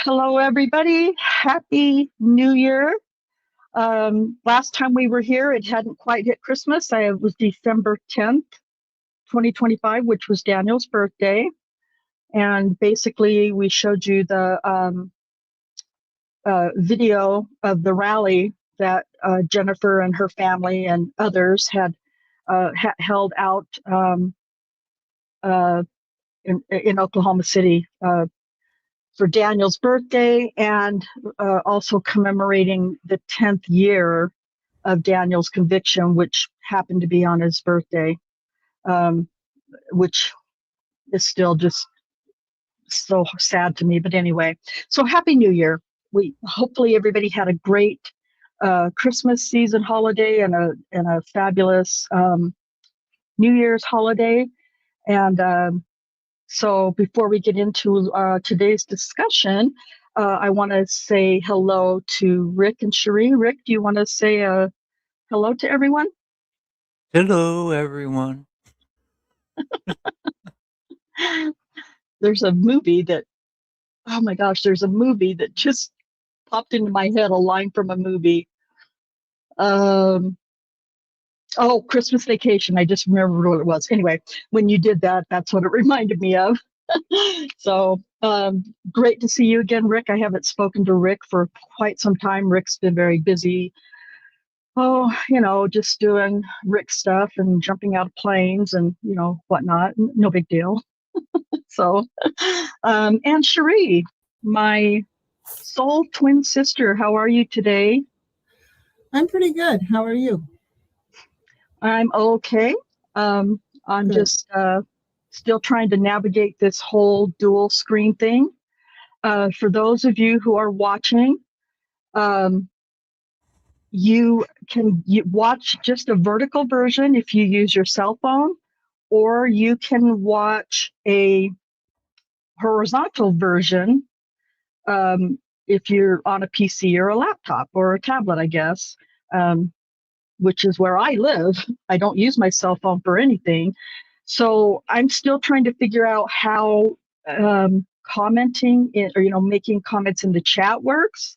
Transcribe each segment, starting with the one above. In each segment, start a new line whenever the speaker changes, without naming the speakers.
Hello, everybody. Happy New Year. Last time we were here, it hadn't quite hit Christmas. It was December 10th, 2025, which was Daniel's birthday. And basically, we showed you the video of the rally that Jennifer and her family and others had held out in Oklahoma City for Daniel's birthday, and also commemorating the 10th year of Daniel's conviction, which happened to be on his birthday, which is still just so sad to me. But anyway, so Happy New Year. Hopefully everybody had a great Christmas season holiday and a fabulous New Year's holiday. And so before we get into today's discussion, I want to say hello to Rick and Cherie. Rick, do you want to say hello to everyone?
Hello, everyone.
There's a movie that, oh my gosh, there's a movie that just popped into my head, a line from a movie. Oh, Christmas Vacation. I just remembered what it was. Anyway, when you did that, that's what it reminded me of. So great to see you again, Rick. I haven't spoken to Rick for quite some time. Rick's been very busy. Oh, just doing Rick stuff and jumping out of planes and, whatnot. No big deal. So, and Cherie, my soul twin sister, how are you today?
I'm pretty good. How are you?
I'm okay. I'm
Good.
just still trying to navigate this whole dual screen thing. For those of you who are watching, you can watch just a vertical version if you use your cell phone, or you can watch a horizontal version if you're on a PC or a laptop or a tablet, I guess, which is where I live. I don't use my cell phone for anything. So I'm still trying to figure out how commenting or making comments in the chat works.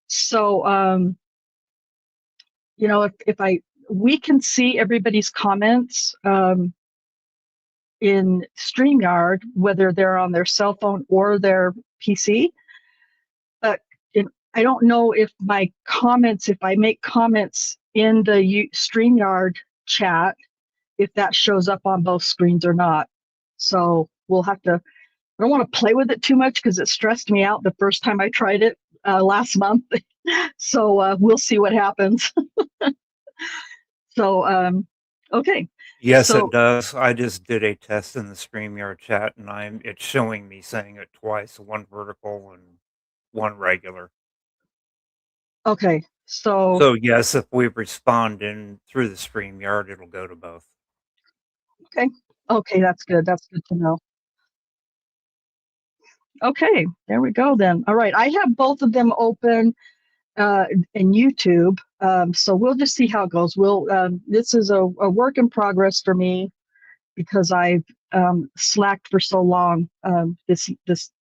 So we can see everybody's comments in Streamyard, whether they're on their cell phone or their PC. But I don't know if my comments, if I make comments in the Streamyard chat, if that shows up on both screens or not. So we'll have to, I don't want to play with it too much because it stressed me out the first time I tried it last month. So we'll see what happens. So, okay.
Yes,
So-
it does. I just did a test in the StreamYard chat, and it's showing me saying it twice, one vertical and one regular.
Okay.
So yes, if we respond in through the StreamYard, it'll go to both.
Okay, that's good. That's good to know. Okay, there we go then. All right, I have both of them open in YouTube, so we'll just see how it goes. This is a work in progress for me because I've slacked for so long this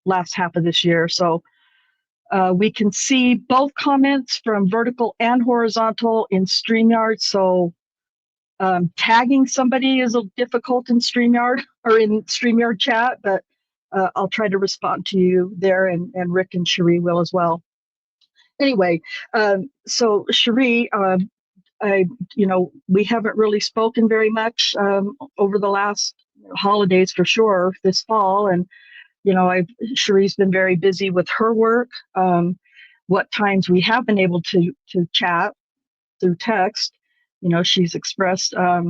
last half of this year. So we can see both comments from vertical and horizontal in StreamYard. So tagging somebody is difficult in StreamYard or in StreamYard chat, but I'll try to respond to you there, and Rick and Cherie will as well. Anyway, so Cherie, we haven't really spoken very much over the last holidays for sure this fall, and Cherie's been very busy with her work. What times we have been able to chat through text, she's expressed how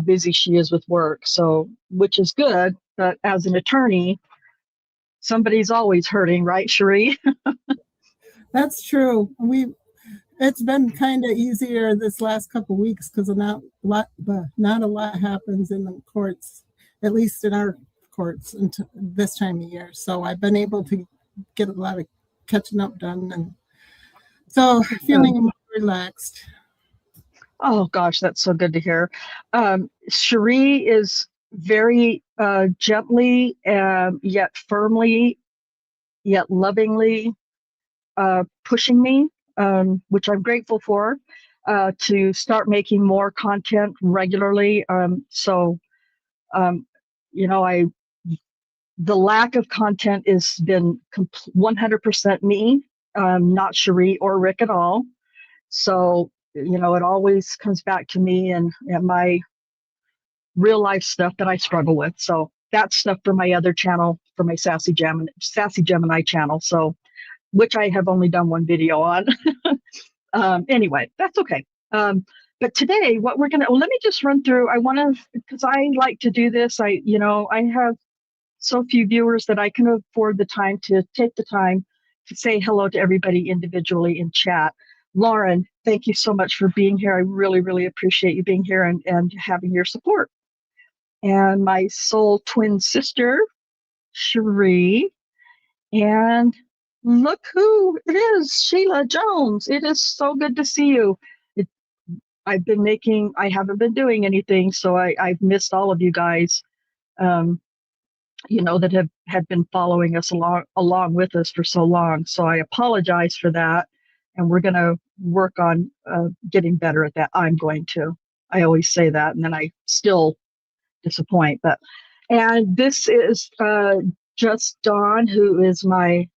busy she is with work, so which is good. But as an attorney, somebody's always hurting, right, Cherie?
That's true. It's been kind of easier this last couple of weeks because not a lot happens in the courts, at least in our courts, until this time of year. So I've been able to get a lot of catching up done, and so feeling more relaxed.
Oh gosh, that's so good to hear. Cherie is very gently, yet firmly, yet lovingly pushing me, which I'm grateful for, to start making more content regularly. You know, the lack of content has been 100% me, not Cherie or Rick at all. So, you know, it always comes back to me and my real life stuff that I struggle with. So that's stuff for my other channel, for my Sassy Gemini channel. So, which I have only done one video on. Anyway, that's okay. But today, what we're well, let me just run through. I want to, because I like to do this. I have so few viewers that I can afford the time to take the time to say hello to everybody individually in chat. Lauren, thank you so much for being here. I really, really appreciate you being here and having your support. And my soul twin sister, Cherie, and look who it is, Sheila Jones. It is so good to see you. I haven't been doing anything, so I've missed all of you guys, that have been following us along with us for so long. So I apologize for that. And we're going to work on getting better at that. I always say that, and then I still disappoint. And this is just Dawn, who is my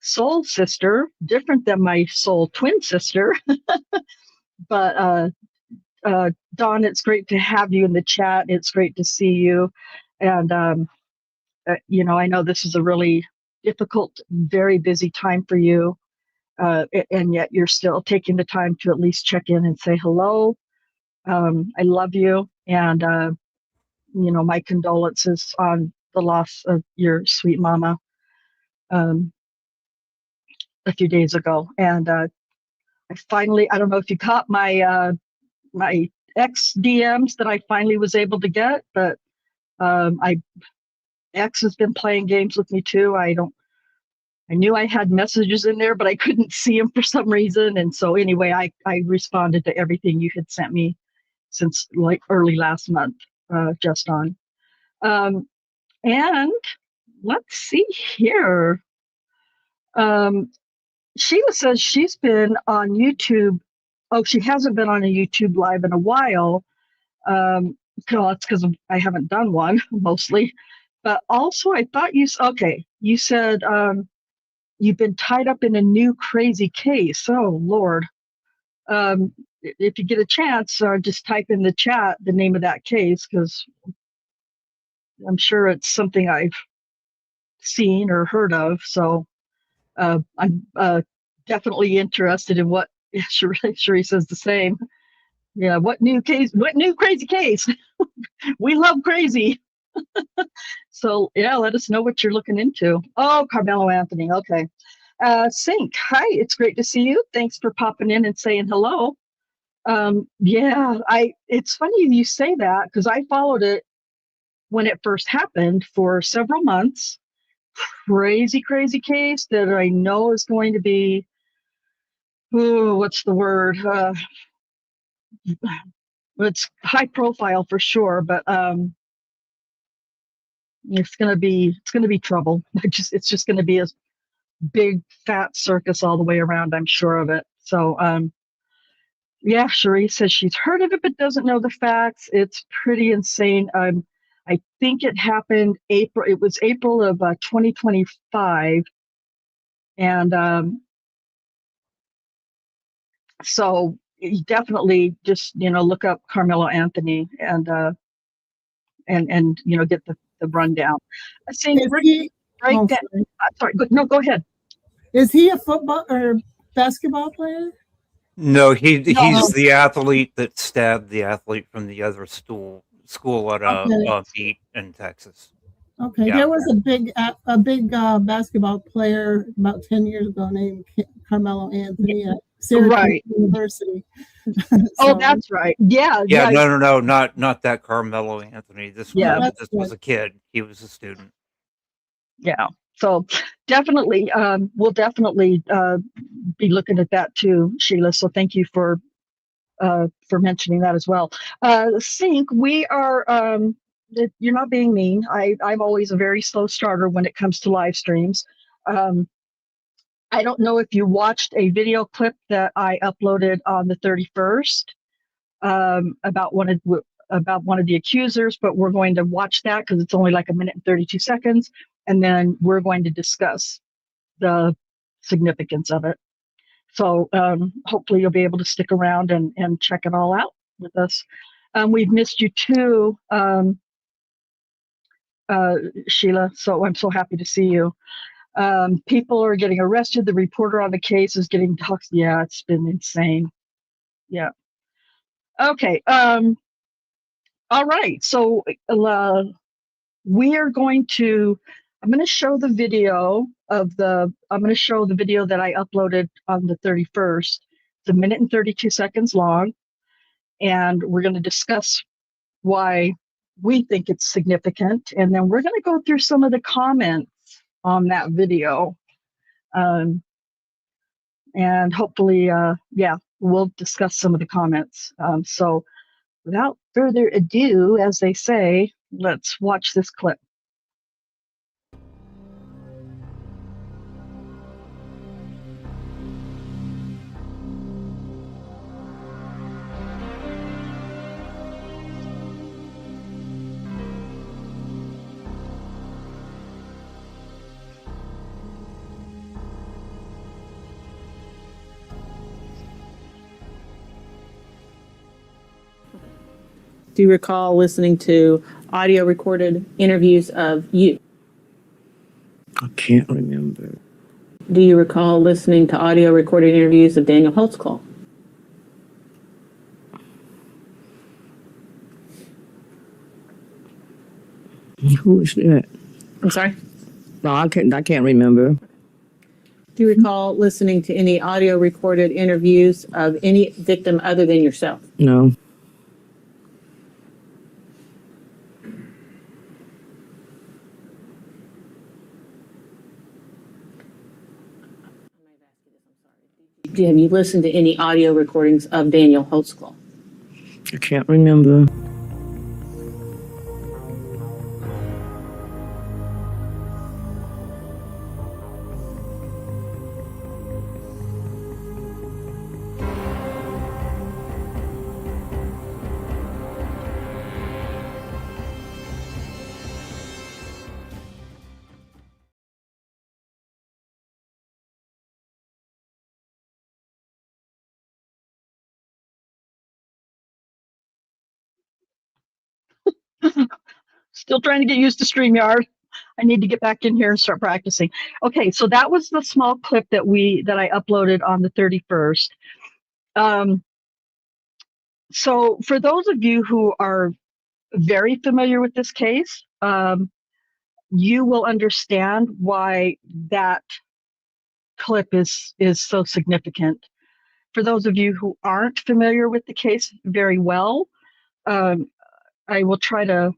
soul sister, different than my soul twin sister. But Dawn, it's great to have you in the chat. It's great to see you. And, I know this is a really difficult, very busy time for you. And yet you're still taking the time to at least check in and say hello. I love you. And, my condolences on the loss of your sweet mama a few days ago. And I don't know if you caught my my ex DMs that I finally was able to get, but X has been playing games with me too. I knew I had messages in there, but I couldn't see them for some reason. And so anyway, I responded to everything you had sent me since like early last month, just on. And let's see here. Sheila says she's been on YouTube. Oh, she hasn't been on a YouTube live in a while. It's because I haven't done one mostly. But also, I thought you said you've been tied up in a new crazy case. Oh, Lord. If you get a chance, just type in the chat the name of that case, because I'm sure it's something I've seen or heard of. So I'm definitely interested in what Cherie says the same. Yeah, what new crazy case? We love crazy. So yeah, let us know what you're looking into. Oh, Carmelo Anthony. Okay. Sink. Hi, it's great to see you. Thanks for popping in and saying hello. It's funny you say that, because I followed it when it first happened for several months. Crazy case that I know is going to be, what's the word? It's high profile for sure, but it's gonna be trouble. It's just gonna be a big fat circus all the way around. I'm sure of it. So yeah, Cherie says she's heard of it but doesn't know the facts. It's pretty insane. I think it happened April. It was April of 2025, and so you definitely just look up Carmelo Anthony and get the rundown. Saying sorry, go ahead.
Is he a football or basketball player?
No, he's the athlete that stabbed the athlete from the other school at a meet in Texas.
Okay, yeah. There was a big basketball player about 10 years ago named Carmelo Anthony at Syracuse University.
Oh, that's right. Yeah.
No, not that Carmelo Anthony. This was a kid. He was a student.
Yeah. So definitely, we'll definitely be looking at that too, Sheila. So thank you for mentioning that as well. Sink, we are you're not being mean. I'm always a very slow starter when it comes to live streams. I don't know if you watched a video clip that I uploaded on the 31st about one of the accusers, but we're going to watch that because it's only like 1 minute and 32 seconds, and then we're going to discuss the significance of it. So hopefully you'll be able to stick around and check it all out with us. We've missed you too, Sheila, so I'm so happy to see you. People are getting arrested. The reporter on the case is getting doxxed. Yeah, it's been insane. Yeah. Okay. All right. So we are going to, I'm going to show the video that I uploaded on the 31st. It's 1 minute and 32 seconds long. And we're going to discuss why we think it's significant. And then we're going to go through some of the comments on that video. And hopefully, we'll discuss some of the comments. So without further ado, as they say, let's watch this clip.
Do you recall listening to audio recorded interviews of you?
I can't remember.
Do you recall listening to audio recorded interviews of Daniel Holtzclaw?
Who is that?
I'm sorry?
No, I can't remember.
Do you recall listening to any audio recorded interviews of any victim other than yourself?
No.
Have you listened to any audio recordings of Daniel Holtzclaw?
I can't remember.
Still trying to get used to StreamYard. I need to get back in here and start practicing. Okay, so that was the small clip that I uploaded on the 31st. So for those of you who are very familiar with this case, you will understand why that clip is so significant. For those of you who aren't familiar with the case very well, I will try to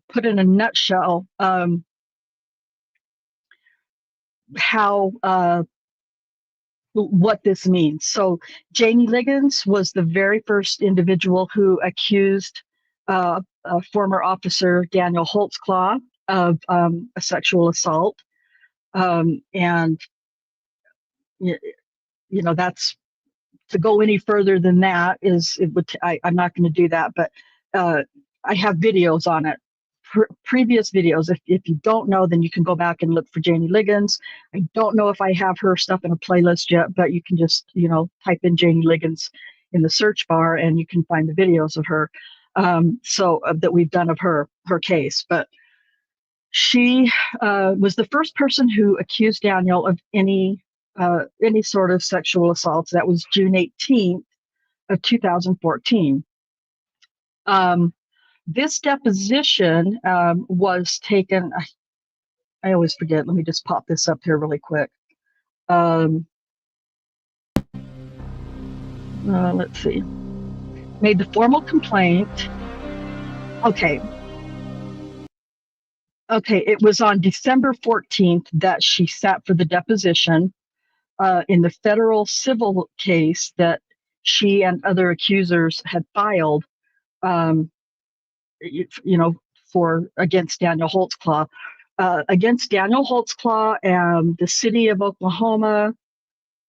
put in a nutshell what this means. So Jannie Ligons was the very first individual who accused former officer Daniel Holtzclaw of a sexual assault. And, that's, to go any further than that I'm not going to do that, but I have videos on it. Previous videos. If you don't know, then you can go back and look for Jannie Ligons. I don't know if I have her stuff in a playlist yet, but you can just, type in Jannie Ligons in the search bar and you can find the videos of her. That we've done of her case. But she was the first person who accused Daniel of any sort of sexual assaults. That was June 18th of 2014. This deposition was taken, I always forget, let me just pop this up here really quick. Let's see. Made the formal complaint. Okay, it was on December 14th that she sat for the deposition in the federal civil case that she and other accusers had filed. for against Daniel Holtzclaw. Against Daniel Holtzclaw and the city of Oklahoma,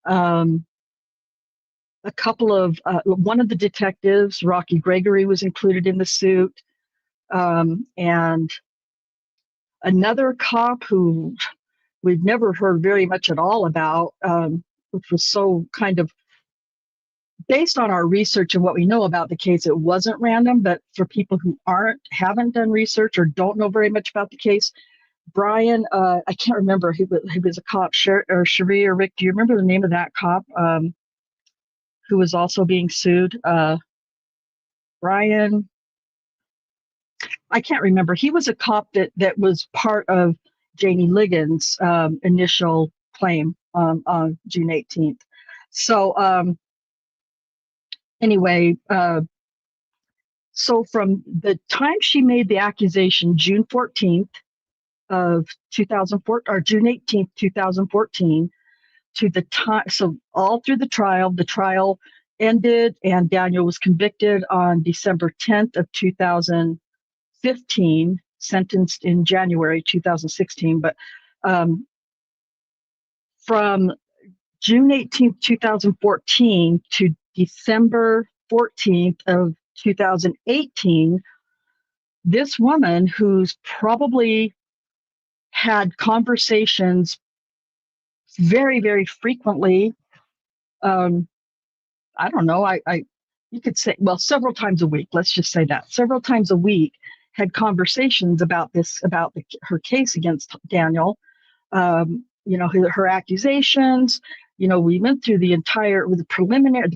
a couple of one of the detectives, Rocky Gregory, was included in the suit, and another cop who we've never heard very much at all about, which was so kind of based on our research and what we know about the case. It wasn't random, but for people who haven't done research or don't know very much about the case, Brian, I can't remember, he was a cop, Cherie or Rick, do you remember the name of that cop who was also being sued? Brian, I can't remember. He was a cop that was part of Jannie Ligons' initial claim on June 18th. So anyway, so from the time she made the accusation, June 14th of 2004, or June 18th, 2014, to the time, so all through the trial ended and Daniel was convicted on December 10th of 2015, sentenced in January 2016. But from June 18th, 2014 to December 14th of 2018, this woman who's probably had conversations very, very frequently, I don't know, you could say, well, several times a week, let's just say that, several times a week, had conversations about her case against Daniel, her accusations. We went through the entire, with the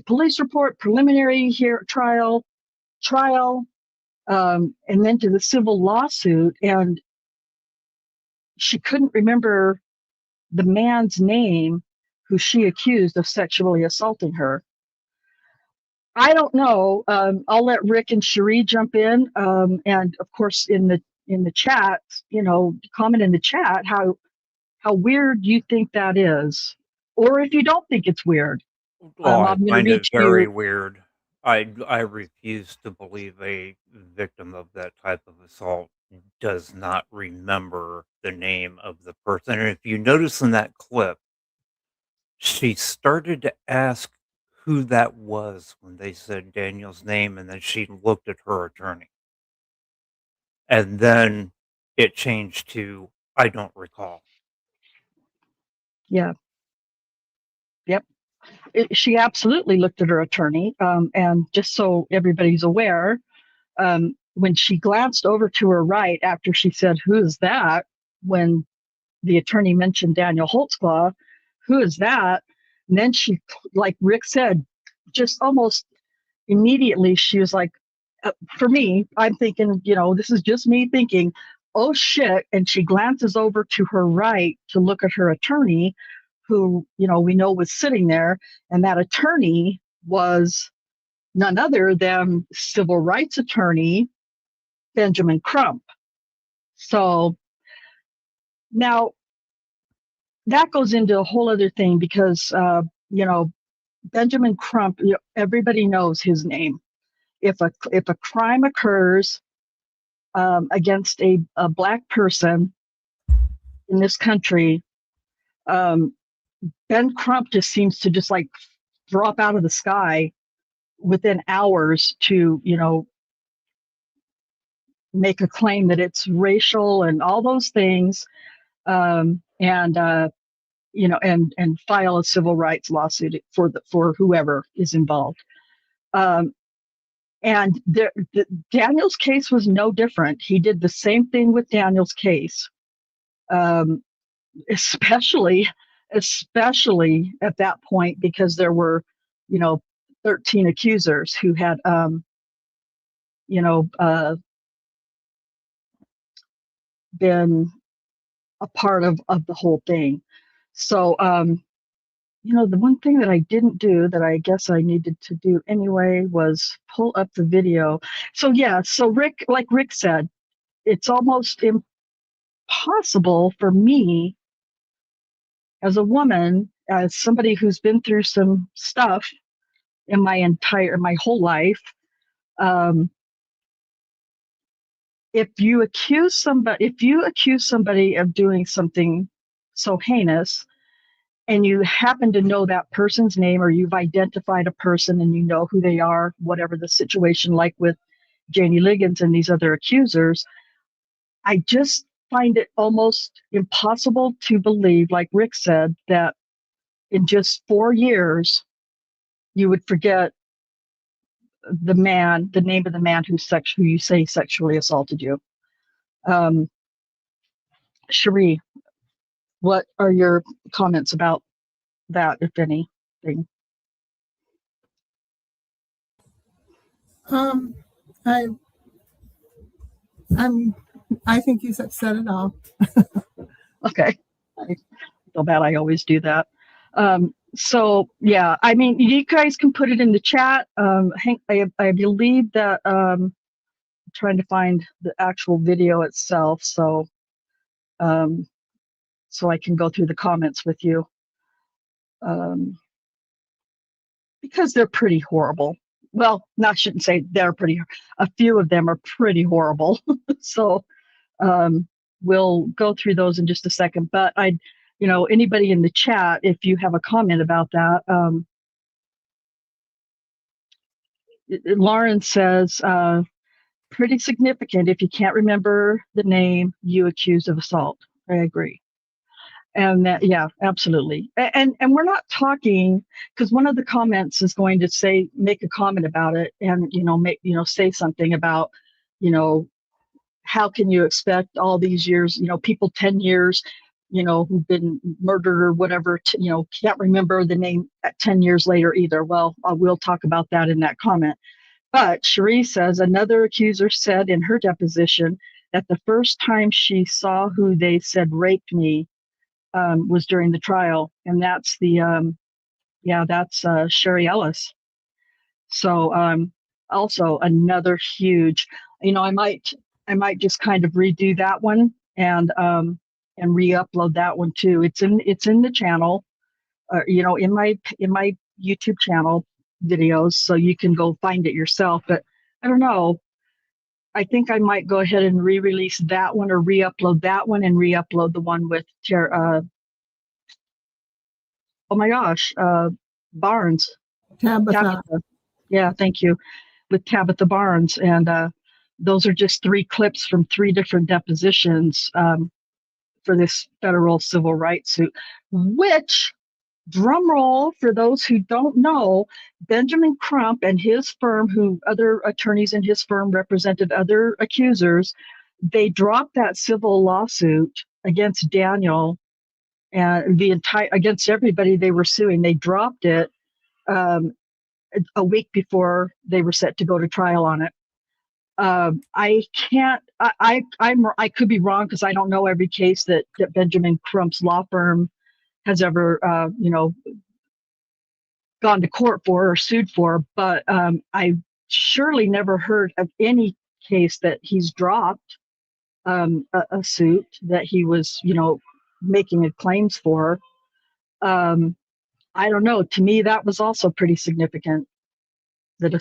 police report, preliminary trial, and then to the civil lawsuit. And she couldn't remember the man's name who she accused of sexually assaulting her. I don't know. I'll let Rick and Cherie jump in, and of course in the chat, comment in the chat how weird you think that is, or if you don't think it's weird.
Well, I
I'm going
find
to read
it very
you.
weird. I refuse to believe a victim of that type of assault does not remember the name of the person. And if you notice in that clip, she started to ask who that was when they said Daniel's name, and then she looked at her attorney. And then it changed to, I don't recall.
Yeah. Yep. She absolutely looked at her attorney. And just so everybody's aware, when she glanced over to her right after she said, "Who is that?" when the attorney mentioned Daniel Holtzclaw, "Who is that?" And then she, like Rick said, just almost immediately, she was like, for me, I'm thinking, this is just me thinking, oh shit. And she glances over to her right to look at her attorney, who, we know was sitting there. And that attorney was none other than civil rights attorney Benjamin Crump. So now that goes into a whole other thing because, Benjamin Crump, everybody knows his name. If a crime occurs against a Black person in this country, Ben Crump just seems to just like drop out of the sky within hours to, make a claim that it's racial and all those things, and file a civil rights lawsuit for whoever is involved. And Daniel's case was no different. He did the same thing with Daniel's case, especially at that point, because there were, 13 accusers who had, been a part of the whole thing. So, the one thing that I didn't do that I guess I needed to do anyway was pull up the video. So yeah, so Rick, like Rick said, it's almost impossible for me as a woman, as somebody who's been through some stuff in my whole life, if you accuse somebody of doing something so heinous, and you happen to know that person's name, or you've identified a person and you know who they are, whatever the situation, like with Jannie Ligons and these other accusers, I just find it almost impossible to believe, like Rick said, that in just 4 years, you would forget the name of the man who you say sexually assaulted you. Cherie, what are your comments about that, if anything?
I I think you said it all.
Okay. I feel bad I always do that. So yeah, I mean, you guys can put it in the chat. I believe that I'm trying to find the actual video itself, so so I can go through the comments with you, because they're pretty horrible. Well, I shouldn't say they're pretty. A few of them are pretty horrible. So we'll go through those in just a second. But anybody in the chat, if you have a comment about that, Lauren says, pretty significant if you can't remember the name you accused of assault. I agree. And that, yeah, absolutely. And we're not talking, because one of the comments is going to make a comment about it, and say something about, how can you expect all these years, people 10 years, who've been murdered or whatever, can't remember the name 10 years later either. Well, we'll talk about that in that comment. But Cherie says another accuser said in her deposition that the first time she saw who they said raped me was during the trial, and that's that's Sherry Ellis. So also another huge, I might just kind of redo that one and re-upload that one too. It's in the channel, in my YouTube channel videos, so you can go find it yourself. But I don't know. I think I might go ahead and re-release that one, or re-upload that one, and re-upload the one with oh my gosh, Barnes.
Tabitha.
Yeah, thank you. With Tabitha Barnes. And those are just 3 clips from 3 different depositions for this federal civil rights suit, which, drum roll for those who don't know, Benjamin Crump and his firm, other attorneys in his firm represented other accusers, they dropped that civil lawsuit against Daniel and against everybody they were suing. They dropped it a week before they were set to go to trial on it. I could be wrong, because I don't know every case that Benjamin Crump's law firm has ever, gone to court for or sued for, but I surely never heard of any case that he's dropped a suit that he was, making claims for. I don't know. To me, that was also pretty significant, that a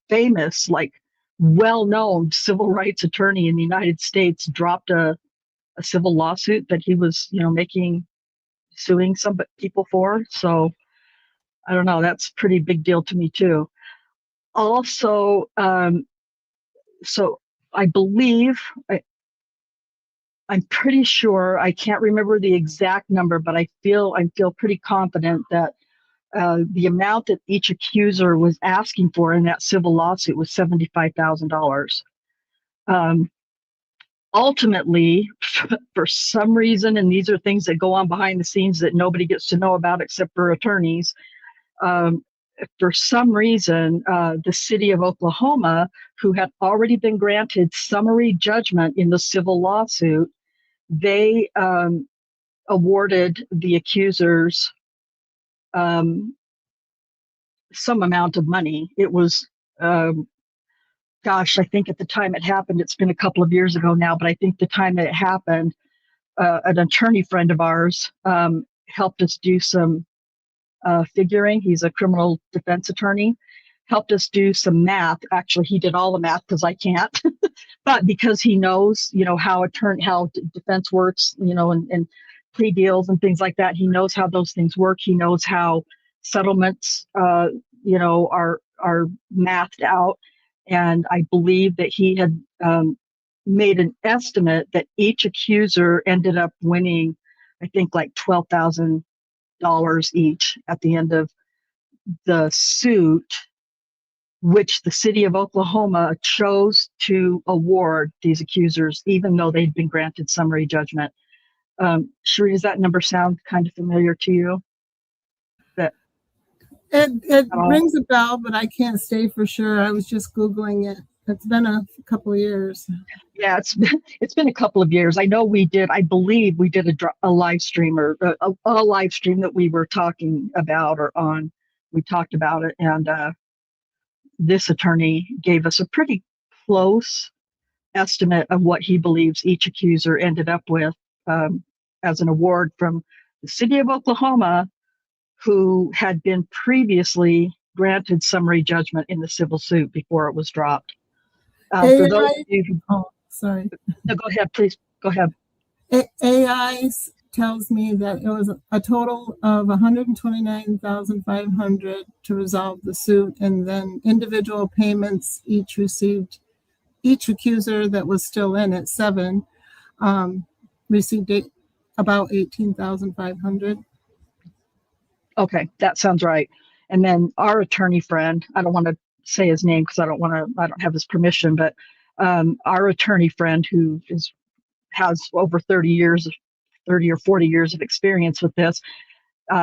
famous, well-known civil rights attorney in the United States dropped a civil lawsuit that he was, suing some people for. So I don't know. That's a pretty big deal to me too. Also, so I believe, I'm pretty sure, I can't remember the exact number, but I feel pretty confident that the amount that each accuser was asking for in that civil lawsuit was $75,000. Ultimately, for some reason, and these are things that go on behind the scenes that nobody gets to know about except for attorneys, for some reason, the city of Oklahoma, who had already been granted summary judgment in the civil lawsuit, they awarded the accusers some amount of money. It was, gosh, I think at the time it happened, it's been a couple of years ago now, but I think the time that it happened, an attorney friend of ours helped us do some figuring. He's a criminal defense attorney. helped us do some math. Actually, he did all the math because I can't, but because he knows, how defense works, and plea deals and things like that. He knows how those things work. He knows how settlements, are mathed out. And I believe that he had made an estimate that each accuser ended up winning, I think, like $12,000 each at the end of the suit, which the city of Oklahoma chose to award these accusers, even though they'd been granted summary judgment. Sheree, does that number sound kind of familiar to you?
It rings a bell, but I can't say for sure. I was just Googling it. It's been a couple of years.
Yeah, it's been a couple of years. I know I believe we did a live stream or a live stream that we were talking about we talked about it. And this attorney gave us a pretty close estimate of what he believes each accuser ended up with as an award from the city of Oklahoma, who had been previously granted summary judgment in the civil suit before it was dropped. For those of you
sorry.
No, go ahead, please. Go ahead.
AI tells me that it was a total of $129,500 to resolve the suit, and then individual payments each accuser that was still in at 7 received about $18,500.
Okay, that sounds right. And then our attorney friend, I don't want to say his name because I don't have his permission, but our attorney friend who has over 30 or 40 years of experience with this,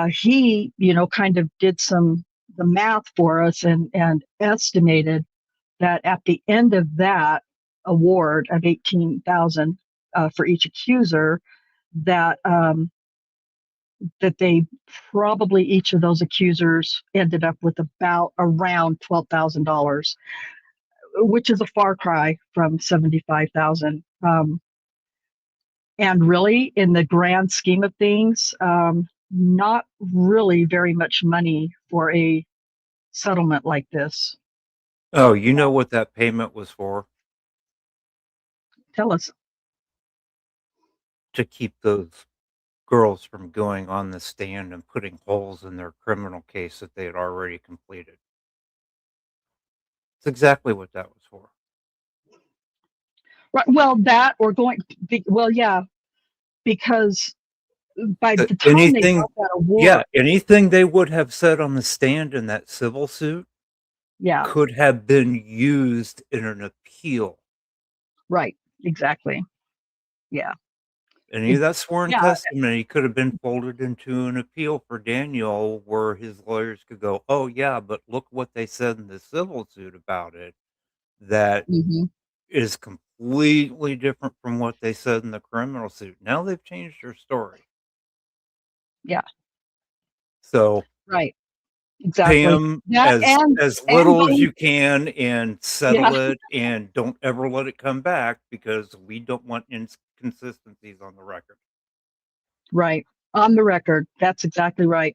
he, kind of did the math for us and estimated that at the end of that award of $18,000 for each accuser, that they probably, each of those accusers ended up with around $12,000, which is a far cry from $75,000. And really, in the grand scheme of things, not really very much money for a settlement like this.
Oh, you know what that payment was for?
Tell us.
To keep those girls from going on the stand and putting holes in their criminal case that they had already completed. It's exactly what that was for.
Right. Well, yeah, because by the time they got that award,
anything they would have said on the stand in that civil suit, could have been used in an appeal.
Right. Exactly. Yeah.
Any of that sworn testimony could have been folded into an appeal for Daniel, where his lawyers could go, "Oh yeah, but look what they said in the civil suit about it. That is completely different from what they said in the criminal suit." Now they've changed their story.
Yeah.
So
right. Exactly.
pay them as little as you can and settle it, and don't ever let it come back, because we don't want inconsistencies on the record.
Right. On the record. That's exactly right.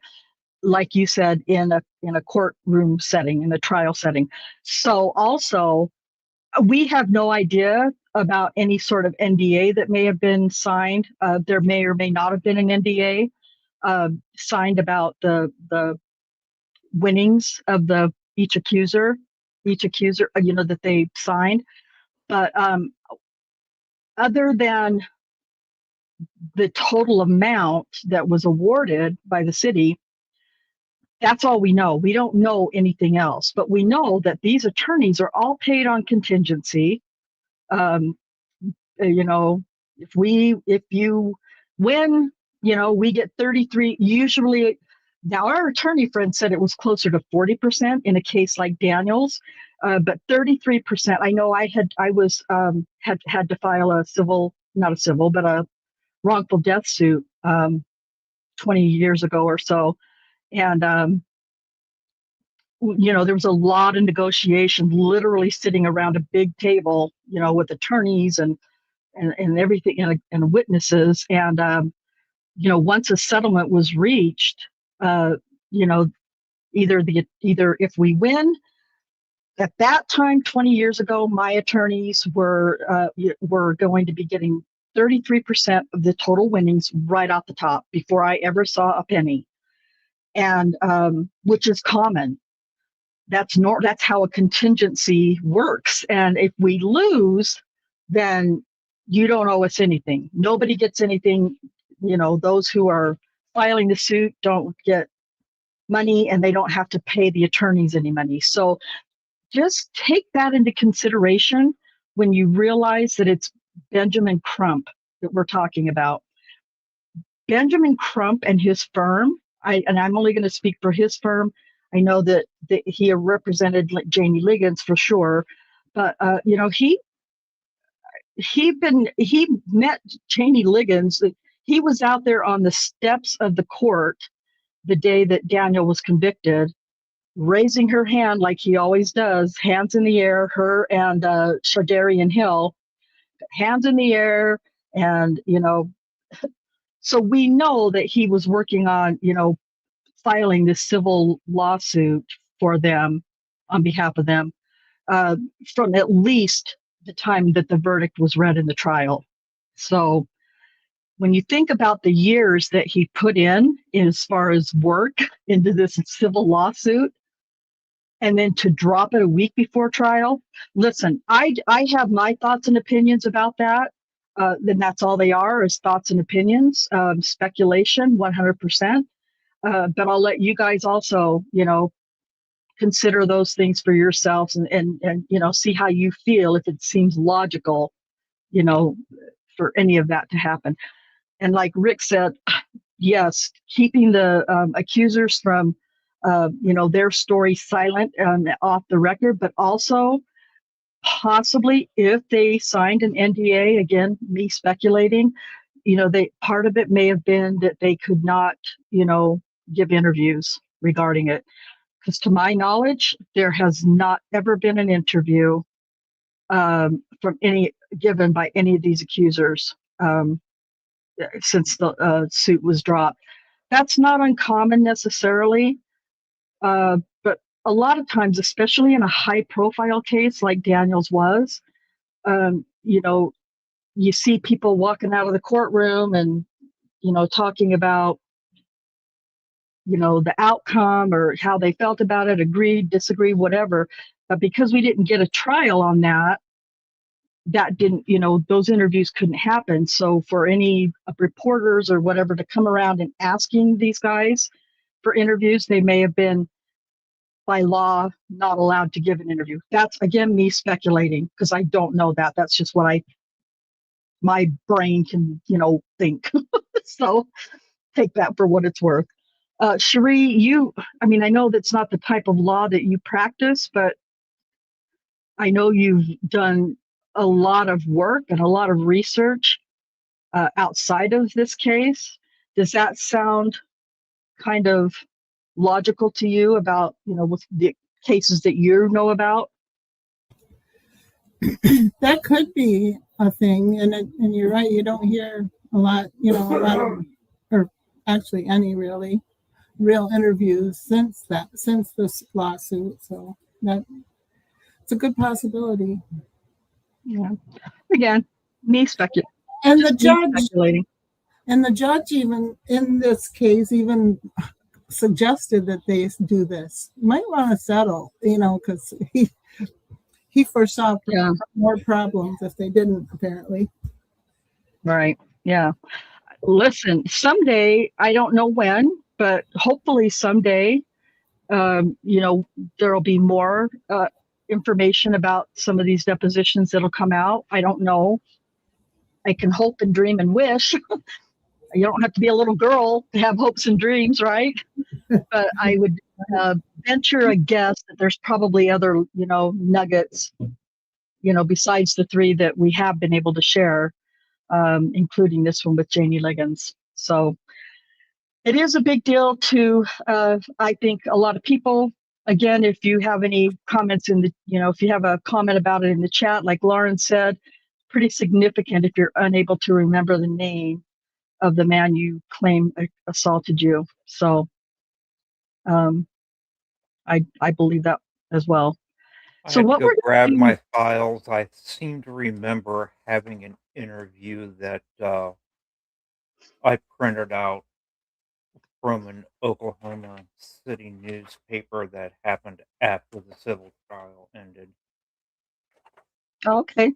Like you said, in a courtroom setting, in a trial setting. So also, we have no idea about any sort of NDA that may have been signed. There may or may not have been an NDA signed about the winnings of each accuser, that they signed. But other than the total amount that was awarded by the city, that's all we know. We don't know anything else, but we know that these attorneys are all paid on contingency. If you win, we get 33, usually. Now, our attorney friend said it was closer to 40% in a case like Daniel's, but 33%. I know I had to file a wrongful death suit 20 years ago or so. And, there was a lot of negotiation, literally sitting around a big table, with attorneys and everything and witnesses. And, once a settlement was reached, either if we win, at that time, 20 years ago, my attorneys were going to be getting 33% of the total winnings right off the top before I ever saw a penny, and which is common. That's how a contingency works. And if we lose, then you don't owe us anything. Nobody gets anything. Those who are filing the suit don't get money, and they don't have to pay the attorneys any money. So just take that into consideration when you realize that it's Benjamin Crump that we're talking about. Benjamin Crump and his firm, I'm only going to speak for his firm. I know that he represented Jannie Ligons for sure, but he met Jannie Ligons. He was out there on the steps of the court the day that Daniel was convicted, raising her hand like he always does, hands in the air, her and Shardarian Hill, hands in the air. And, so we know that he was working on, filing this civil lawsuit for them on behalf of them from at least the time that the verdict was read in the trial. So when you think about the years that he put in as far as work into this civil lawsuit, and then to drop it a week before trial, listen, I have my thoughts and opinions about that. Then that's all they are, is thoughts and opinions, speculation, 100%. But I'll let you guys also, consider those things for yourselves and see how you feel, if it seems logical, for any of that to happen. And like Rick said, yes, keeping the accusers from, their story silent off the record, but also possibly if they signed an NDA, again, me speculating, part of it may have been that they could not, give interviews regarding it. Because to my knowledge, there has not ever been an interview given by any of these accusers since the suit was dropped. That's not uncommon necessarily, but a lot of times, especially in a high-profile case like Daniel's was, you see people walking out of the courtroom and, talking about, the outcome or how they felt about it, agreed, disagreed, whatever. But because we didn't get a trial on that didn't, those interviews couldn't happen. So for any reporters or whatever to come around and asking these guys for interviews, they may have been by law not allowed to give an interview. That's, again, me speculating because I don't know that. That's just what my brain can, think. So take that for what it's worth. Cherie, I know that's not the type of law that you practice, but I know you've done a lot of work and a lot of research outside of this case. Does that sound kind of logical to you about, with the cases that you know about?
That could be a thing, and you're right. You don't hear a lot, or actually any really real interviews since this lawsuit. So it's a good possibility.
Yeah. Again, me speculating.
And the judge even in this case even suggested that they do this. You might want to settle, because he foresaw more problems if they didn't, apparently.
Right. Yeah. Listen, someday, I don't know when, but hopefully someday, there'll be more information about some of these depositions that'll come out. I don't know. I can hope and dream and wish. You don't have to be a little girl to have hopes and dreams, right? But I would venture a guess that there's probably other, nuggets, besides the three that we have been able to share, including this one with Jannie Ligons. So it is a big deal to, I think, a lot of people. Again, if you have any comments if you have a comment about it in the chat, like Lauren said, pretty significant if you're unable to remember the name of the man you claim assaulted you. So I believe that as well.
I
So
had to
what
go
we're
grab
going to
my
do,
files. I seem to remember having an interview that I printed out from an Oklahoma City newspaper that happened after the civil trial ended.
okay.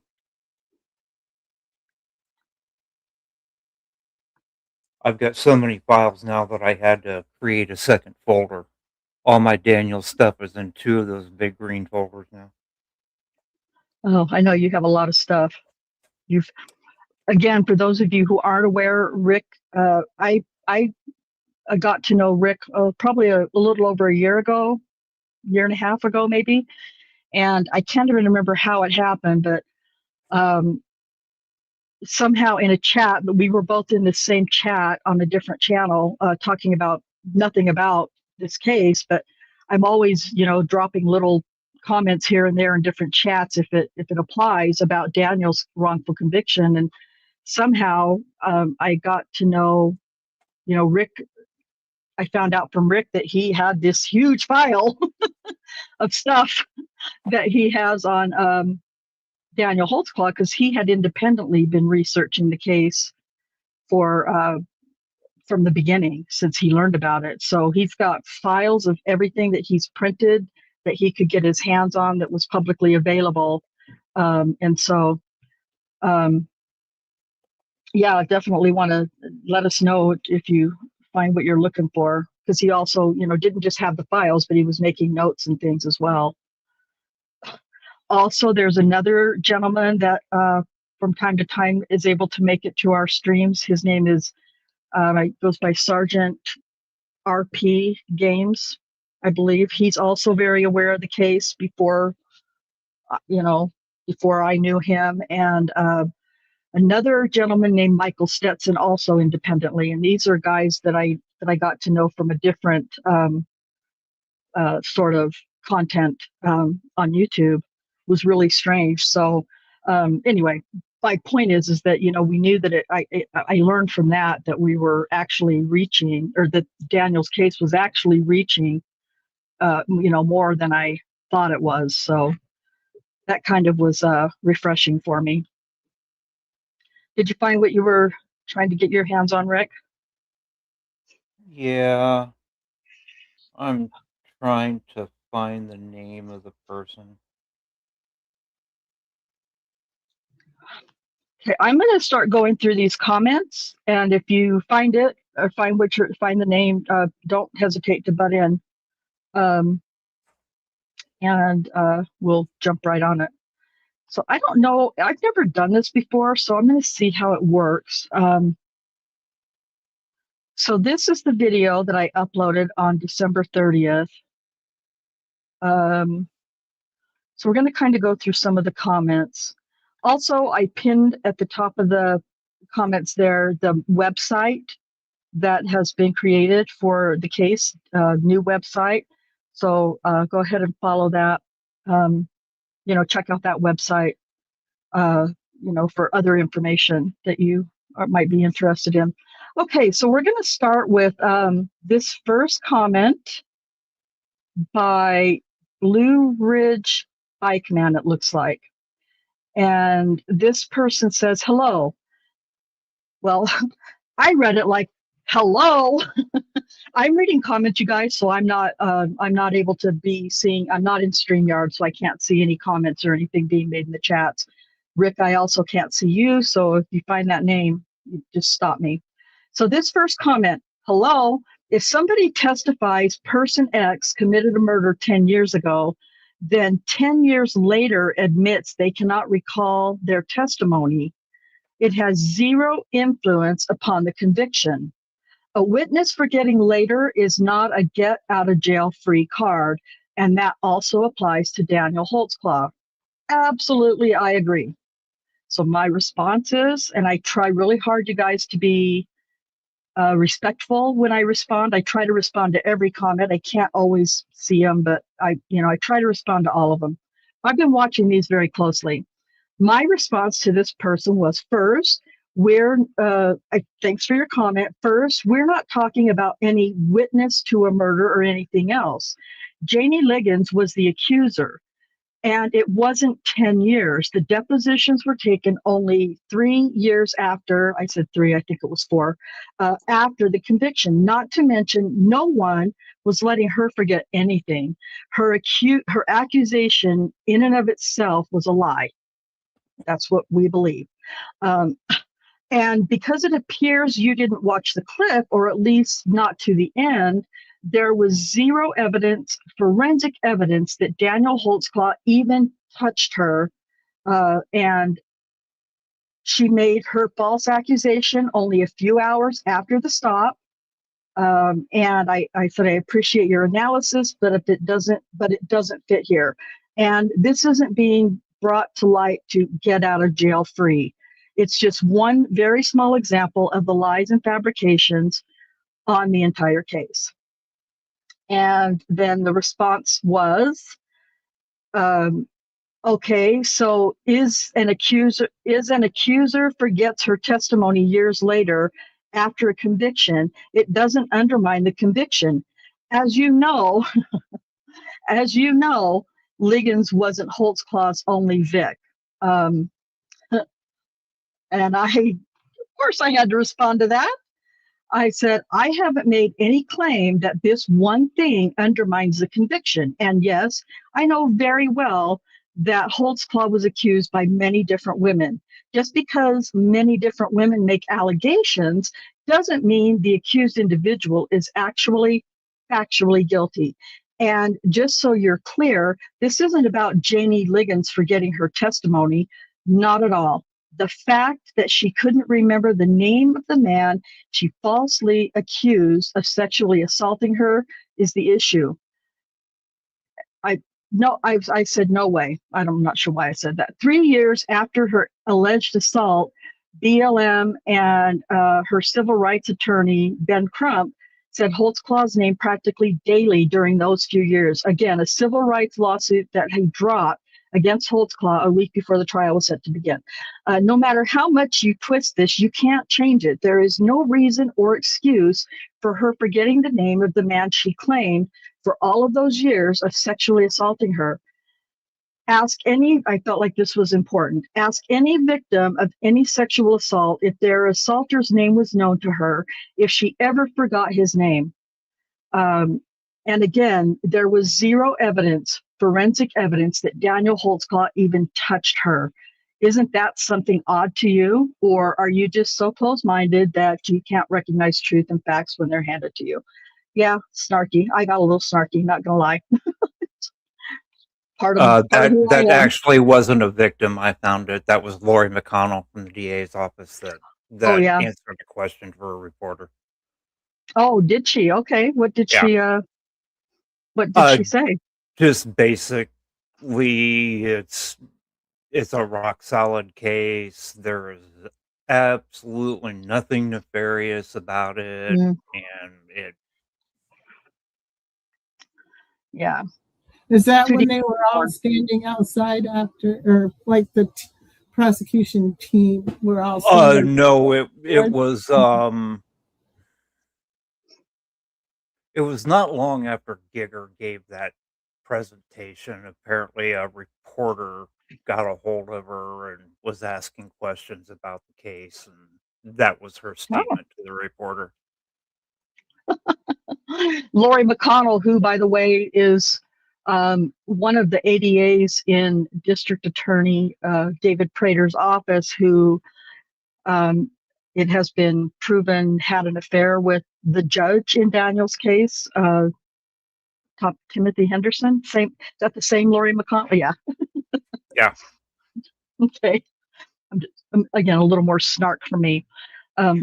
I've got so many files now that I had to create a second folder. All my Daniel stuff is in 2 of those big green folders now.
Oh, I know you have a lot of stuff. You've, again, for those of you who aren't aware, Rick, I got to know Rick probably a little over a year ago, year and a half ago, maybe. And I can't even remember how it happened, but um, somehow in a chat, we were both in the same chat on a different channel, talking about nothing about this case, but I'm always, dropping little comments here and there in different chats if it applies about Daniel's wrongful conviction. And somehow I got to know, Rick. I found out from Rick that he had this huge file of stuff that he has on Daniel Holtzclaw, because he had independently been researching the case for from the beginning since he learned about it. So he's got files of everything that he's printed that he could get his hands on that was publicly available. And so, yeah, definitely want to let us know if you find what you're looking for, because he also, didn't just have the files, but he was making notes and things as well. Also, there's another gentleman that from time to time is able to make it to our streams. His name is goes by Sergeant RP Games, I believe. He's also very aware of the case before I knew him. And another gentleman named Michael Stetson, also independently. And these are guys that I got to know from a different sort of content on YouTube. Was really strange. So anyway, my point is that we knew that I learned from that we were actually reaching, or that Daniel's case was actually reaching more than I thought it was. So that kind of was refreshing for me. Did you find what you were trying to get your hands on, Rick?
Yeah, I'm trying to find the name of the person.
Okay, I'm going to start going through these comments, and if you find it or find the name, don't hesitate to butt in, and we'll jump right on it. So I don't know, I've never done this before, so I'm going to see how it works. So this is the video that I uploaded on December 30th. So we're going to kind of go through some of the comments. Also, I pinned at the top of the comments there the website that has been created for the case, new website. So go ahead and follow that. Check out that website, for other information that you might be interested in. Okay, so we're going to start with this first comment by Blue Ridge Bike Man, it looks like. And this person says, hello. Well, I read it like, hello. I'm reading comments, you guys, so I'm not able to be seeing, I'm not in StreamYard, so I can't see any comments or anything being made in the chats. Rick, I also can't see you, so if you find that name, you just stop me. So this first comment, hello, if somebody testifies person X committed a murder 10 years ago, then 10 years later admits they cannot recall their testimony, it has zero influence upon the conviction. A witness forgetting later is not a get out of jail free card, and that also applies to Daniel Holtzclaw. Absolutely, I agree. So my response is, and I try really hard, you guys, to be respectful when I respond. I try to respond to every comment. I can't always see them, but I try to respond to all of them. I've been watching these very closely. My response to this person was, first, thanks for your comment. First, we're not talking about any witness to a murder or anything else. Jannie Ligons was the accuser. And it wasn't 10 years. The depositions were taken only 3 years after, I said 3, I think it was 4, after the conviction. Not to mention, no one was letting her forget anything. Her accusation in and of itself was a lie. That's what we believe. And because it appears you didn't watch the clip, or at least not to the end, there was zero evidence, forensic evidence, that Daniel Holtzclaw even touched her. And she made her false accusation only a few hours after the stop. And I said, I appreciate your analysis, but it doesn't fit here. And this isn't being brought to light to get out of jail free. It's just one very small example of the lies and fabrications on the entire case. And then the response was, okay, so is an accuser forgets her testimony years later after a conviction, it doesn't undermine the conviction. As you know, Ligons wasn't Holtzclaw's only Vic. And of course I had to respond to that. I said, I haven't made any claim that this one thing undermines the conviction. And yes, I know very well that Holtzclaw was accused by many different women. Just because many different women make allegations doesn't mean the accused individual is actually factually guilty. And just so you're clear, this isn't about Jannie Ligons forgetting her testimony. Not at all. The fact that she couldn't remember the name of the man she falsely accused of sexually assaulting her is the issue. I said no way. I'm not sure why I said that. 3 years after her alleged assault, BLM and her civil rights attorney, Ben Crump, said Holtzclaw's name practically daily during those few years. Again, a civil rights lawsuit that he dropped against Holtzclaw a week before the trial was set to begin. No matter how much you twist this, you can't change it. There is no reason or excuse for her forgetting the name of the man she claimed for all of those years of sexually assaulting her. I felt like this was important. Ask any victim of any sexual assault if their assaulter's name was known to her, if she ever forgot his name. And again, there was zero evidence, forensic evidence, that Daniel Holtzclaw even touched her. Isn't that something odd to you? Or are you just so close-minded that you can't recognize truth and facts when they're handed to you? Yeah, snarky. I got a little snarky, not gonna lie. part of who I
That
am.
actually wasn't a victim. I found it. That was Lori McConnell from the DA's office that
yeah.
answered the question for a reporter.
Oh, did she? Okay. What did
Yeah.
she say?
Just basically, it's a rock solid case. There is absolutely nothing nefarious about it,
Mm,
and it.
yeah.
Is that
Too
when
deep.
they were all standing outside after, or like the prosecution team were all standing?
No, it was it was not long after Giger gave that presentation. Apparently, a reporter got a hold of her and was asking questions about the case, and that was her statement to the reporter.
Lori McConnell, who, by the way, is one of the ADAs in District Attorney David Prater's office, who it has been proven had an affair with the judge in Daniel's case, Timothy Henderson. Is that the same Lori McConnell? Yeah.
Yeah.
Okay. Again, a little more snark for me.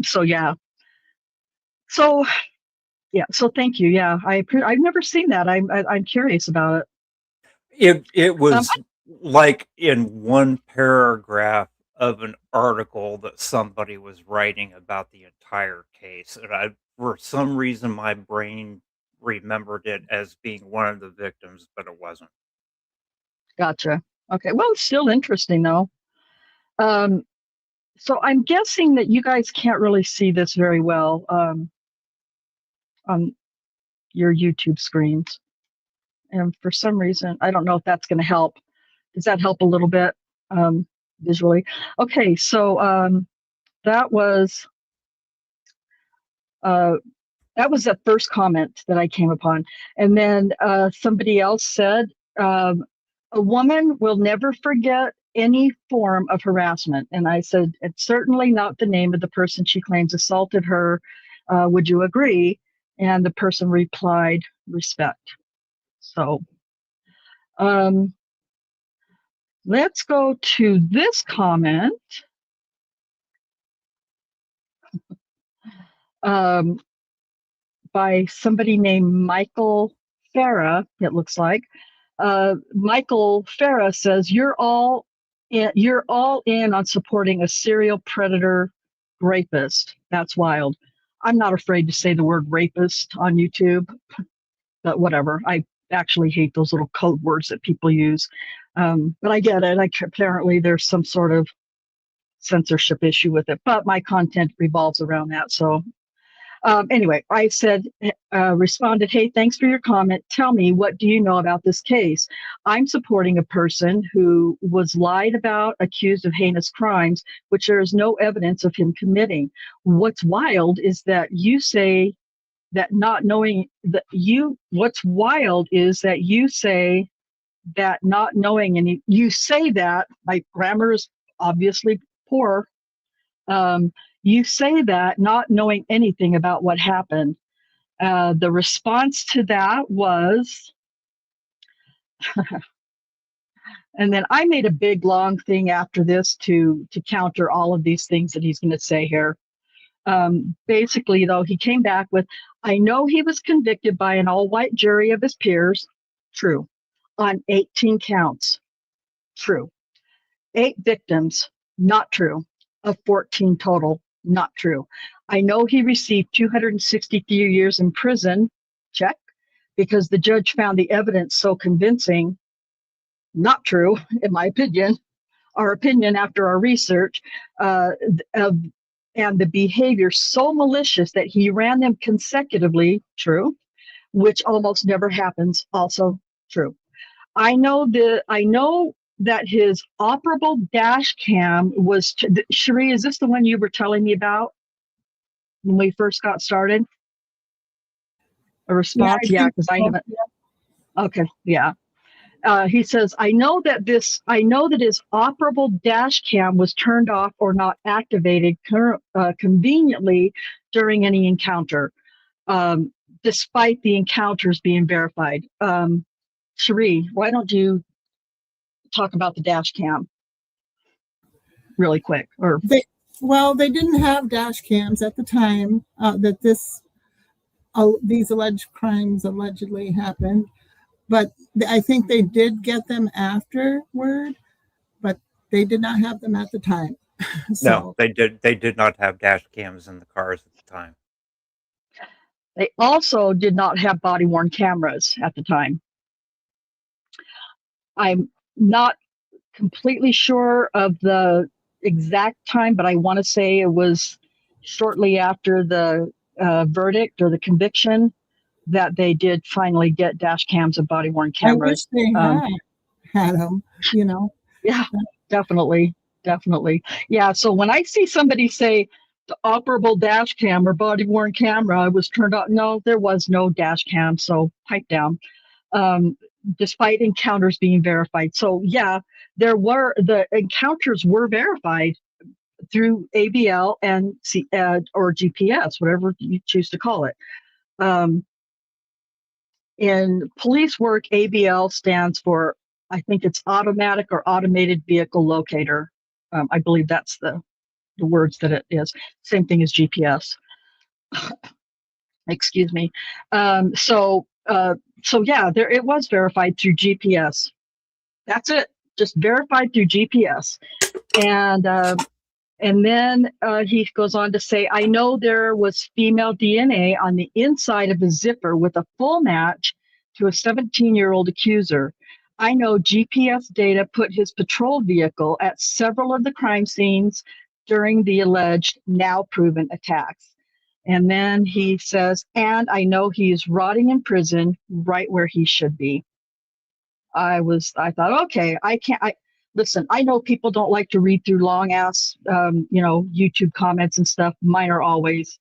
So yeah. So thank you. Yeah, I've never seen that. I'm curious about it.
It was like in one paragraph of an article that somebody was writing about the entire case, and for some reason my brain remembered it as being one of the victims, but it wasn't.
Gotcha. Okay. Well, it's still interesting though. So I'm guessing that you guys can't really see this very well on your YouTube screens. And for some reason, I don't know if that's going to help. Does that help a little bit visually? Okay, so that was that first comment that I came upon. And then somebody else said, a woman will never forget any form of harassment. And I said, it's certainly not the name of the person she claims assaulted her. Would you agree? And the person replied, respect. So let's go to this comment. By somebody named Michael Farah, it looks like. Michael Farah says, you're all in on supporting a serial predator rapist. That's wild. I'm not afraid to say the word rapist on YouTube, but whatever. I actually hate those little code words that people use. But I get it. Apparently there's some sort of censorship issue with it, but my content revolves around that. So anyway, I said, responded, hey, thanks for your comment. Tell me, what do you know about this case? I'm supporting a person who was lied about, accused of heinous crimes, which there is no evidence of him committing. What's wild is that you say that not knowing that what's wild is that you say that not knowing, and you say that, my grammar is obviously poor, you say that not knowing anything about what happened. The response to that was, and then I made a big long thing after this to counter all of these things that he's going to say here. Basically, though, he came back with, I know he was convicted by an all-white jury of his peers, true, on 18 counts, true. 8 victims, not true, of 14 total, not true. I know he received 263 years in prison, check, because the judge found the evidence so convincing, not true, in my opinion, our opinion after our research, and the behavior so malicious that he ran them consecutively, true, which almost never happens, also true. I know that his operable dash cam was, Cherie, is this the one you were telling me about when we first got started? A response? Yeah, because I haven't. Okay, yeah. He says, I know that his operable dash cam was turned off or not activated conveniently during any encounter, despite the encounters being verified. Cherie, why don't you talk about the dash cam really quick? Or
they didn't have dash cams at the time that these alleged crimes allegedly happened, but I think they did get them afterward, but they did not have them at the time. So,
No, they did not have dash cams in the cars at the time.
they also did not have body-worn cameras at the time. I'm not completely sure of the exact time, but I want to say it was shortly after the verdict or the conviction that they did finally get dash cams and body-worn cameras.
I wish they had them, you know.
Yeah, definitely. Yeah, so when I see somebody say the operable dash cam or body-worn camera was turned on, no, there was no dash cam, so pipe down. Despite encounters being verified. So yeah, the encounters were verified through ABL and or GPS, whatever you choose to call it. In police work, ABL stands for, I think it's automatic or automated vehicle locator. I believe that's the words that it is. Same thing as GPS. Excuse me. So yeah, it was verified through GPS. That's it. Just verified through GPS. And then he goes on to say, I know there was female DNA on the inside of his zipper with a full match to a 17-year-old accuser. I know GPS data put his patrol vehicle at several of the crime scenes during the alleged now proven attacks. And then he says, and I know he is rotting in prison right where he should be. I thought, okay, listen, I know people don't like to read through long ass, YouTube comments and stuff. Mine are always,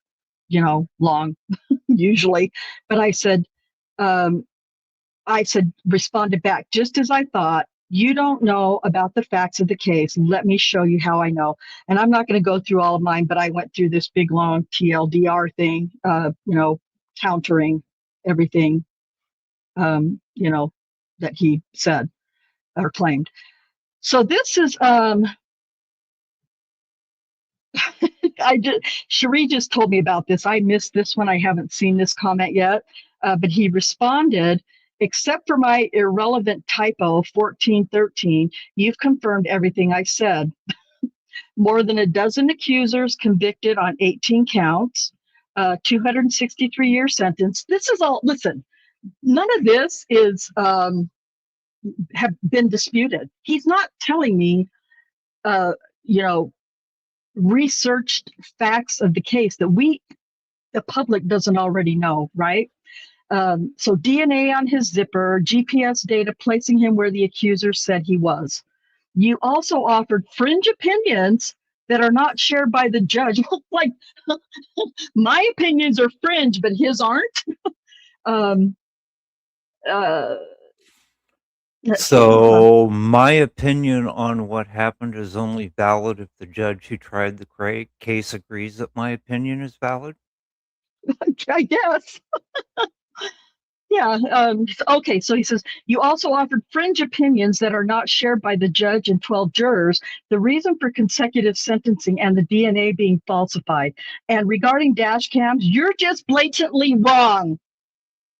long usually, but I said, responded back, just as I thought, you don't know about the facts of the case. Let me show you how I know. And I'm not going to go through all of mine, but I went through this big, long TLDR thing, countering everything, that he said or claimed. So this is, Cherie just told me about this. I missed this one. I haven't seen this comment yet, but he responded, except for my irrelevant typo 1413, you've confirmed everything I said. More than a dozen accusers convicted on 18 counts, 263-year sentence. This is all, listen, none of this is have been disputed. He's not telling me, researched facts of the case that the public doesn't already know, right? So DNA on his zipper, GPS data placing him where the accuser said he was. You also offered fringe opinions that are not shared by the judge. Like, my opinions are fringe, but his aren't.
So my opinion on what happened is only valid if the judge who tried the case agrees that my opinion is valid.
I guess. Yeah. Okay. So he says, you also offered fringe opinions that are not shared by the judge and 12 jurors. The reason for consecutive sentencing and the DNA being falsified. And regarding dash cams, you're just blatantly wrong.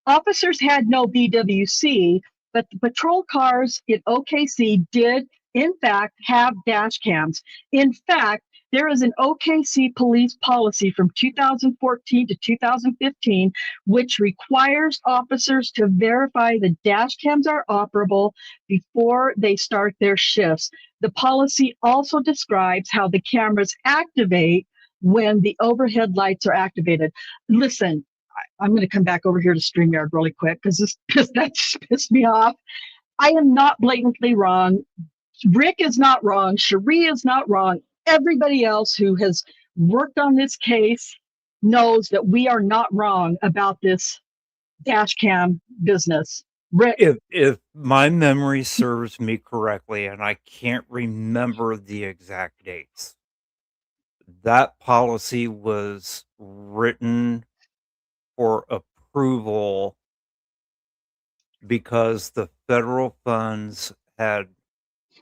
Officers had no BWC, but the patrol cars in OKC did, in fact, have dash cams. In fact, there is an OKC police policy from 2014 to 2015, which requires officers to verify the dash cams are operable before they start their shifts. The policy also describes how the cameras activate when the overhead lights are activated. Listen, I'm going to come back over here to StreamYard really quick because that just pissed me off. I am not blatantly wrong. Rick is not wrong. Cherie is not wrong. Everybody else who has worked on this case knows that we are not wrong about this dash cam business. Rick,
If my memory serves me correctly, and I can't remember the exact dates, that policy was written for approval because the federal funds had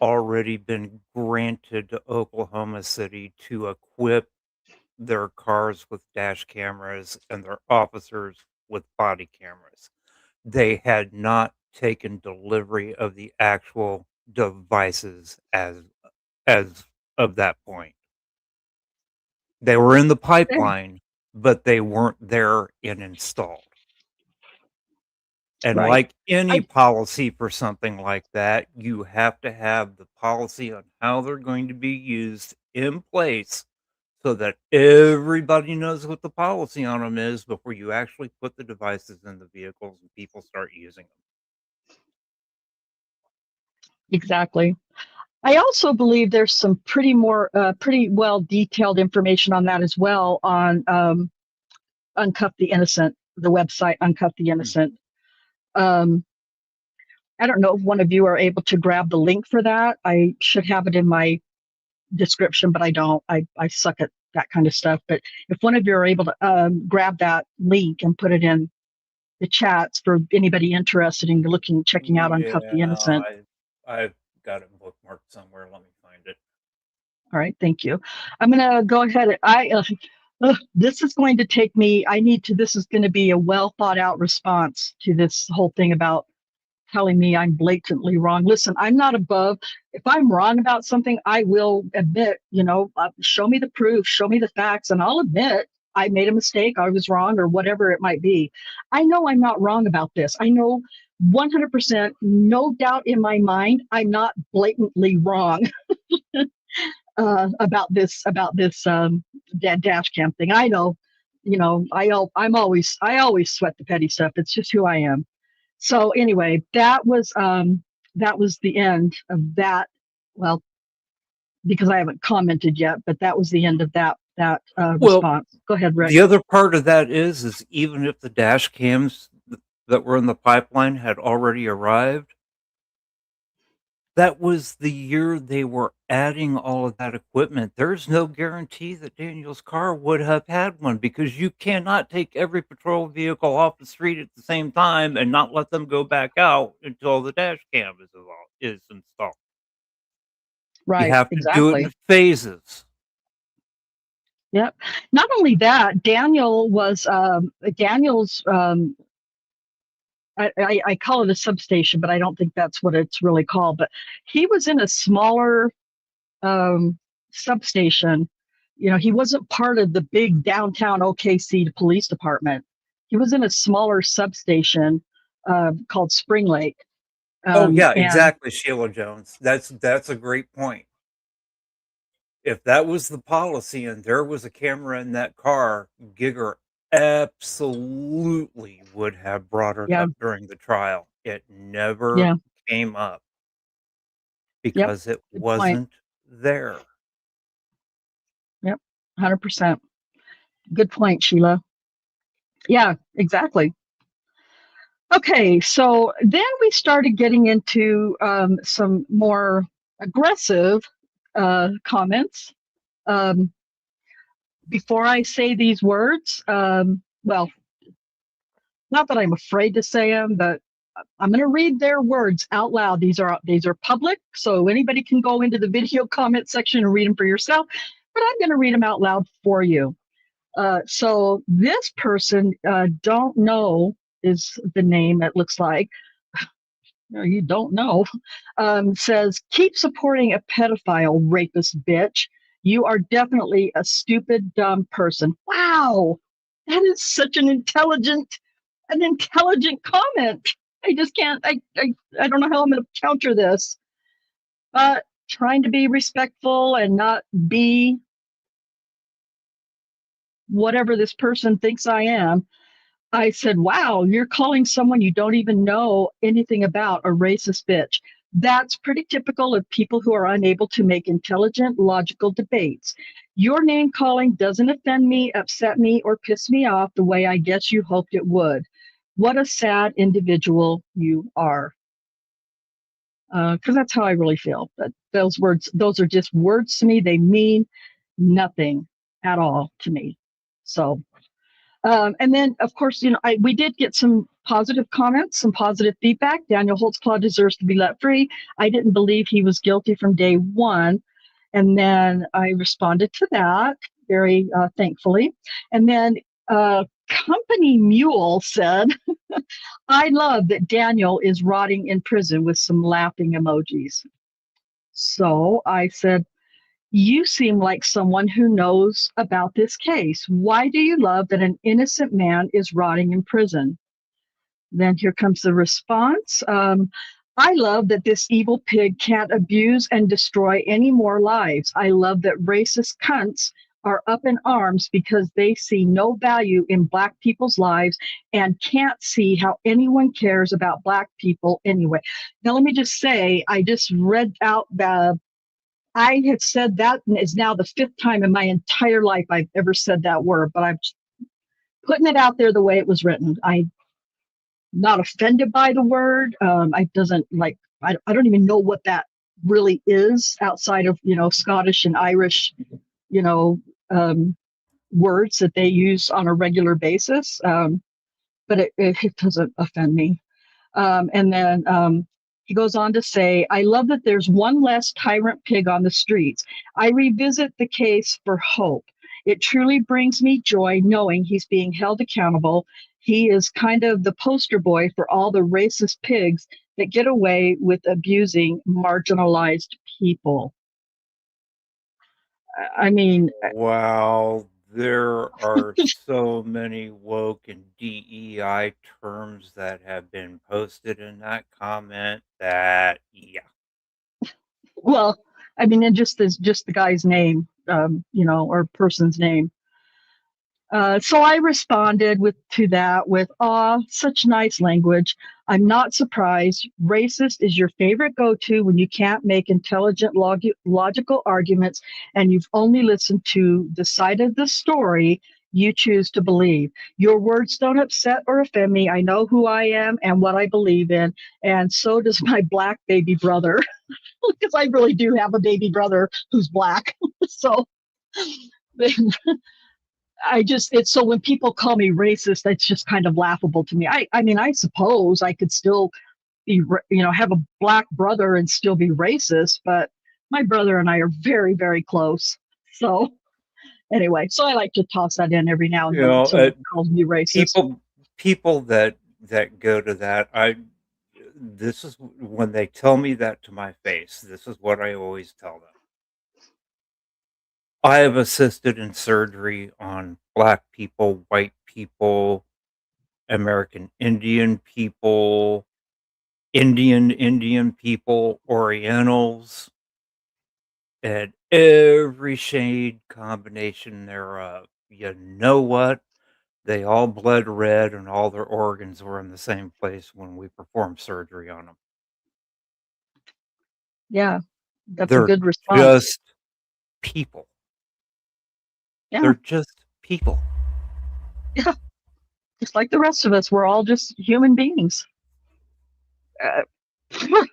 already been granted to Oklahoma City to equip their cars with dash cameras and their officers with body cameras. They had not taken delivery of the actual devices as of that point. They were in the pipeline, but they weren't there and installed. And
Right.
like any policy for something like that, you have to have the policy on how they're going to be used in place so that everybody knows what the policy on them is before you actually put the devices in the vehicles and people start using them.
exactly. I also believe there's some pretty well detailed information on that as well on Uncuff the Innocent, the website Uncuff the Innocent. I don't know if one of you are able to grab the link for that. I should have it in my description, but I don't. I suck at that kind of stuff. But if one of you are able to grab that link and put it in the chats for anybody interested in checking out Uncuff the Innocent.
I've got it bookmarked somewhere. Let me find it.
All right, thank you. I'm going to go ahead. This is going to take me, this is going to be a well thought out response to this whole thing about telling me I'm blatantly wrong. Listen, I'm not above, if I'm wrong about something, I will admit, show me the proof, show me the facts, and I'll admit I made a mistake, I was wrong, or whatever it might be. I know I'm not wrong about this. I know 100%, no doubt in my mind, I'm not blatantly wrong about this dash cam thing. I know, I always sweat the petty stuff. It's just who I am. So anyway, that was that was the end of that. Well, because I haven't commented yet, but that was the end of that
Well,
response. Go ahead, Rick.
the other part of that is even if the dash cams that were in the pipeline had already arrived, that was the year they were adding all of that equipment. There's no guarantee that Daniel's car would have had one because you cannot take every patrol vehicle off the street at the same time and not let them go back out until the dash cam is installed.
Right.
You have to do it
Exactly.
in phases.
Yep. Not only that, Daniel was Daniel's. I call it a substation, but I don't think that's what it's really called. But he was in a smaller substation. You know, he wasn't part of the big downtown OKC police department. He was in a smaller substation called Spring Lake.
Oh yeah,
And
exactly, Sheila Jones. That's a great point. If that was the policy and there was a camera in that car, Giger absolutely would have brought it
yeah,
up during the trial. It never
yeah,
came up
yep.
because it
Good point.
wasn't there.
Yep, 100%. Good point, Sheila. Yeah, exactly. Okay, so then we started getting into some more aggressive comments. Before I say these words, well, not that I'm afraid to say them, but I'm going to read their words out loud. These are public, so anybody can go into the video comment section and read them for yourself. But I'm going to read them out loud for you. So this person, don't know is the name. It looks like. No, you don't know. Says, keep supporting a pedophile, rapist bitch. You are definitely a stupid, dumb person. Wow, that is such an intelligent comment. I just can't. I don't know how I'm going to counter this. But trying to be respectful and not be whatever this person thinks I am. I said, wow, you're calling someone you don't even know anything about a racist bitch. That's pretty typical of people who are unable to make intelligent, logical debates. Your name calling doesn't offend me, upset me, or piss me off the way I guess you hoped it would. What a sad individual you are. Because that's how I really feel. But those are just words to me. They mean nothing at all to me. So. And then, of course, we did get some positive comments, some positive feedback. Daniel Holtzclaw deserves to be let free. I didn't believe he was guilty from day one. And then I responded to that very thankfully. And then Company Mule said, I love that Daniel is rotting in prison with some laughing emojis. So I said, you seem like someone who knows about this case. Why do you love that an innocent man is rotting in prison? Then here comes the response. I love that this evil pig can't abuse and destroy any more lives. I love that racist cunts are up in arms because they see no value in Black people's lives and can't see how anyone cares about Black people anyway. Now, let me just say, I just read out I have said that is now the 5th time in my entire life I've ever said that word, but I'm putting it out there the way it was written. I'm not offended by the word. I don't even know what that really is outside of, Scottish and Irish, words that they use on a regular basis. But it doesn't offend me. And then he goes on to say, I love that there's one less tyrant pig on the streets. I revisit the case for hope. It truly brings me joy knowing he's being held accountable. He is kind of the poster boy for all the racist pigs that get away with abusing marginalized people. I mean,
Wow, there are so many woke and DEI terms that have been posted in that comment that, yeah.
well, I mean, and just the guy's name, or person's name. So I responded to that with, "Aw, such nice language. I'm not surprised. Racist is your favorite go-to when you can't make intelligent, logical arguments and you've only listened to the side of the story you choose to believe. Your words don't upset or offend me. I know who I am and what I believe in, and so does my black baby brother," because I really do have a baby brother who's black. So it's so when people call me racist, it's just kind of laughable to me. I mean, I suppose I could still be, have a black brother and still be racist, but my brother and I are very, very close. So anyway, so I like to toss that in every now and
You
then.
know,
Someone calls me racist.
people that go to that, this is when they tell me that to my face, this is what I always tell them. I have assisted in surgery on black people, white people, American Indian people, Indian people, Orientals, and every shade combination thereof. You know what? They all bled red and all their organs were in the same place when we performed surgery on them.
Yeah, that's a
They're
good response.
just people.
Yeah.
They're just people.
Yeah, just like the rest of us, we're all just human beings.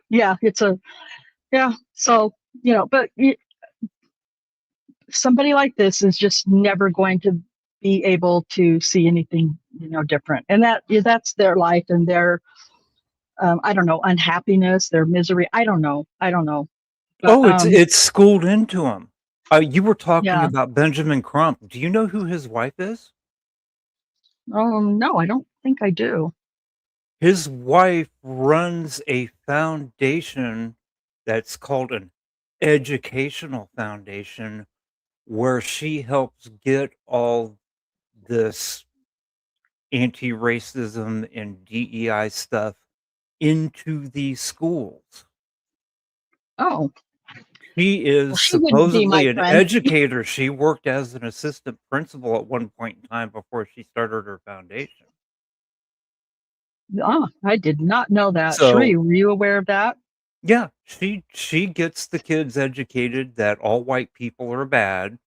Yeah, so, but somebody like this is just never going to be able to see anything, different. And that's their life and their, I don't know, unhappiness, their misery. I don't know. But,
It's schooled into them. You were talking
yeah.
about Benjamin Crump. Do you know who his wife is?
No, I don't think I do.
His wife runs a foundation that's called an educational foundation where she helps get all this anti-racism and DEI stuff into these schools.
Oh,
She is
she wouldn't be my
supposedly an
friend.
educator. She worked as an assistant principal at one point in time before she started her foundation.
I did not know that.
So-
Sheree, were you aware of that?
Yeah, she gets the kids educated that all white people are bad,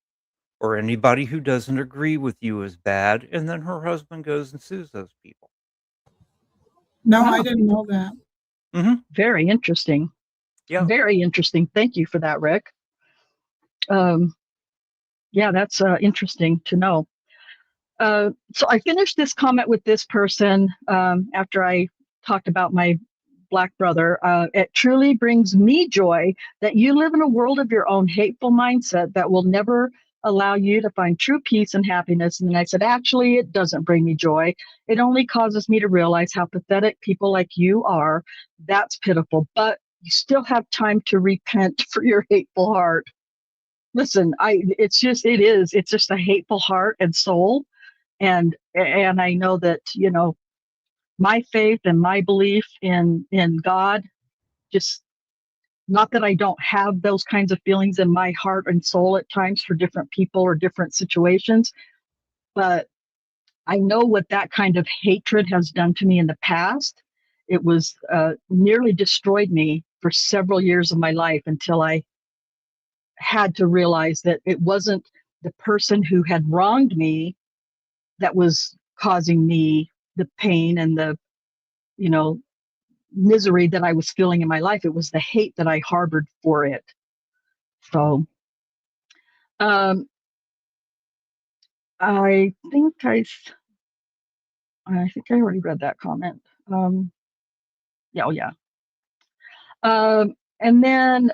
or anybody who doesn't agree with you is bad, and then her husband goes and sues those people.
No,
Wow.
I didn't know that.
Very interesting.
Yeah.
Very interesting. Thank you for that, Rick. Yeah, that's interesting to know. So I finished this comment with this person after I talked about my black brother. It truly brings me joy that you live in a world of your own hateful mindset that will never allow you to find true peace and happiness. And then I said, actually, it doesn't bring me joy. It only causes me to realize how pathetic people like you are. That's pitiful, but you still have time to repent for your hateful heart. Listen, it's just a hateful heart and soul. And I know that, my faith and my belief in God, just not that I don't have those kinds of feelings in my heart and soul at times for different people or different situations, but I know what that kind of hatred has done to me in the past. It was nearly destroyed me for several years of my life until I had to realize that it wasn't the person who had wronged me that was causing me the pain and the, misery that I was feeling in my life. It was the hate that I harbored for it. So, I think I already read that comment. Yeah. And then,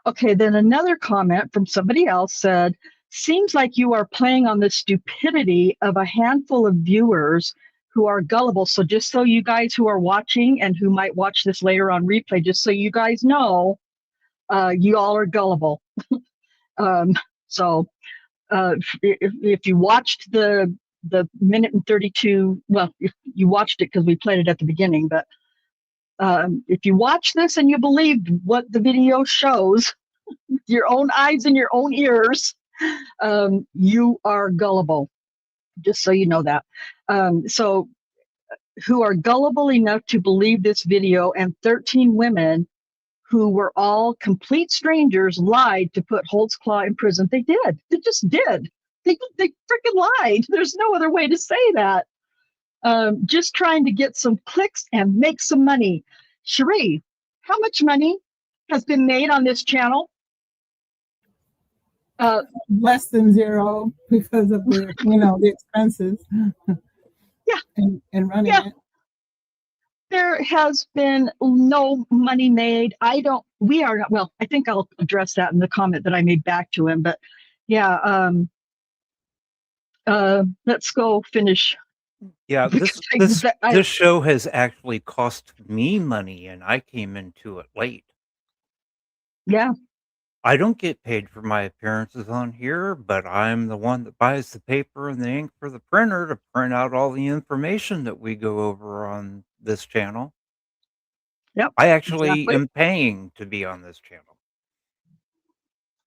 okay, then another comment from somebody else said, seems like you are playing on the stupidity of a handful of viewers who are gullible. So just so you guys who are watching and who might watch this later on replay, just so you guys know, you all are gullible. So if you watched the minute and 32, well, if you watched it because we played it at the beginning, but if you watch this and you believed what the video shows, your own eyes and your own ears, You are gullible, just so you know that. So who are gullible enough to believe this video, and 13 women who were all complete strangers lied to put Holtzclaw in prison. They did. They just did. They freaking lied. There's no other way to say that. Just trying to get some clicks and make some money. Cherie, how much money has been made on this channel?
Less than zero because of the, the expenses.
Yeah.
And running
Yeah.
it.
There has been no money made. We are not, well, I think I'll address that in the comment that I made back to him, but yeah, let's go finish.
Yeah,
Because
this show has actually cost me money, and I came into it late.
Yeah,
I don't get paid for my appearances on here, but I'm the one that buys the paper and the ink for the printer to print out all the information that we go over on this channel.
yep.
I actually
Exactly.
am paying to be on this channel.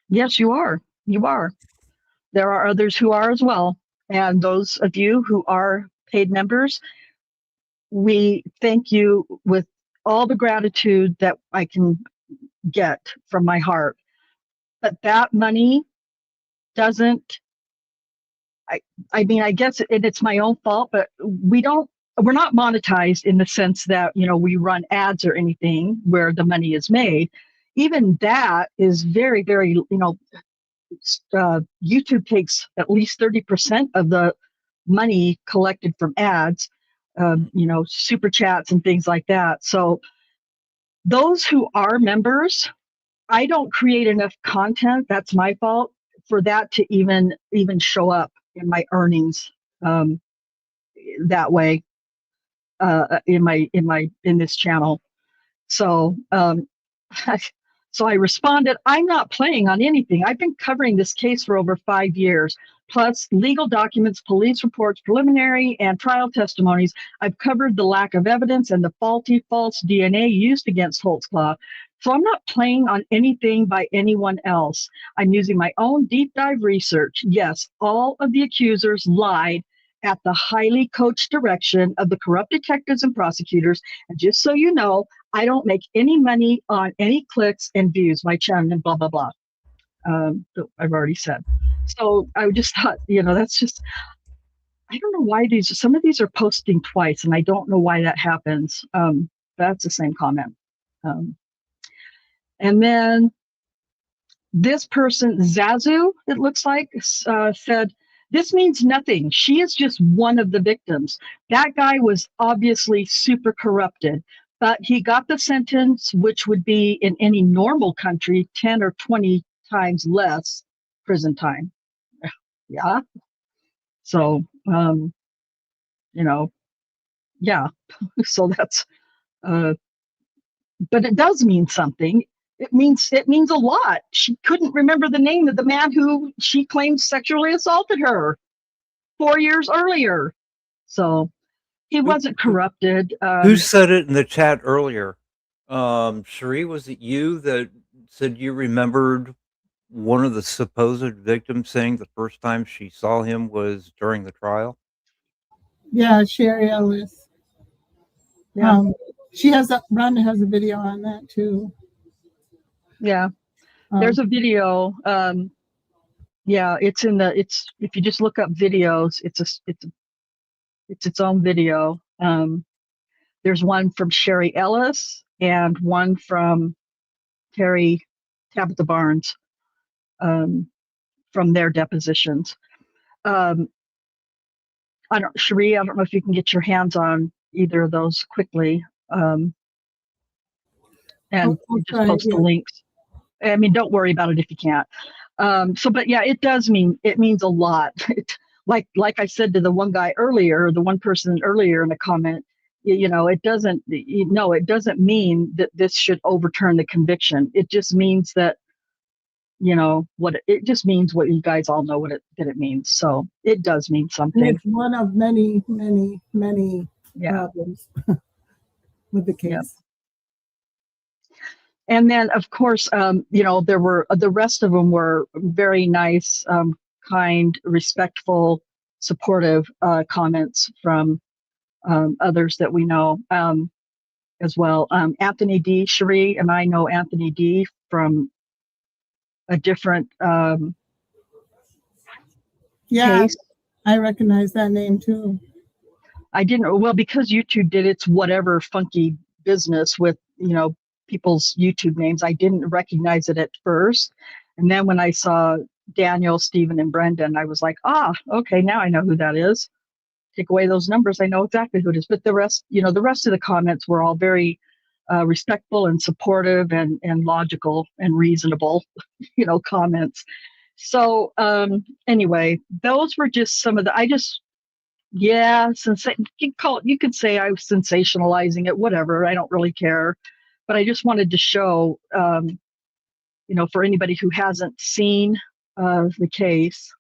Yes, you are. You are. There are others who are as well. And those of you who are paid members, we thank you with all the gratitude that I can get from my heart. But that money doesn't, I mean, I guess it's my own fault, but we're not monetized in the sense that, we run ads or anything where the money is made. Even that is very, very, YouTube takes at least 30% of the money collected from ads, super chats and things like that. So those who are members, I don't create enough content. That's my fault for that to even show up in my earnings that way in this channel. So so I responded, I'm not playing on anything. I've been covering this case for over 5 years, plus legal documents, police reports, preliminary and trial testimonies. I've covered the lack of evidence and the faulty false DNA used against Holtzclaw. So I'm not playing on anything by anyone else. I'm using my own deep dive research. Yes, all of the accusers lied at the highly coached direction of the corrupt detectives and prosecutors. And just so you know, I don't make any money on any clicks and views, my channel and blah, blah, blah. I've already said. So I just thought, that's just, I don't know why some of these are posting twice, and I don't know why that happens. That's the same comment. And then this person, Zazu, it looks like, said, this means nothing. She is just one of the victims. That guy was obviously super corrupted, but he got the sentence, which would be in any normal country, 10 or 20 times less prison time. Yeah. So, yeah. So that's, but it does mean something. It means a lot. She couldn't remember the name of the man who she claims sexually assaulted her 4 years earlier. So he wasn't corrupted.
Who said it in the chat earlier? Cherie, was it you that said you remembered one of the supposed victims saying the first time she saw him was during the trial?
Yeah, Sherry Ellis.
Yeah.
Rhonda has a video on that too.
Yeah. There's a video. Yeah, it's if you just look up videos, it's its own video. There's one from Sherry Ellis and one from Tabitha Barnes, from their depositions. Cherie, I don't know if you can get your hands on either of those quickly. And just post the links. I mean, don't worry about it if you can't. But yeah, it means a lot. Like I said to the one guy earlier, the one person earlier in the comment, it doesn't mean that this should overturn the conviction. It just means that, it just means what you guys all know that it means. So it does mean something.
And it's one of many, many, many
Yeah.
problems with the case.
Yep. And then, of course, there were the rest of them were very nice, kind, respectful, supportive comments from others that we know as well. Anthony D. Cherie and I know Anthony D. from a different
Yeah,
case.
I recognize that name too.
I didn't, well, because YouTube did its whatever funky business with, people's YouTube names, I didn't recognize it at first. And then when I saw Daniel, Stephen, and Brendan, I was like, okay, now I know who that is. Take away those numbers, I know exactly who it is. But the rest of the comments were all very respectful and supportive and logical and reasonable, comments. So anyway, those were just some of the, you could say I was sensationalizing it, whatever. I don't really care. But I just wanted to show, for anybody who hasn't seen the case,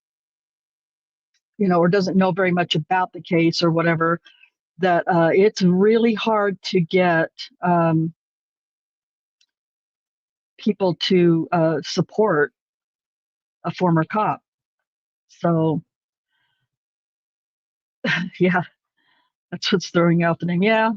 or doesn't know very much about the case or whatever, that it's really hard to get people to support a former cop. So, yeah, that's what's throwing out the name. Yeah.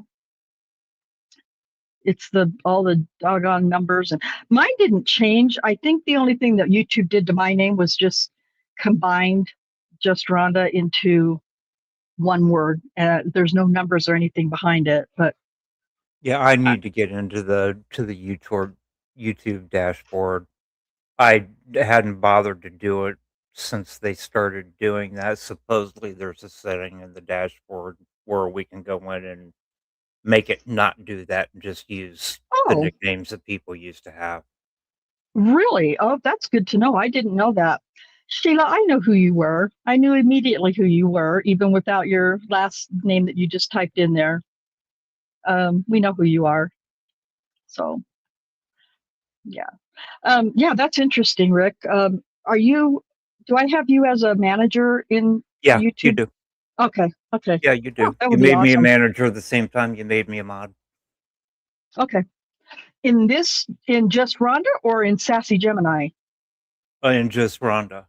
It's all the doggone numbers, and mine didn't change. I think the only thing that YouTube did to my name was just combined Just Rhonda into one word. There's no numbers or anything behind it, but
Yeah, I need to get into the YouTube dashboard. I hadn't bothered to do it since they started doing that. Supposedly, there's a setting in the dashboard where we can go in and make it not do that and just use the
oh,
nicknames that people used to have.
really? Oh, that's good to know. I didn't know that. Sheila, I know who you were. I knew immediately who you were, even without your last name that you just typed in there. We know who you are. So, yeah. Yeah, that's interesting, Rick. Do I have you as a manager in
Yeah, you
YouTube?
do.
Okay.
Yeah, you do.
That
You
would be
made me a
awesome.
manager the same time you made me a mod.
Okay. In Just Rhonda or in Sassy Gemini?
And just Rhonda.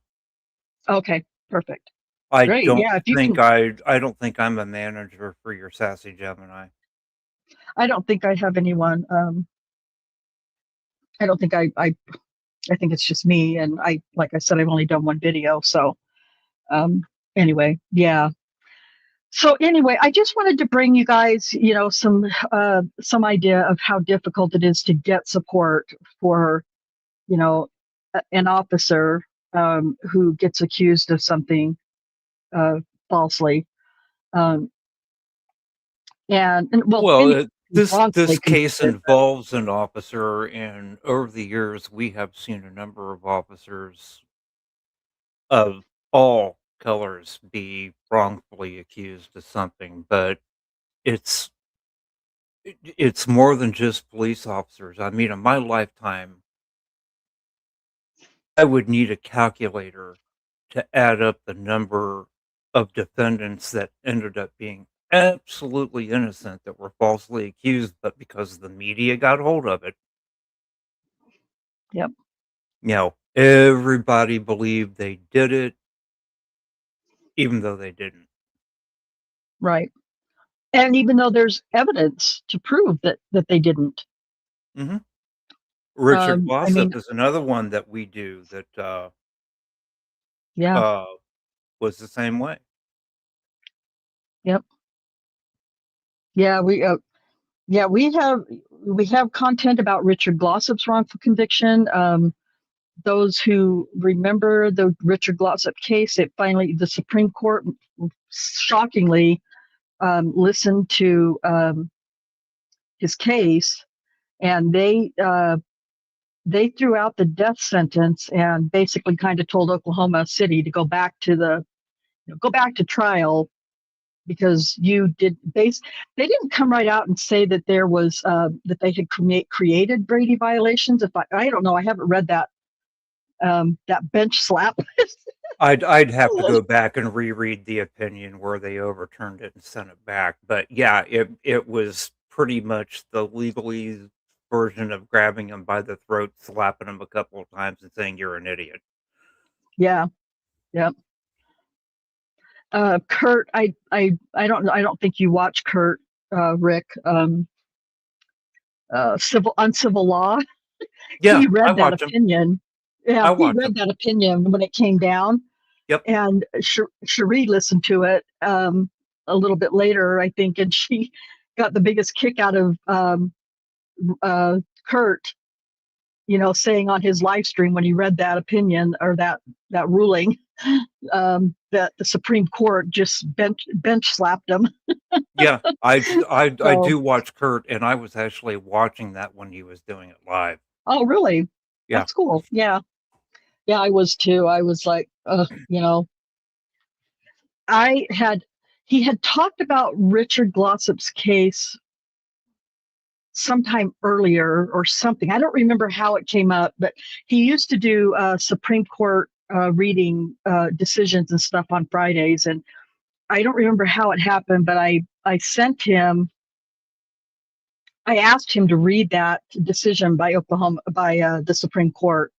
Okay, perfect.
I
Great.
don't
Yeah, if you
think
can,
I don't think I'm a manager for your Sassy Gemini.
I don't think I have anyone. I don't think I think it's just me, and like I said, I've only done one video. So anyway, yeah. So anyway, I just wanted to bring you guys, some idea of how difficult it is to get support for, an officer who gets accused of something falsely,
Well, this
wrongfully
case
convicted.
involves an officer, and over the years, we have seen a number of officers of all colors be wrongfully accused of something, but it's it's more than just police officers. I mean, in my lifetime, I would need a calculator to add up the number of defendants that ended up being absolutely innocent that were falsely accused, but because the media got hold of it,
Yep.
Everybody believed they did it, even though they didn't.
Right. And even though there's evidence to prove that they didn't.
Mhm. Richard
I mean,
Glossip is another one that we do that
yeah.
was the same way.
Yep. Yeah, we have content about Richard Glossop's wrongful conviction. Those who remember the Richard Glossop case, the Supreme Court shockingly listened to his case, and they threw out the death sentence and basically kind of told Oklahoma City to go back to trial, because they didn't come right out and say that there was that they had created Brady violations. I don't know, I haven't read that bench slap.
I'd have to go back and reread the opinion where they overturned it and sent it back. But yeah, it was pretty much the version of grabbing him by the throat, slapping him a couple of times, and saying, "You're an idiot."
Yeah. Yep. Kurt, I don't think you watch Kurt, Rick. Uncivil law.
Yeah,
He
I
read that
watch him.
opinion. Yeah,
I
he
watch
read
him.
that opinion when it came down.
Yep.
And Cherie listened to it a little bit later, I think, and she got the biggest kick out of Kurt, saying on his live stream when he read that opinion or that ruling, that the Supreme Court just bench slapped him.
Yeah, I
So-
do watch Kurt, and I was actually watching that when he was doing it live.
Oh, really?
Yeah.
That's cool. Yeah. Yeah, I was too. I was like, he had talked about Richard Glossop's case sometime earlier or something. I don't remember how it came up, but he used to do Supreme Court reading decisions and stuff on Fridays. And I don't remember how it happened, but I asked him to read that decision by the Supreme Court,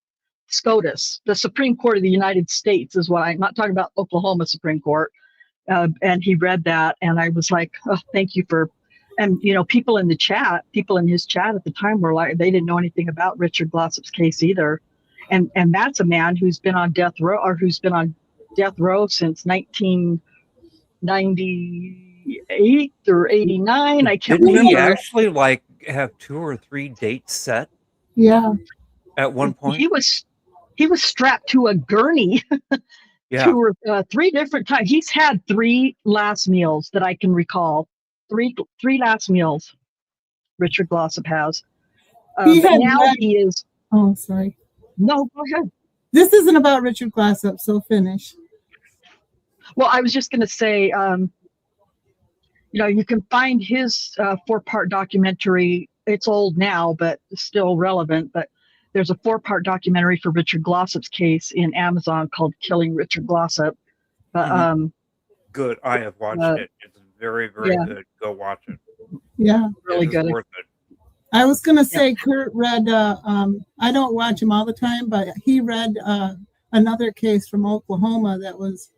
SCOTUS, the Supreme Court of the United States is what I'm not talking about Oklahoma Supreme Court. And he read that, and I was like, oh, thank you for, and people in his chat at the time were like, they didn't know anything about Richard Glossop's case either. And that's a man who's been on death row since 1998 or 89. I can't
Didn't he
remember.
actually have 2 or 3 dates set
Yeah.
at one point?
He was strapped to a gurney.
Yeah.
2 or 3 different times. He's had 3 last meals that I can recall. 3 last meals. Richard Glossop has. But now he is.
Oh, sorry.
No, go ahead.
This isn't about Richard Glossop, so finish.
Well, I was just going to say, you can find his 4-part documentary. It's old now, but still relevant. But there's a 4-part documentary for Richard Glossop's case in Amazon called "Killing Richard Glossop."
Good. I have watched it. It's very, very good. Go watch it.
Yeah.
Really good.
Worth it.
I was going to say, Kurt read, I don't watch him all the time, but he read another case from Oklahoma that was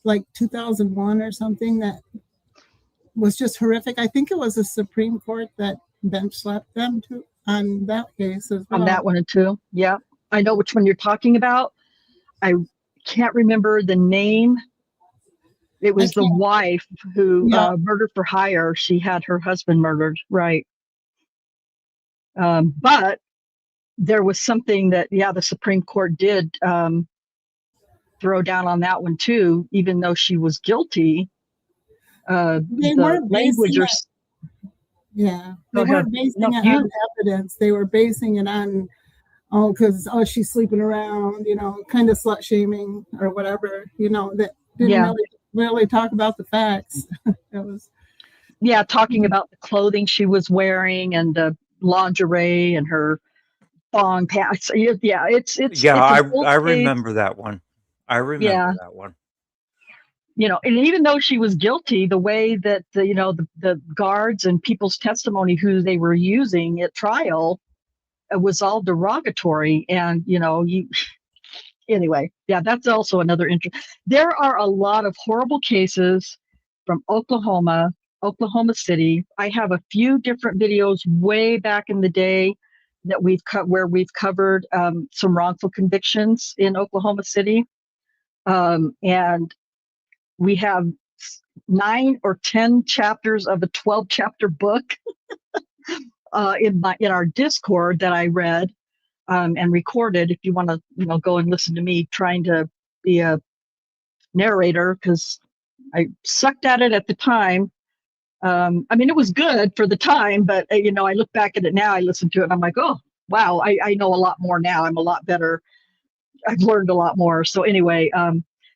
like 2001 or something that was just horrific. I think it was the Supreme Court that bench slapped them on that case as well.
On that one too. Yeah. I know which one you're talking about. I can't remember the name. It was the wife who murdered for hire. She had her husband murdered. Right. But there was something that, the Supreme Court did throw down on that one too, even though she was guilty.
They weren't basing it on evidence. They were basing it on, because she's sleeping around, kind of slut shaming or whatever, that didn't really talk about the facts. It was
talking about the clothing she was wearing and the lingerie and her thong pants. I
remember that one. That one.
And even though she was guilty, the way that the guards and people's testimony who they were using at trial was all derogatory. And anyway, that's also another interest. There are a lot of horrible cases from Oklahoma City. I have a few different videos way back in the day that we've covered some wrongful convictions in Oklahoma City. And we have 9 or 10 chapters of a 12-chapter book in our Discord that I read and recorded. If you want to, go and listen to me trying to be a narrator, because I sucked at it at the time. It was good for the time, but I look back at it now. I listen to it, and I'm like, oh wow, I know a lot more now. I'm a lot better. I've learned a lot more. So anyway,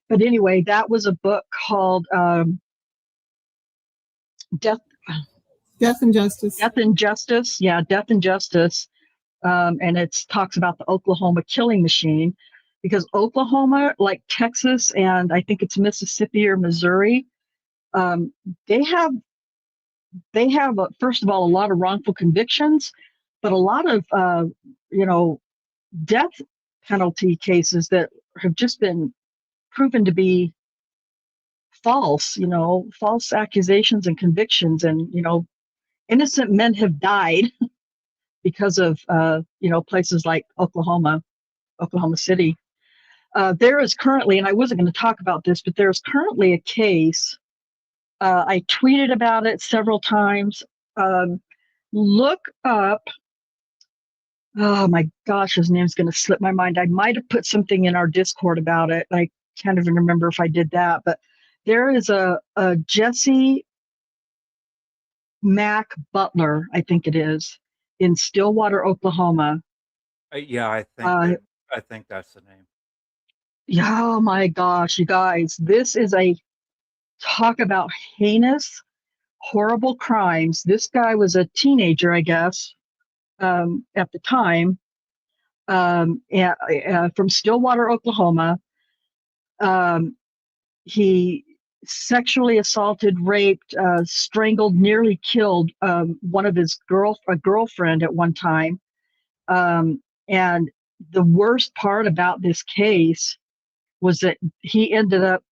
that was a book called Death and Justice. Death and Justice. Yeah, Death and Justice. And it talks about the Oklahoma killing machine, because Oklahoma, like Texas, and I think it's Mississippi or Missouri, they have first of all a lot of wrongful convictions, but a lot of, you know, death penalty cases that have just been proven to be false, you know, false accusations and convictions. And, you know, innocent men have died because of, you know, places like Oklahoma City. There is currently, and I wasn't going to talk about this, but there's currently a case. I tweeted about it several times. Look up, oh my gosh, his name's going to slip my mind. I might have put something in our Discord about it. I can't even remember if I did that, but there is a Jesse Mack Butler, I think it is, in Stillwater, Oklahoma.
Yeah,
Uh,
I think that's the name.
Yeah, oh my gosh, you guys, this is a talk about heinous, horrible crimes. This guy was a teenager, I guess, at the time, from Stillwater, Oklahoma. He sexually assaulted, raped, strangled, nearly killed one of his girlfriend at one time. And the worst part about this case was that he ended up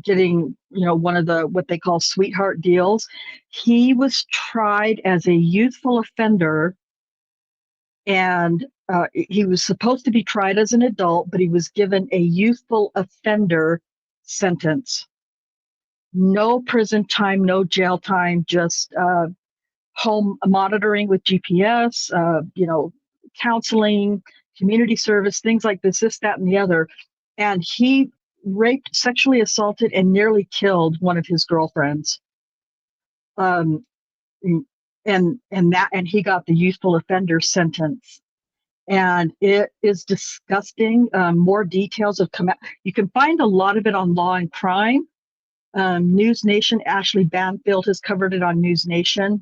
getting, you know, one of the what they call sweetheart deals. He was tried as a youthful offender, and he was supposed to be tried as an adult, but he was given a youthful offender sentence. No prison time, no jail time, just home monitoring with GPS, you know, counseling, community service, things like this, that, and the other. And he raped, sexually assaulted, and nearly killed one of his girlfriends. And he got the youthful offender sentence. And it is disgusting. More details have come out. You can find a lot of it on Law and Crime. News Nation, Ashley Banfield has covered it on News Nation.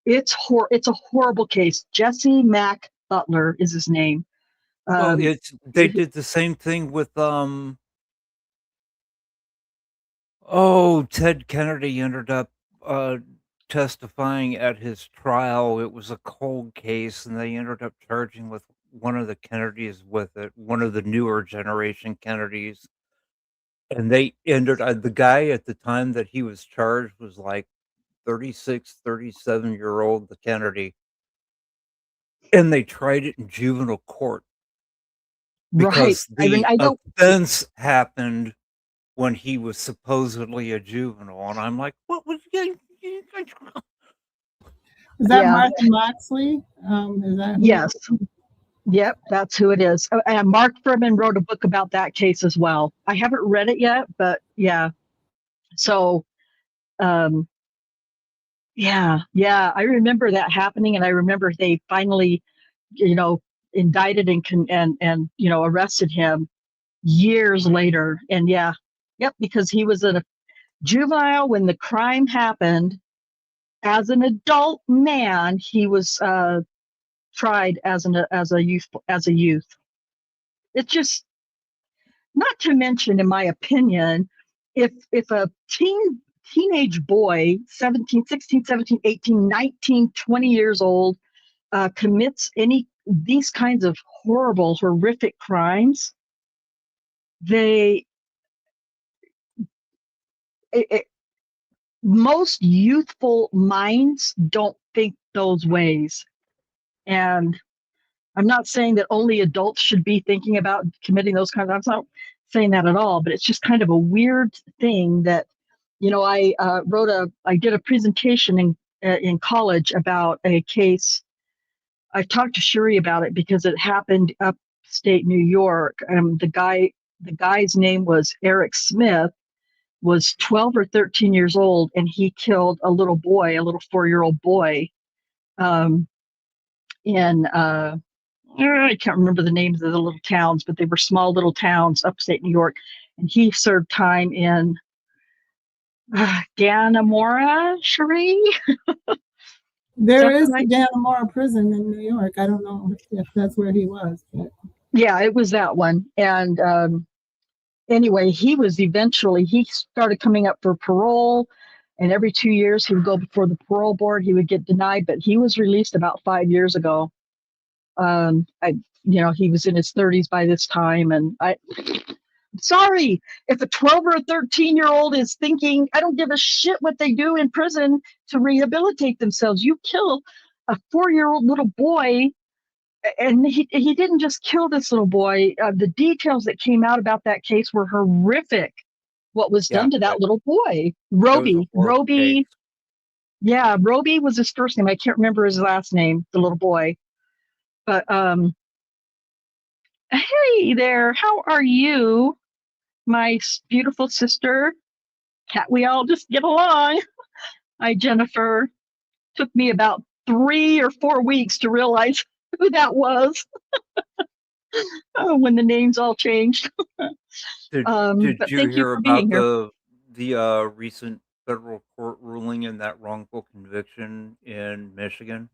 It's a horrible case. Jesse Mack Butler is his name.
Well, they did the same thing with Ted Kennedy ended up testifying at his trial. It was a cold case, and they ended up charging with one of the Kennedys with it, one of the newer generation Kennedys. And they ended the guy at the time that he was charged was like 36, 37-year-old, the Kennedy. And they tried it in juvenile court. Because the offense happened when he was supposedly a juvenile. And I'm like, what was you?
Is that Martha Moxley? Is that
yes. Yep, that's who it is. And Mark Furman wrote a book about that case as well. I haven't read it yet, but yeah. So, yeah, I remember that happening, and I remember they finally, you know, indicted and you know, arrested him years later. And yeah, yep, because he was a juvenile when the crime happened. As an adult man, he was tried as a youth. It's just, not to mention, in my opinion, if a teenage boy, 17, 16, 17, 18, 19, 20 years old, commits these kinds of horrible, horrific crimes, most youthful minds don't think those ways. And I'm not saying that only adults should be thinking about committing those kinds of, I'm not saying that at all, but it's just kind of a weird thing that, you know, I did a presentation in college about a case. I talked to Shuri about it because it happened upstate New York. The guy's name was Eric Smith, was 12 or 13 years old, and he killed a little 4-year-old boy in I can't remember the names of the little towns, but they were small little towns upstate New York. And he served time in Dannemora, Cherie.
There is a Dannemora prison in New York. I don't know if that's where he was. But.
Yeah, it was that one. And anyway, he started coming up for parole. And every 2 years he would go before the parole board. He would get denied, but he was released about 5 years ago. He was in his 30s by this time, and sorry if a 12 or a 13-year-old is thinking, I don't give a shit what they do in prison to rehabilitate themselves. You kill a 4-year-old little boy, and he didn't just kill this little boy. The details that came out about that case were horrific. What was
Yeah,
done to that little boy,
it was a horrible
Roby.
case.
Yeah, Roby was his first name. I can't remember his last name, the little boy. But hey there, how are you, my beautiful sister? Can't we all just get along? Hi, Jennifer. Took me about 3 or 4 weeks to realize who that was. When the names all changed.
Did
But
you
thank you
hear
for being
about
here.
the recent federal court ruling in that wrongful conviction in Michigan?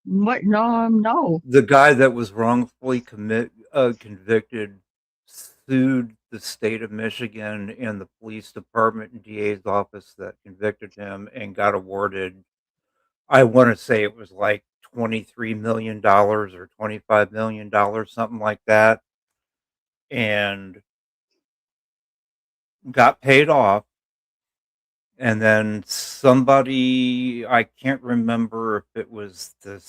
What? No, no.
The guy that was wrongfully convicted sued the state of Michigan and the police department and DA's office that convicted him and got awarded, I want to say it was like $23 million or $25 million, something like that, and got paid off. And then somebody, I can't remember if it was the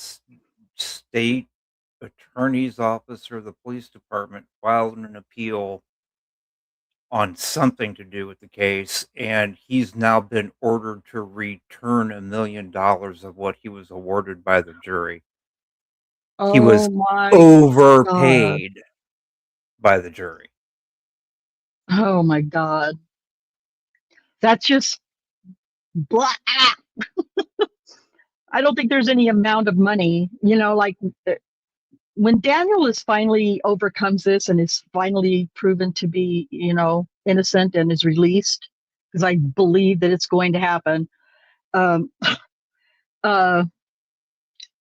state attorney's office or the police department, filed an appeal on something to do with the case, and he's now been ordered to return $1 million of what he was awarded by the jury. He was
Oh my God.
overpaid by the jury.
Oh my God. That's just blah. I don't think there's any amount of money, like when Daniel is finally overcomes this and is finally proven to be, innocent and is released, because I believe that it's going to happen.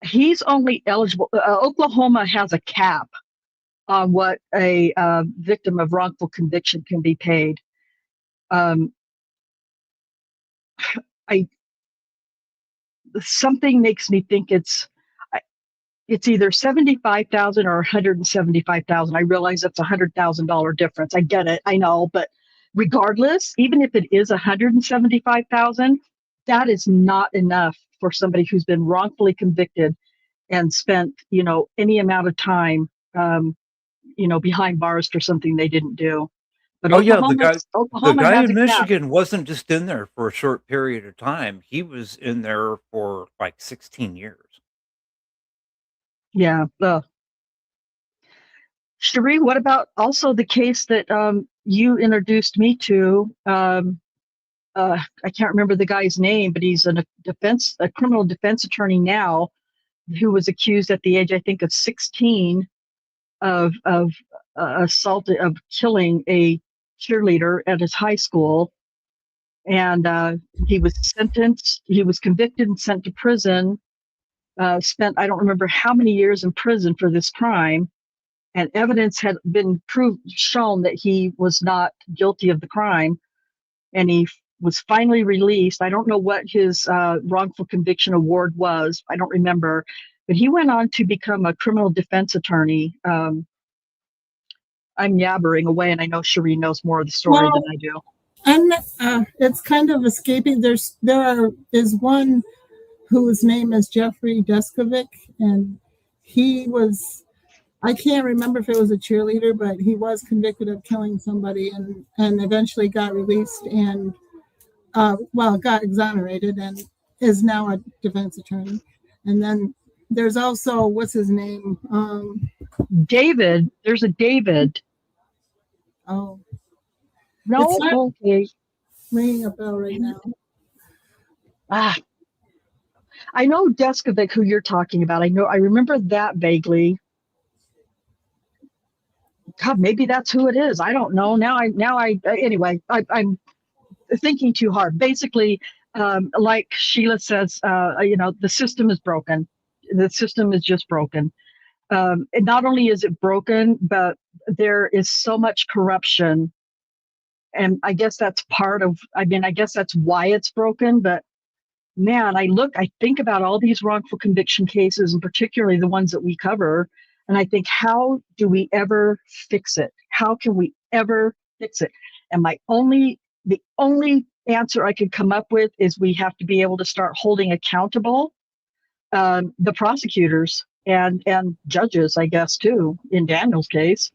He's only eligible. Oklahoma has a cap on what a victim of wrongful conviction can be paid. Something makes me think it's either 75,000 or 175,000. I realize that's $100,000 difference. I get it. I know, but regardless, even if it is 175,000, that is not enough for somebody who's been wrongfully convicted and spent, any amount of time, behind bars for something they didn't do. But
Oh yeah, the
Oklahoma
guy
has
in
a cap.
Michigan wasn't just in there for a short period of time. He was in there for like 16 years.
Yeah. Cherie, what about also the case that you introduced me to? I can't remember the guy's name, but he's a criminal defense attorney now, who was accused at the age, I think, of 16 of killing a cheerleader at his high school. And he was convicted and sent to prison, spent, I don't remember how many years in prison for this crime. And evidence had been shown that he was not guilty of the crime. And he was finally released. I don't know what his wrongful conviction award was. I don't remember. But he went on to become a criminal defense attorney. I'm yabbering away, and I know Cherie knows more of the story than I do.
And it's kind of escaping. There is one whose name is Jeffrey Deskovic, and he was, I can't remember if it was a cheerleader, but he was convicted of killing somebody and eventually got released and got exonerated and is now a defense attorney. And then there's also, what's his name?
David. There's a David.
Oh.
No, okay.
Ringing a bell right now.
I know Deskovic, who you're talking about. I remember that vaguely. God, maybe that's who it is. I don't know. Anyway, I'm thinking too hard. Basically, like Sheila says, the system is broken. The system is just broken. And not only is it broken, but there is so much corruption and I guess that's I guess that's why it's broken. But man, I think about all these wrongful conviction cases, and particularly the ones that we cover, and I think, how do we ever fix it? How can we ever fix it? And the only answer I could come up with is we have to be able to start holding accountable the prosecutors and judges, I guess, too, in Daniel's case.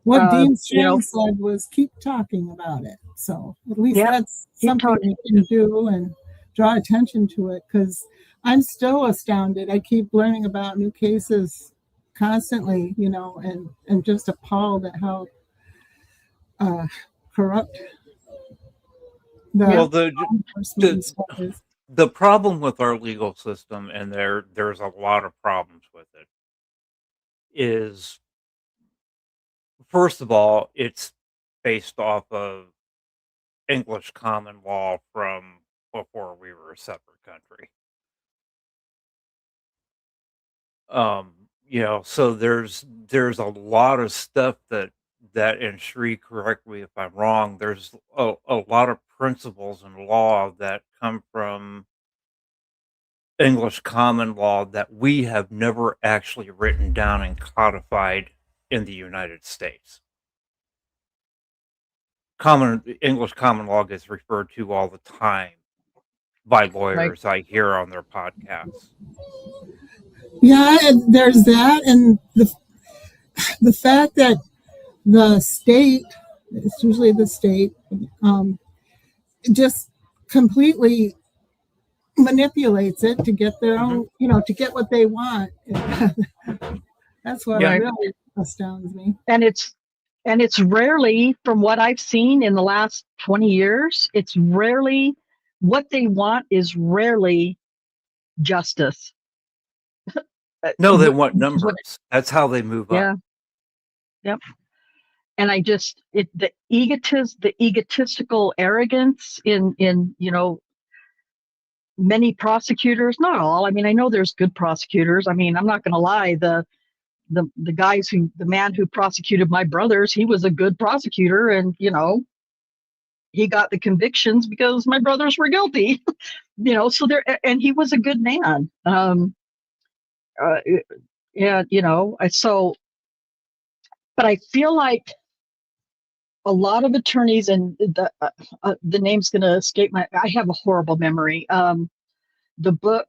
What Dean
you know,
Strang said was keep talking about it. So at least
Yeah,
that's
keep
something
talking.
we can do and draw attention to it, because I'm still astounded. I keep learning about new cases constantly, and just appalled at how corrupt the
Well,
enforcement and stuff is.
the problem with our legal system, and there's a lot of problems with it, is, first of all, it's based off of English common law from before we were a separate country. So there's a lot of stuff that and Sri, correct me if I'm wrong, there's a lot of principles in law that come from English common law that we have never actually written down and codified in the United States. English common law gets referred to all the time by lawyers I hear on their podcasts.
Yeah, and there's that, and the fact that the state, it's usually the state, just completely manipulates it to get their own, to get what they want. That's what really astounds me.
And it's rarely, from what I've seen in the last 20 years, it's rarely, what they want is rarely justice.
No, they want numbers. That's how they move up.
Yep. And the egotistical arrogance in many prosecutors, not all. I mean, I know there's good prosecutors. I mean, I'm not going to lie. The man who prosecuted my brothers, he was a good prosecutor, and he got the convictions because my brothers were guilty. So and he was a good man. But I feel like a lot of attorneys, and the name's going to escape I have a horrible memory. The book,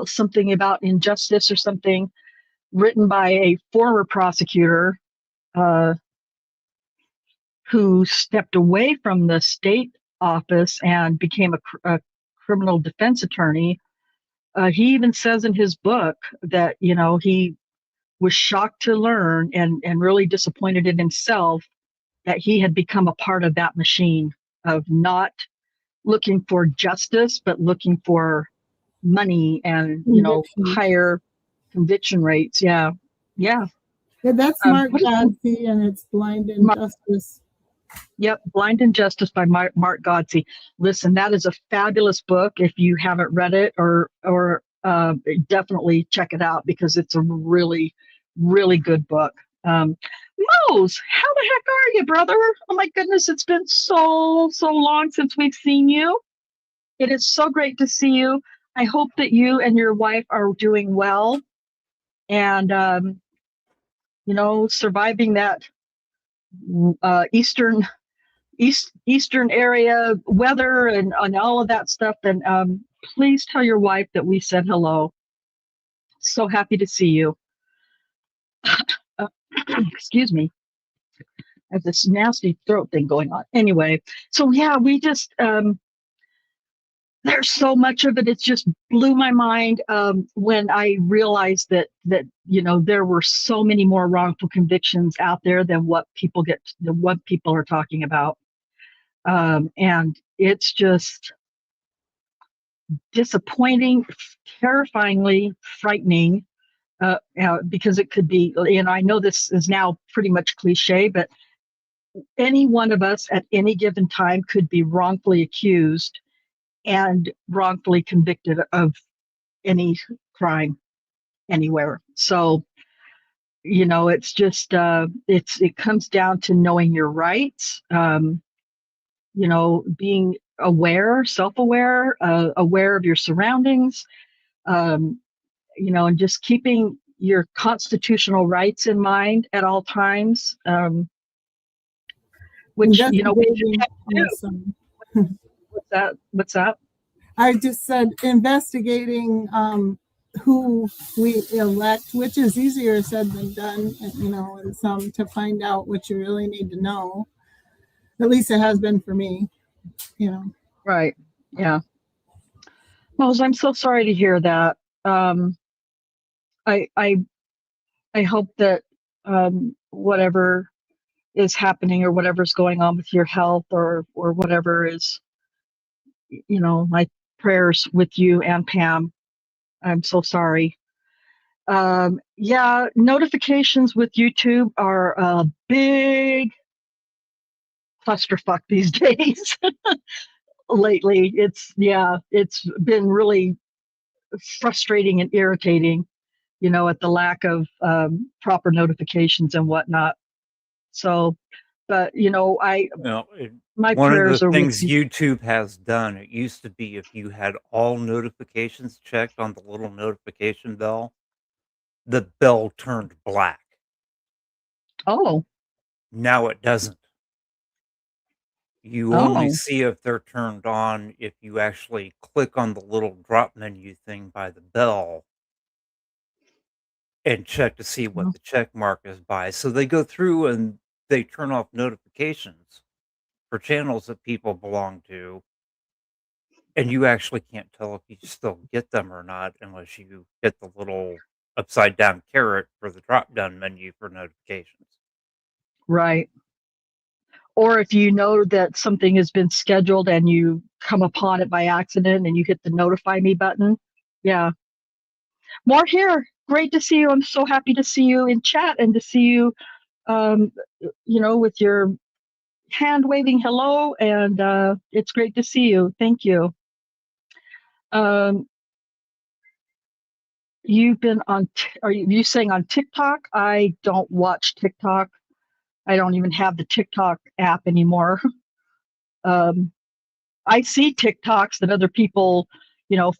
something about injustice or something, written by a former prosecutor who stepped away from the state office and became a criminal defense attorney. He even says in his book that, he was shocked to learn and really disappointed in himself that he had become a part of that machine of not looking for justice, but looking for money and, higher conviction rates. Yeah.
That's Mark Godsey, and it's Blind Injustice.
Yep, Blind Injustice by Mark Godsey. Listen, that is a fabulous book. If you haven't read it, or definitely check it out, because it's a really, really good book. Mose, how the heck are you, brother? Oh my goodness, it's been so long since we've seen you. It is so great to see you. I hope that you and your wife are doing well, and surviving that eastern area weather and all of that stuff. And please tell your wife that we said hello. So happy to see you. Excuse me. I have this nasty throat thing going on. Anyway, so yeah, we just there's so much of it. It just blew my mind when I realized that there were so many more wrongful convictions out there than what people are talking about. And it's just disappointing, terrifyingly frightening, because it could be, I know this is now pretty much cliche, but any one of us at any given time could be wrongfully accused and wrongfully convicted of any crime anywhere. So it's just it comes down to knowing your rights, being aware, self-aware, aware of your surroundings, um, and just keeping your constitutional rights in mind at all times, which we should
Investigating
have to do.
also.
What's that?
I just said investigating who we elect, which is easier said than done, and some to find out what you really need to know. At least it has been for me,
Right. Yeah. Mose, I'm so sorry to hear that. I hope that whatever is happening or whatever's going on with your health or whatever is, my prayers with you and Pam. I'm so sorry. Yeah, notifications with YouTube are a big clusterfuck these days. Lately, it's been really frustrating and irritating, at the lack of proper notifications and whatnot. So, but my
One of
prayers
the
are with
things
you.
YouTube has done, it used to be if you had all notifications checked on the little notification bell, the bell turned black.
Oh,
Now it doesn't. You only
oh,
see if they're turned on if you actually click on the little drop menu thing by the bell and check to see what
well,
the check mark is by. So they go through and they turn off notifications for channels that people belong to, and you actually can't tell if you still get them or not unless you hit the little upside down carrot for the drop down menu for notifications.
right. Or if you know that something has been scheduled and you come upon it by accident and you hit the notify me button. Yeah. More here. Great to see you. I'm so happy to see you in chat and to see you, with your hand waving hello. And it's great to see you. Thank you. You've been on, are you saying on TikTok? I don't watch TikTok. I don't even have the TikTok app anymore. I see TikToks that other people,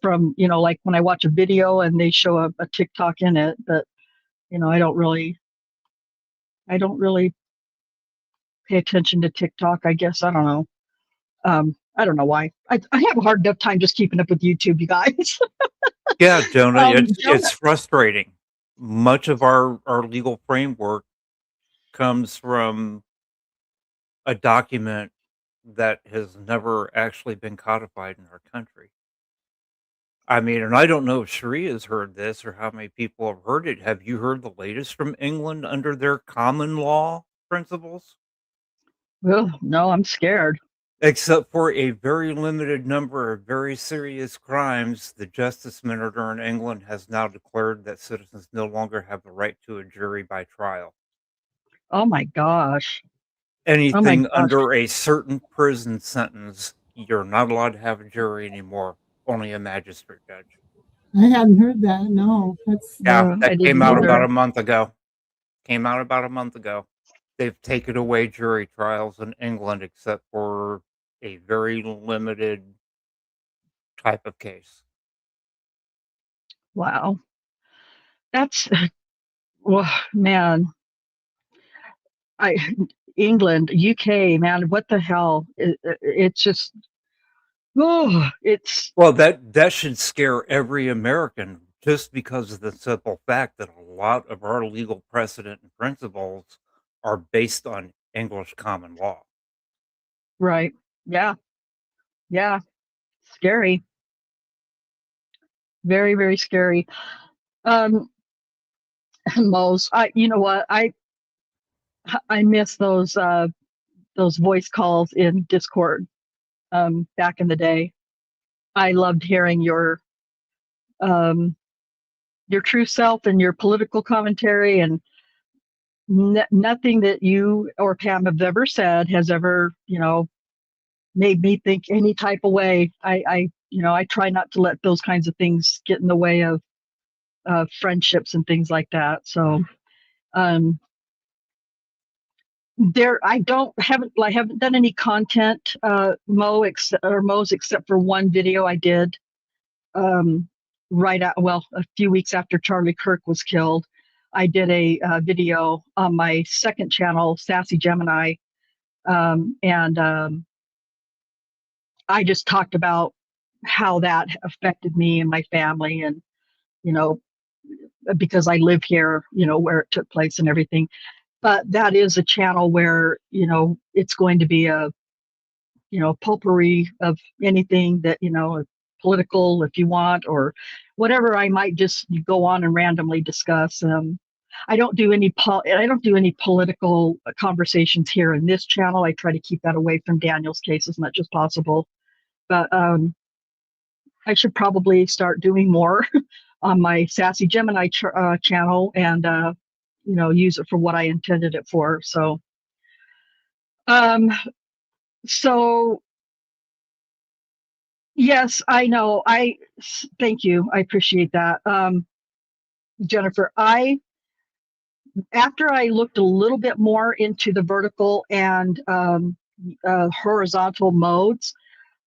from, like when I watch a video and they show a TikTok in it, but, I don't really pay attention to TikTok, I guess. I don't know. I don't know why. I have a hard enough time just keeping up with YouTube, you guys.
Yeah, Jonah, it's
Jonah,
frustrating. Much of our legal framework comes from a document that has never actually been codified in our country. I mean, and I don't know if Sheree has heard this or how many people have heard it. Have you heard the latest from England under their common law principles?
no, I'm scared.
Except for a very limited number of very serious crimes, the Justice Minister in England has now declared that citizens no longer have the right to a jury by trial.
Oh my gosh.
Anything under a certain prison sentence, you're not allowed to have a jury anymore, only a magistrate judge.
I hadn't heard that. No, that's
Yeah,
I
that
didn't
came out
either.
about a month ago. They've taken away jury trials in England except for a very limited type of case.
Wow. That's, well, man. England, UK, man, what the hell? It's just, it's,
Well, that should scare every American just because of the simple fact that a lot of our legal precedent and principles are based on English common law.
right. Yeah. Yeah. Scary. Very, very scary. Mose, you know what? I miss those voice calls in Discord, back in the day. I loved hearing your true self and your political commentary, and nothing that you or Pam have ever said has ever, made me think any type of way. I try not to let those kinds of things get in the way of friendships and things like that. So Um, I haven't done any content, Mo's except for one video I did, a few weeks after Charlie Kirk was killed. I did a video on my second channel, Sassy Gemini, and I just talked about how that affected me and my family, and because I live here, where it took place and everything. But that is a channel where it's going to be a potpourri of anything that political, if you want, or whatever I might just go on and randomly discuss. I don't do any political conversations here in this channel. I try to keep that away from Daniel's case as much as possible. But I should probably start doing more on my Sassy Gemini channel and use it for what I intended it for. So yes, I know. Thank you. I appreciate that. Jennifer, after I looked a little bit more into the vertical and horizontal modes,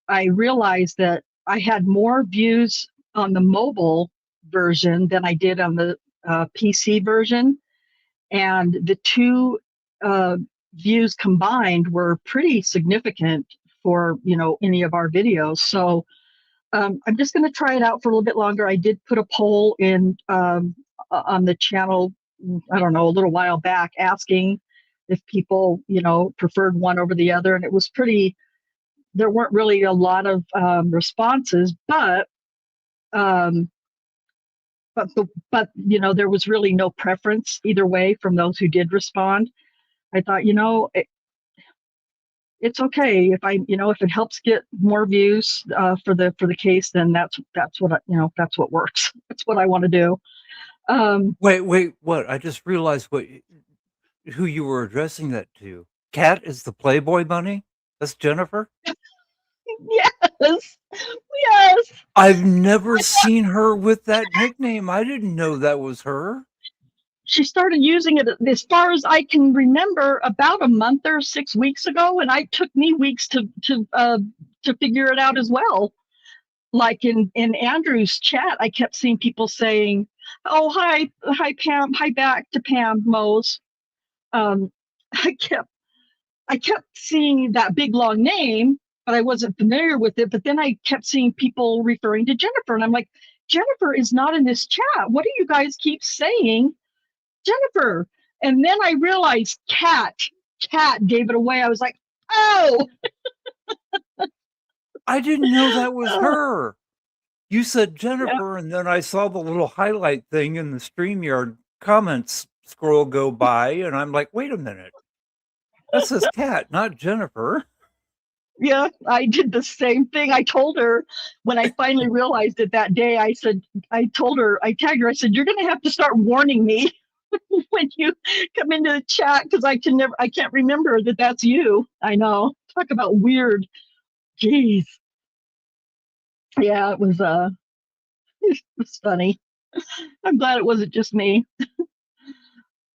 I realized that I had more views on the mobile version than I did on the PC version. And the two views combined were pretty significant for any of our videos. So I'm just going to try it out for a little bit longer. I did put a poll in on the channel, I don't know, a little while back, asking if people preferred one over the other, and it was there weren't really a lot of responses, but there was really no preference either way from those who did respond. I thought, it's okay if if it helps get more views for the case, then that's what that's what works. That's what I want to do.
Wait, what? I just realized who you were addressing that to. Kat is the Playboy bunny? That's Jennifer?
Yes. Yes.
I've never seen her with that nickname. I didn't know that was her.
She started using it, as far as I can remember, about a month or 6 weeks ago, and it took me weeks to figure it out as well. Like in Andrew's chat, I kept seeing people saying, "Oh, hi Pam, hi back to Pam Mose." I kept seeing that big long name, but I wasn't familiar with it. But then I kept seeing people referring to Jennifer, and I'm like, Jennifer is not in this chat. What do you guys keep saying, Jennifer? And then I realized Kat gave it away. I was like, oh.
I didn't know that was her. You said Jennifer, and then I saw the little highlight thing in the StreamYard comments scroll go by, and I'm like, wait a minute. That says Kat, not Jennifer.
Yeah, I did the same thing. I told her when I finally realized it that day, I tagged her, I said, you're going to have to start warning me when you come into the chat, because I can't remember that that's you. I know. Talk about weird. Jeez. Yeah, it was funny. I'm glad it wasn't just me.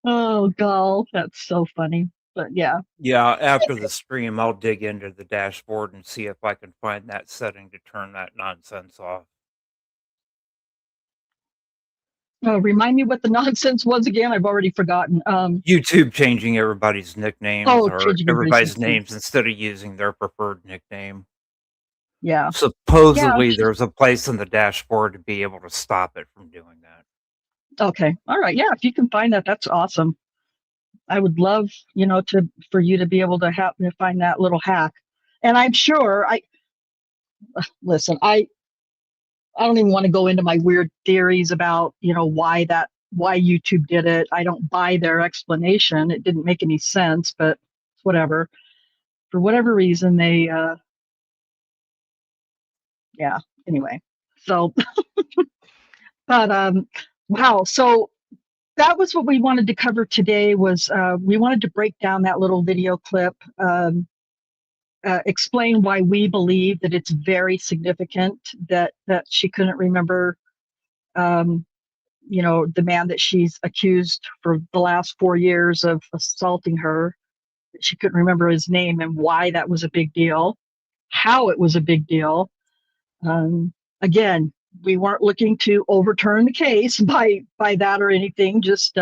Oh, gall, that's so funny. But yeah.
Yeah, after the stream, I'll dig into the dashboard and see if I can find that setting to turn that nonsense off.
Remind me what the nonsense was again. I've already forgotten.
YouTube changing everybody's nicknames or
changing
everybody's
everybody's
names instead of using their preferred nickname.
Yeah.
Supposedly, there's a place in the dashboard to be able to stop it from doing that.
Okay. All right. Yeah. If you can find that, that's awesome. I would love, for you to be able to find that little hack. And I'm sure listen, I don't even want to go into my weird theories about, why YouTube did it. I don't buy their explanation. It didn't make any sense, but whatever. For whatever reason, they, yeah, anyway. So, but, wow. So that was what we wanted to cover today. Was we wanted to break down that little video clip, explain why we believe that it's very significant that she couldn't remember the man that she's accused for the last 4 years of assaulting her. She couldn't remember his name and why that was a big deal, how it was a big deal. Again, we weren't looking to overturn the case by that or anything. Just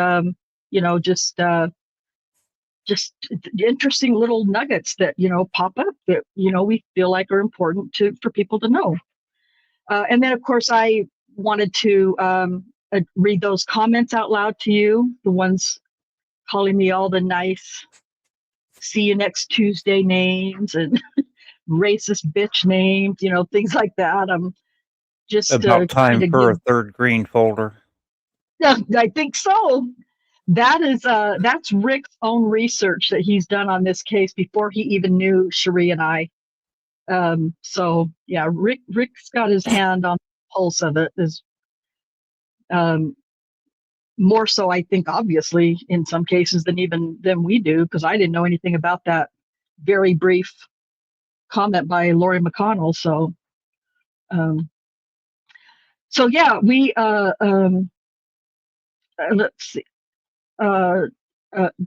just interesting little nuggets that pop up that we feel like are important for people to know. And then of course I wanted to read those comments out loud to you, the ones calling me all the nice see you next Tuesday names and racist bitch names, things like that. I'm just
About time for a third green folder.
Yeah, I think so. That's Rick's own research that he's done on this case before he even knew Cherie and I. So yeah, Rick's got his hand on the pulse of it. Is more so, I think, obviously, in some cases than we do, because I didn't know anything about that very brief comment by Lori McConnell. So yeah, we let's see.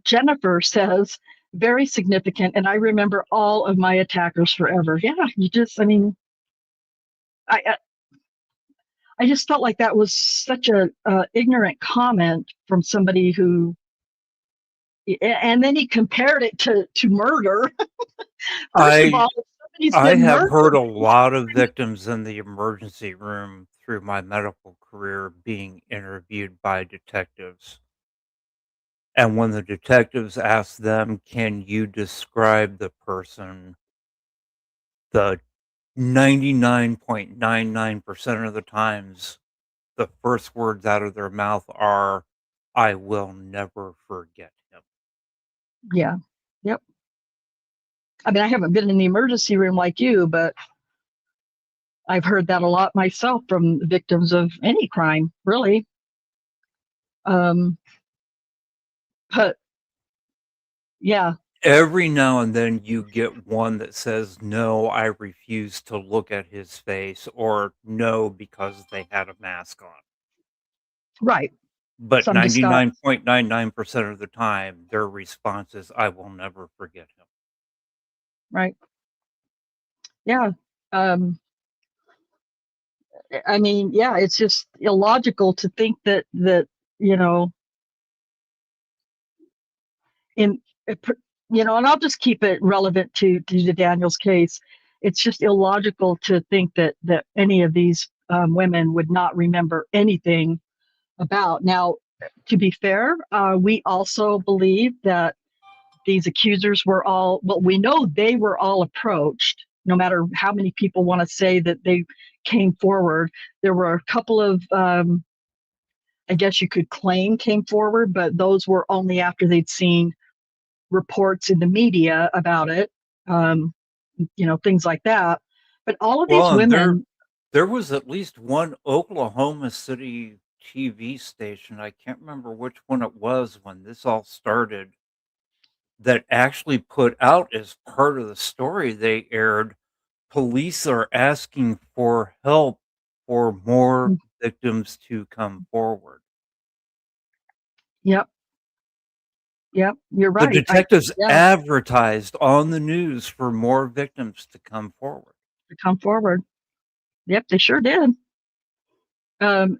Jennifer says, very significant, and I remember all of my attackers forever. Yeah, I just felt like that was such a ignorant comment from somebody who, and then he compared it to murder. First of all,
I have heard a lot of victims in the emergency room through my medical career being interviewed by detectives. And when the detectives ask them, can you describe the person, the 99.99% of the times, the first words out of their mouth are, I will never forget him.
Yeah. Yep. I mean, I haven't been in the emergency room like you, but I've heard that a lot myself from victims of any crime, really. But yeah.
Every now and then you get one that says, no, I refuse to look at his face, or no, because they had a mask on.
Right.
But 99.99% of the time, their response is, I will never forget him.
Right. Yeah. I mean, yeah, it's just illogical to think that and I'll just keep it relevant to the Daniels case. It's just illogical to think that any of these women would not remember anything about. Now, to be fair, we also believe that these accusers were all, well, we know they were all approached, no matter how many people want to say that they came forward. There were a couple of, I guess you could claim came forward, but those were only after they'd seen reports in the media about it, things like that. But all of these women.
There was at least one Oklahoma City TV station, I can't remember which one it was when this all started, that actually put out as part of the story they aired, police are asking for help for more victims to come forward.
Yep. Yep, you're right.
The detectives advertised on the news for more victims to come forward.
Yep, they sure did. And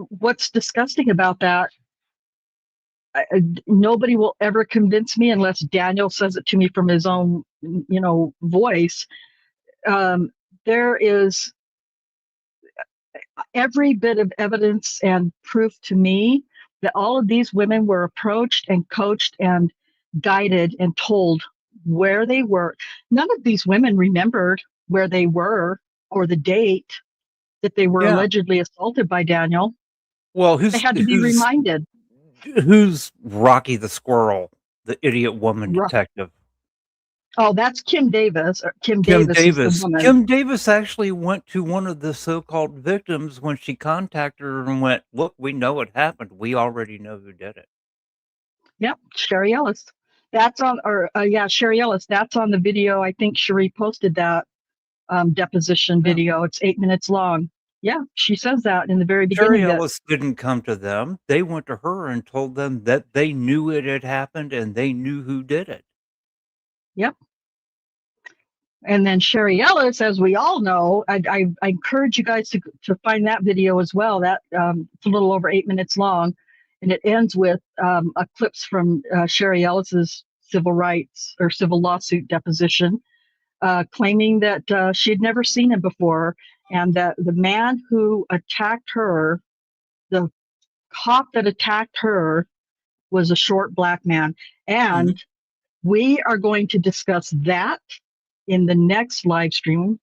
what's disgusting about that, nobody will ever convince me unless Daniel says it to me from his own, voice. There is every bit of evidence and proof to me that all of these women were approached and coached and guided and told where they were. None of these women remembered where they were or the date that they were allegedly assaulted by Daniel.
Well,
they had to be reminded.
Who's Rocky the Squirrel, the idiot woman detective?
Oh, that's Kim Davis. Kim
Davis.
Is the woman.
Kim Davis actually went to one of the so-called victims when she contacted her and went, look, we know what happened. We already know who did it.
Yep, Sherry Ellis. That's on, Sherry Ellis. That's on the video. I think Cherie posted that deposition video. It's 8 minutes long. Yeah, she says that in the very
Sherry
beginning. That,
Ellis didn't come to them. They went to her and told them that they knew it had happened and they knew who did it.
yep. And then Sherry Ellis, as we all know, I encourage you guys to find that video as well. That it's a little over 8 minutes long, and it ends with a clips from Sherry Ellis's civil rights or civil lawsuit deposition, claiming that she had never seen him before, and that the man who attacked her, the cop that attacked her, was a short black man. And we are going to discuss that in the next live stream,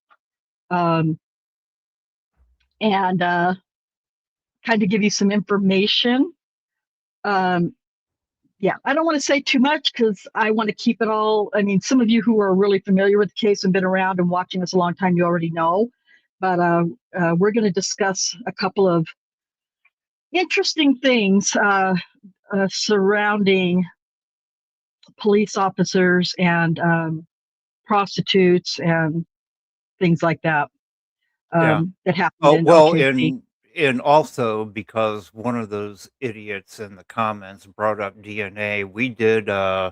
and kind of give you some information. Yeah, I don't want to say too much because I want to keep it all. I mean, some of you who are really familiar with the case and been around and watching us a long time, you already know. But we're going to discuss a couple of interesting things surrounding police officers and prostitutes and things like that.
Yeah.
That happened
Oh,
in
well,
OKC.
and also because one of those idiots in the comments brought up DNA, we did, I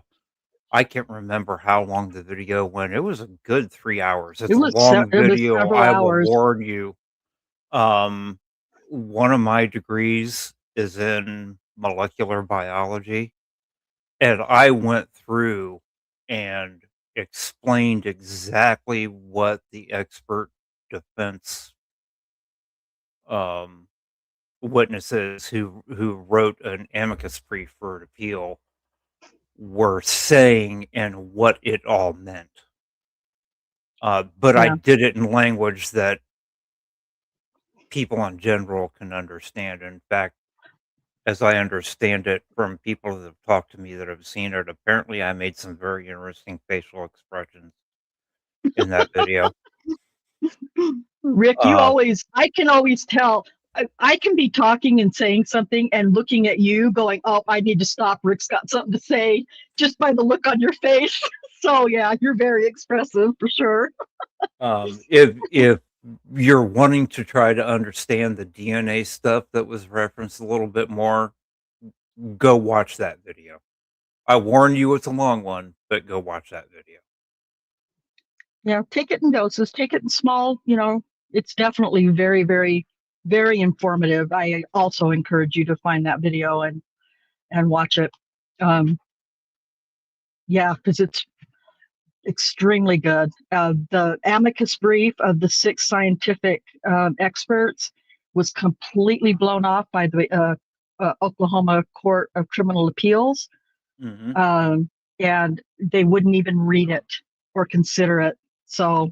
can't remember how long the video went. It was a good 3 hours. It's
It
a
was
long
it was
video.
several
I will
hours.
warn you. One of my degrees is in molecular biology, and I went through and explained exactly what the expert defense witnesses who wrote an amicus brief for an appeal were saying and what it all meant. But I
Yeah.
did it in language that people in general can understand. In fact, as I understand it from people that have talked to me that have seen it, apparently I made some very interesting facial expressions in that video.
Rick, I can always tell. I can be talking and saying something and looking at you going, oh, I need to stop. Rick's got something to say just by the look on your face. So yeah, you're very expressive for sure.
If you're wanting to try to understand the DNA stuff that was referenced a little bit more, go watch that video. I warn you, it's a long one, but go watch that video.
Yeah, take it in doses, take it in small, it's definitely very, very, very informative. I also encourage you to find that video and watch it. Yeah, because it's extremely good. The amicus brief of the 6 scientific experts was completely blown off by the Oklahoma Court of Criminal Appeals. And they wouldn't even read it or consider it. So,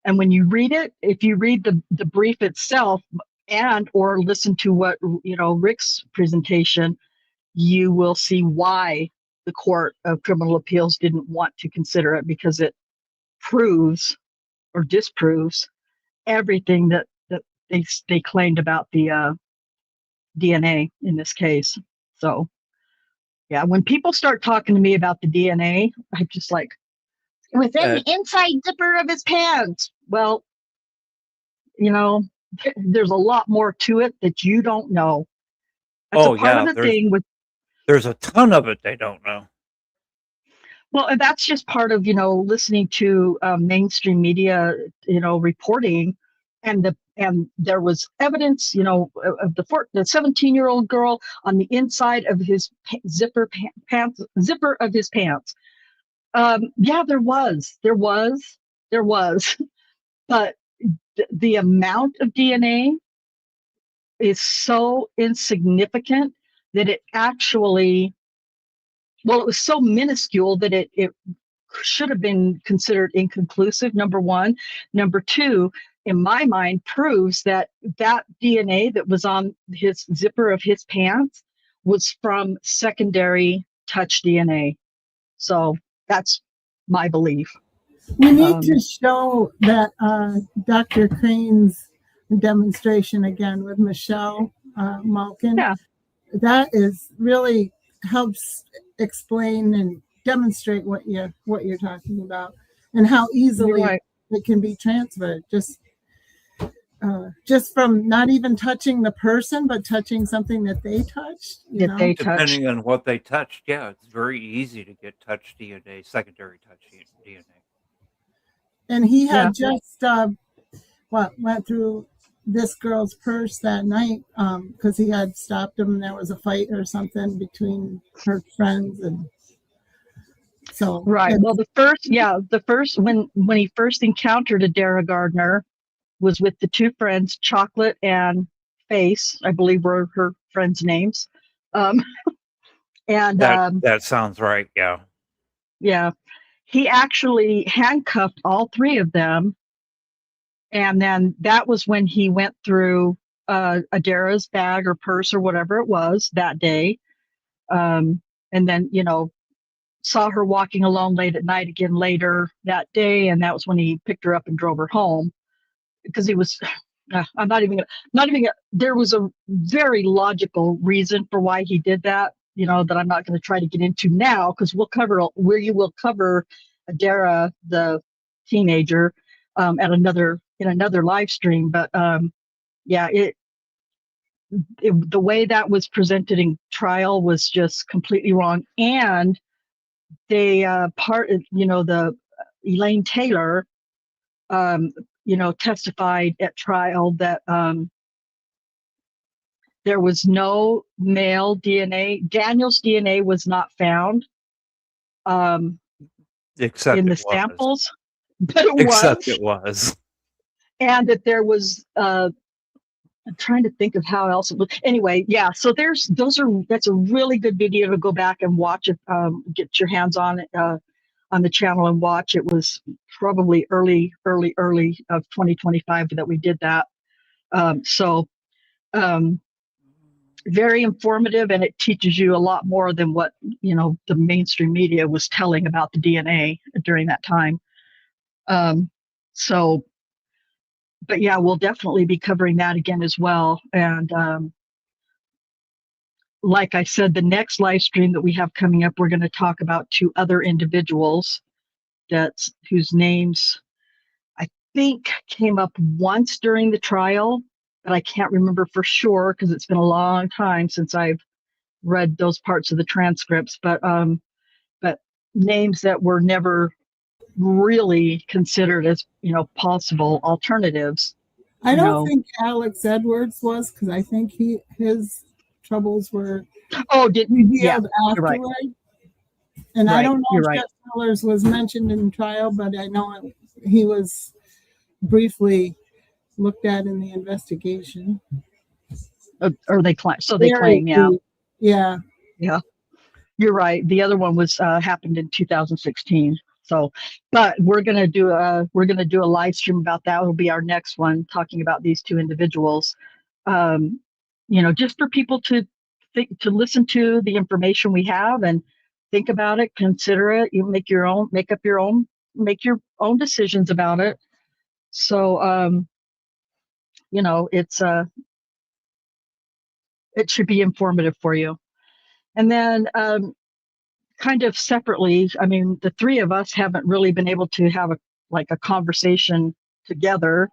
and when you read it, if you read the brief itself and or listen to what Rick's presentation, you will see why the Court of Criminal Appeals didn't want to consider it, because it proves or disproves everything that they claimed about the DNA in this case. So yeah, when people start talking to me about the DNA, I'm just like, within the inside zipper of his pants. Well, there's a lot more to it that you don't know. That's a part of the thing with.
There's a ton of it they don't know.
Well, and that's just part of listening to mainstream media, reporting, and there was evidence, of the 17-year-old girl on the inside of his zipper of his pants. Yeah, there was, but the amount of DNA is so insignificant that it actually, well, it was so minuscule that it should have been considered inconclusive, number one. Number two, in my mind, proves that DNA that was on his zipper of his pants was from secondary touch DNA. So that's my belief.
We need to show that Dr. Crane's demonstration again with Michelle Malkin.
Yeah.
That is really helps explain and demonstrate what you're talking about and how easily it can be transferred. Just just from not even touching the person, but touching something that they touched, you
That
know?
they touched.
Depending on what they touched, yeah, it's very easy to get touch DNA, secondary touch DNA.
And he
Yeah.
had just went through this girl's purse that night because he had stopped him. There was a fight or something between her friends, and so
Right.
and
Well, the first when he first encountered Adara Gardner was with the two friends, Chocolate and Face, I believe were her friends' names. And
That sounds right. Yeah.
yeah, he actually handcuffed all three of them. And then that was when he went through Adara's bag or purse or whatever it was that day. And then, saw her walking alone late at night again later that day. And that was when he picked her up and drove her home because he was, I'm not even gonna, there was a very logical reason for why he did that, that I'm not going to try to get into now because we will cover Adara, the teenager, in another live stream. But yeah, the way that was presented in trial was just completely wrong. And they the Elaine Taylor, testified at trial that there was no male DNA. Daniel's DNA was not found
Except
in
it
the
was.
samples, but it
Except
was.
it was.
And that there was I'm trying to think of how else it was. Anyway, yeah. So that's a really good video to go back and watch it. Get your hands on it on the channel and watch. It was probably early of 2025 that we did that. Very informative, and it teaches you a lot more than what the mainstream media was telling about the DNA during that time. But yeah, we'll definitely be covering that again as well. And like I said, the next live stream that we have coming up, we're going to talk about two other individuals whose names I think came up once during the trial, but I can't remember for sure because it's been a long time since I've read those parts of the transcripts. But names that were never really considered as possible alternatives.
I don't think Alex Edwards was, because I think his troubles were revealed afterward.
Right.
And
Right,
I don't know
you're
if
right.
Jeff Sellers was mentioned in trial, but I know he was briefly looked at in the investigation.
Or they claim. So they claim, yeah.
Yeah.
Yeah. You're right. The other one was happened in 2016. So, but we're gonna do a live stream about that. It'll be our next one, talking about these two individuals. Just for people to listen to the information we have and think about it, consider it. You make your own decisions about it. So, it should be informative for you. And then, kind of separately, I mean, the three of us haven't really been able to have a conversation together.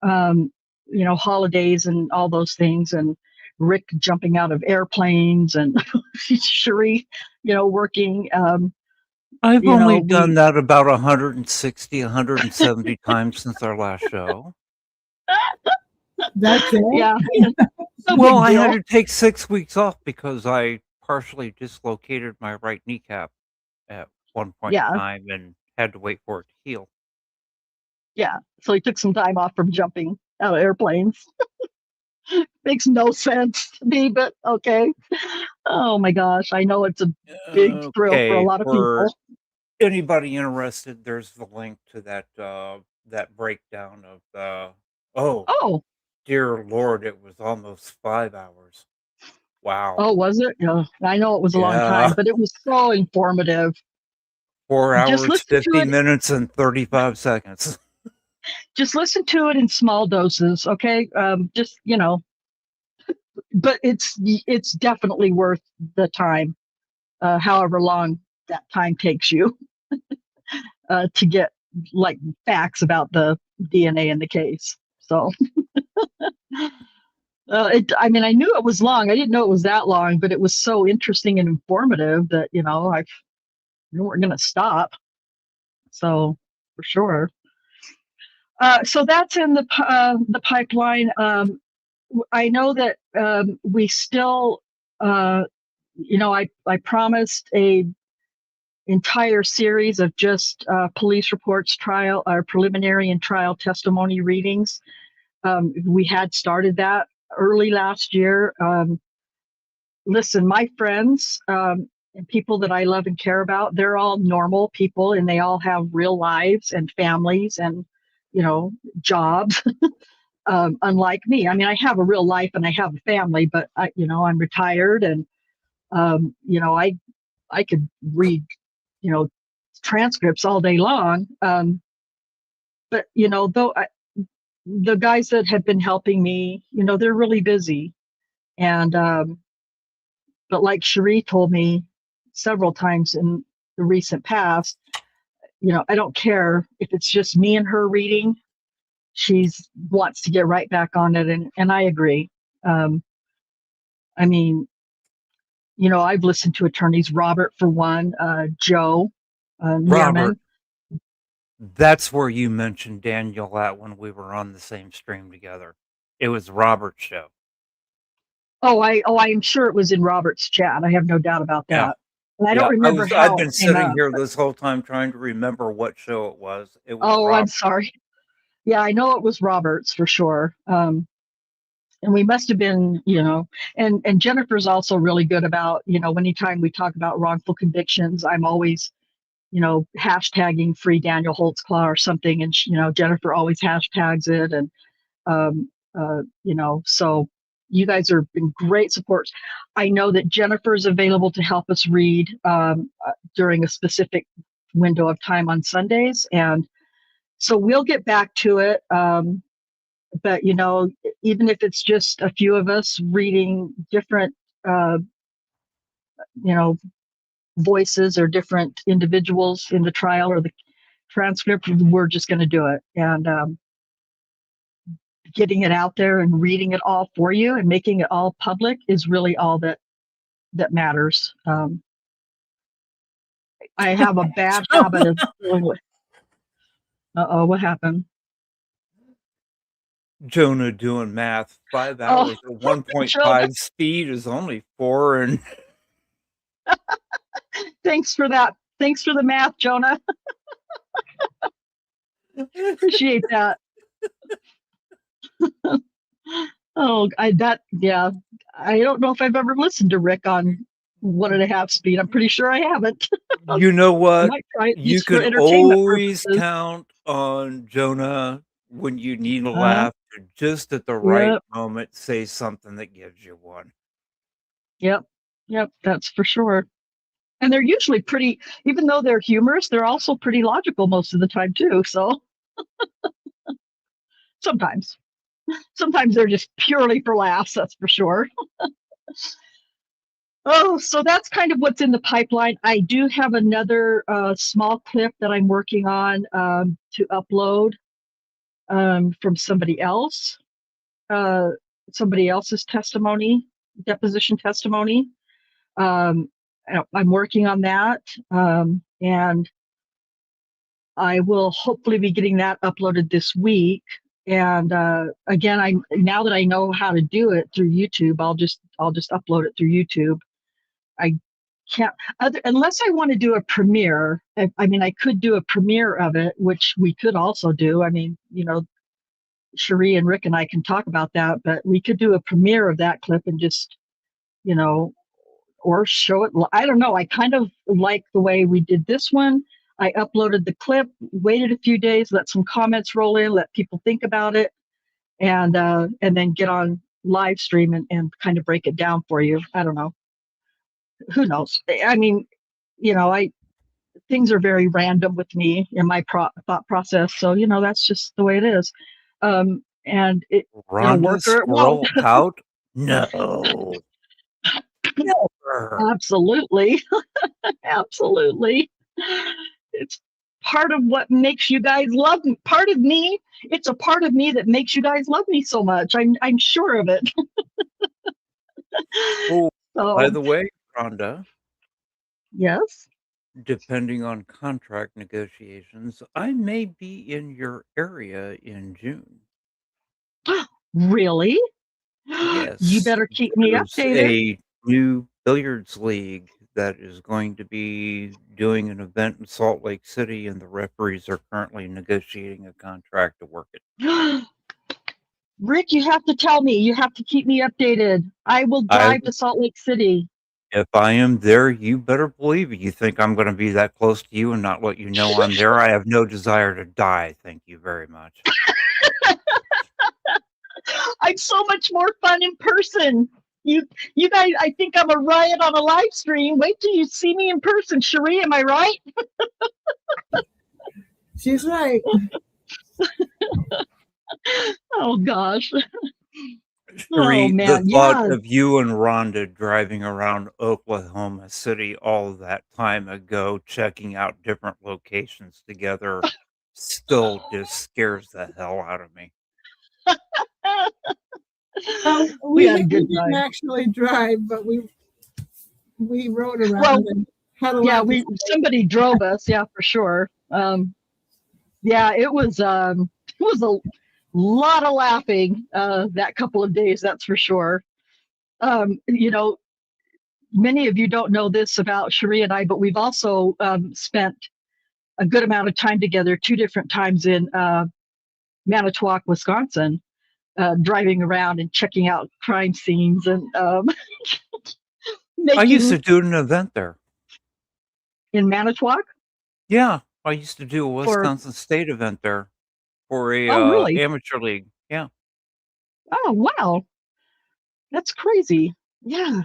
Holidays and all those things, and Rick jumping out of airplanes, and Cherie, working.
I've only done that about 160, 170 times since our last show.
That's it?
Yeah.
Well, I had to take 6 weeks off because I partially dislocated my right kneecap at one point in time and had to wait for it to heal.
Yeah. So he took some time off from jumping out of airplanes. Makes no sense to me, but okay. Oh my gosh. I know it's a big thrill for a lot of people.
Anybody interested, there's the link to that breakdown of dear Lord, it was almost 5 hours. Wow.
Oh, was it? Yeah. I know it was a long time, but it was so informative.
4 hours, 50 minutes, and 35 seconds.
Just listen to it in small doses, okay? But it's definitely worth the time, however long that time takes you to get facts about the DNA in the case. So, I mean, I knew it was long. I didn't know it was that long, but it was so interesting and informative that, I knew we're going to stop. So, for sure. So that's in the pipeline. I know that we still, I promised a entire series of just police reports, trial or preliminary and trial testimony readings. We had started that early last year. Listen, my friends and people that I love and care about, they're all normal people and they all have real lives and families and, jobs. Unlike me. I mean, I have a real life and I have a family, but I'm retired and, I could read, transcripts all day long. But, the guys that have been helping me, they're really busy. And, but like Cherie told me several times in the recent past, I don't care if it's just me and her reading. She's wants to get right back on it. And I agree. I mean, I've listened to attorneys, Robert for one, Joe,
Robert,
Neerman.
that's where you mentioned Daniel at when we were on the same stream together. It was Robert's show.
I'm sure it was in Robert's chat. I have no doubt about
Yeah.
that. And I don't remember how
I've been
it came
sitting
up.
here this whole time trying to remember what show it was. It was
Oh,
Robert.
I'm sorry. Yeah, I know it was Robert's for sure. And we must have been, and Jennifer's also really good about, anytime we talk about wrongful convictions, I'm always, hashtagging free Daniel Holtzclaw or something. And, Jennifer always hashtags it. And, so you guys have been great supports. I know that Jennifer is available to help us read during a specific window of time on Sundays. And so we'll get back to it. But, even if it's just a few of us reading different, voices or different individuals in the trial or the transcript, we're just going to do it. And getting it out there and reading it all for you and making it all public is really all that matters. I have a bad habit of dealing with. What happened?
Jonah doing math. 5 hours at 1.5 speed is only 4 and
Thanks for that. Thanks for the math, Jonah. Appreciate that. I don't know if I've ever listened to Rick on 1.5 speed. I'm pretty sure I haven't.
you know
I
what?
might try it
You
just for
could
entertainment
always
purposes.
count on Jonah when you need a laugh to just at the right moment say something that gives you one.
Yep, that's for sure. And they're usually pretty, even though they're humorous, they're also pretty logical most of the time too. So sometimes they're just purely for laughs, that's for sure. So that's kind of what's in the pipeline. I do have another small clip that I'm working on to upload from somebody else, somebody else's testimony, deposition testimony. I'm working on that, and I will hopefully be getting that uploaded this week. And again, now that I know how to do it through YouTube, I'll just upload it through YouTube. I can't unless I want to do a premiere. I mean, I could do a premiere of it, which we could also do. I mean, Cherie and Rick and I can talk about that, but we could do a premiere of that clip and just, or show it. I don't know. I kind of like the way we did this one. I uploaded the clip, waited a few days, let some comments roll in, let people think about it, and then get on live stream and kind of break it down for you. I don't know. Who knows? I mean, things are very random with me in my thought process. So, that's just the way it is. And it'll work or it won't.
Out? No. Never.
Absolutely. Absolutely. It's part of what makes you guys love me. Part of me, it's a part of me that makes you guys love me so much. I'm sure of it.
Oh, by
So
the way, Rhonda,
yes.
depending on contract negotiations, I may be in your area in June.
Really?
Yes,
You better keep me
there's
updated.
a new billiards league that is going to be doing an event in Salt Lake City, and the referees are currently negotiating a contract to work it.
Rick, you have to tell me. You have to keep me updated. I will
I,
drive to Salt Lake City.
if I am there, you better believe it. You think I'm going to be that close to you and not let you know I'm there? I have no desire to die. Thank you very much.
I'm so much more fun in person. You guys, I think I'm a riot on a live stream. Wait till you see me in person. Cherie, am I right?
She's right.
Oh gosh.
Cherie, the
man,
thought
yeah.
of you and Rhonda driving around Oklahoma City all that time ago, checking out different locations together, still just scares the hell out of me.
We had a good
didn't
time.
actually drive, but we rode around
Well,
and had a
yeah,
lot.
somebody drove us, yeah, for sure. Yeah, it was a lot of laughing that couple of days, that's for sure. You know, many of you don't know this about Cherie and I, but we've also spent a good amount of time together 2 different times in Manitowoc, Wisconsin, driving around and checking out crime scenes and
I used to
making
do an event there.
in Manitowoc.
Yeah, I used to do a
For
Wisconsin State event there for a
oh, really?
amateur league. Yeah.
Oh, wow, that's crazy. Yeah.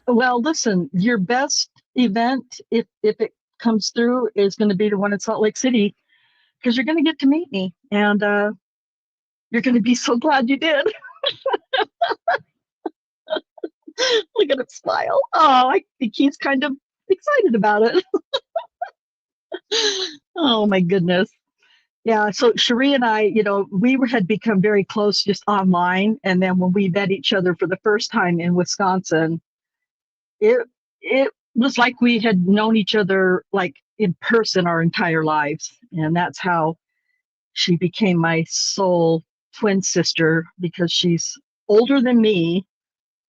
Well, listen, your best event, if it comes through, is going to be the one in Salt Lake City, because you're going to get to meet me, and you're going to be so glad you did. Look at him smile. Oh, I think he's kind of excited about it. Oh my goodness. Yeah, so Cherie and I, you know, had become very close just online, and then when we met each other for the first time in Wisconsin, it was like we had known each other like in person our entire lives, and that's how she became my soul twin sister, because she's older than me,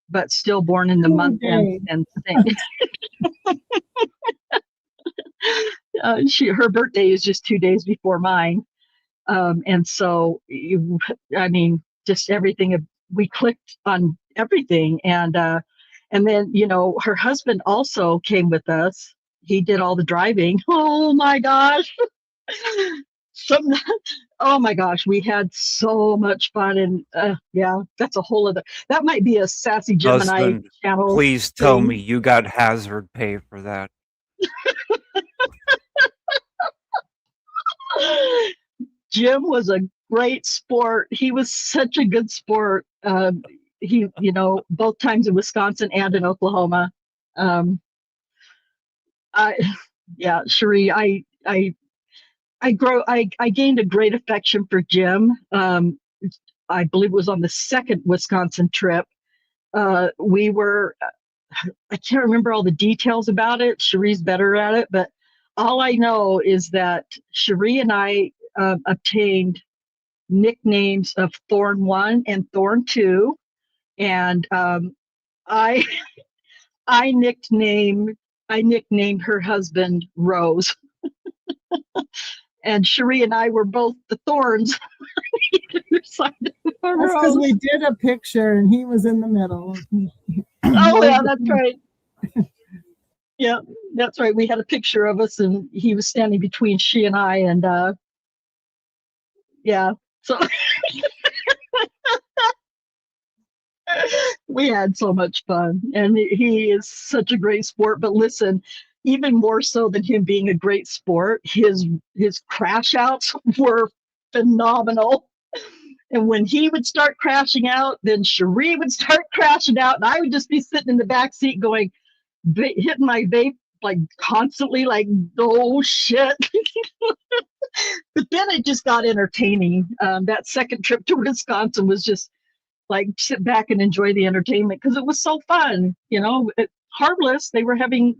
but still born in the month and thing. Her birthday is just 2 days before mine. And so, I mean, just everything, we clicked on everything. And then, you know, her husband also came with us. He did all the driving. Oh my gosh. Oh my gosh, we had so much fun. And yeah, that's a whole other, that might be a Sassy Gemini
Husband,
channel
please tell
thing.
me you got hazard pay for that.
Jim was a great sport. He was such a good sport. He, you know, both times in Wisconsin and in Oklahoma. Yeah, Cherie, I gained a great affection for Jim. I believe it was on the second Wisconsin trip. We were, I can't remember all the details about it. Cherie's better at it, but all I know is that Cherie and I obtained nicknames of Thorn 1 and Thorn 2, and I I nicknamed her husband Rose, and Cherie and I were both the thorns.
That's because we did a picture and he was in the middle.
Oh yeah, that's right. Yeah, that's right. We had a picture of us, and he was standing between she and I, and yeah, so we had so much fun, and he is such a great sport. But listen, even more so than him being a great sport, his crash outs were phenomenal. And when he would start crashing out, then Cherie would start crashing out, and I would just be sitting in the back seat going, hitting my vape like constantly like, oh shit. But then it just got entertaining. That second trip to Wisconsin was just like sit back and enjoy the entertainment because it was so fun, harmless. They were having,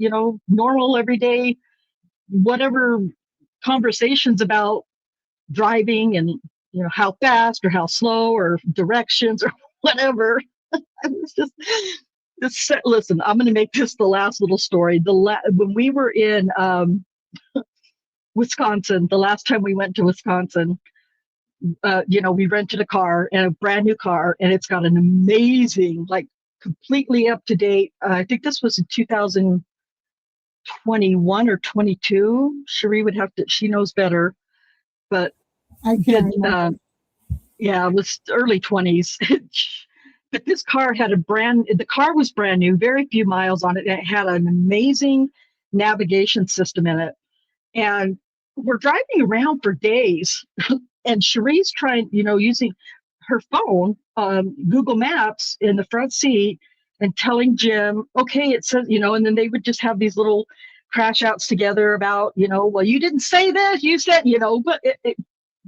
normal everyday, whatever conversations about driving and, how fast or how slow or directions or whatever. I was just, listen, I'm going to make this the last little story. When we were in Wisconsin, the last time we went to Wisconsin, we rented a car, and a brand new car, and it's got an amazing, like completely up to date. I think this was in 2021 or 22. Cherie would have to, she knows better, but
I can't remember.
yeah, it was early 20s. But this car had the car was brand new, very few miles on it. And it had an amazing navigation system in it. And we're driving around for days. And Cherie's trying, using her phone, Google Maps in the front seat and telling Jim, okay, it says, and then they would just have these little crash outs together about, well, you didn't say this, you said, but it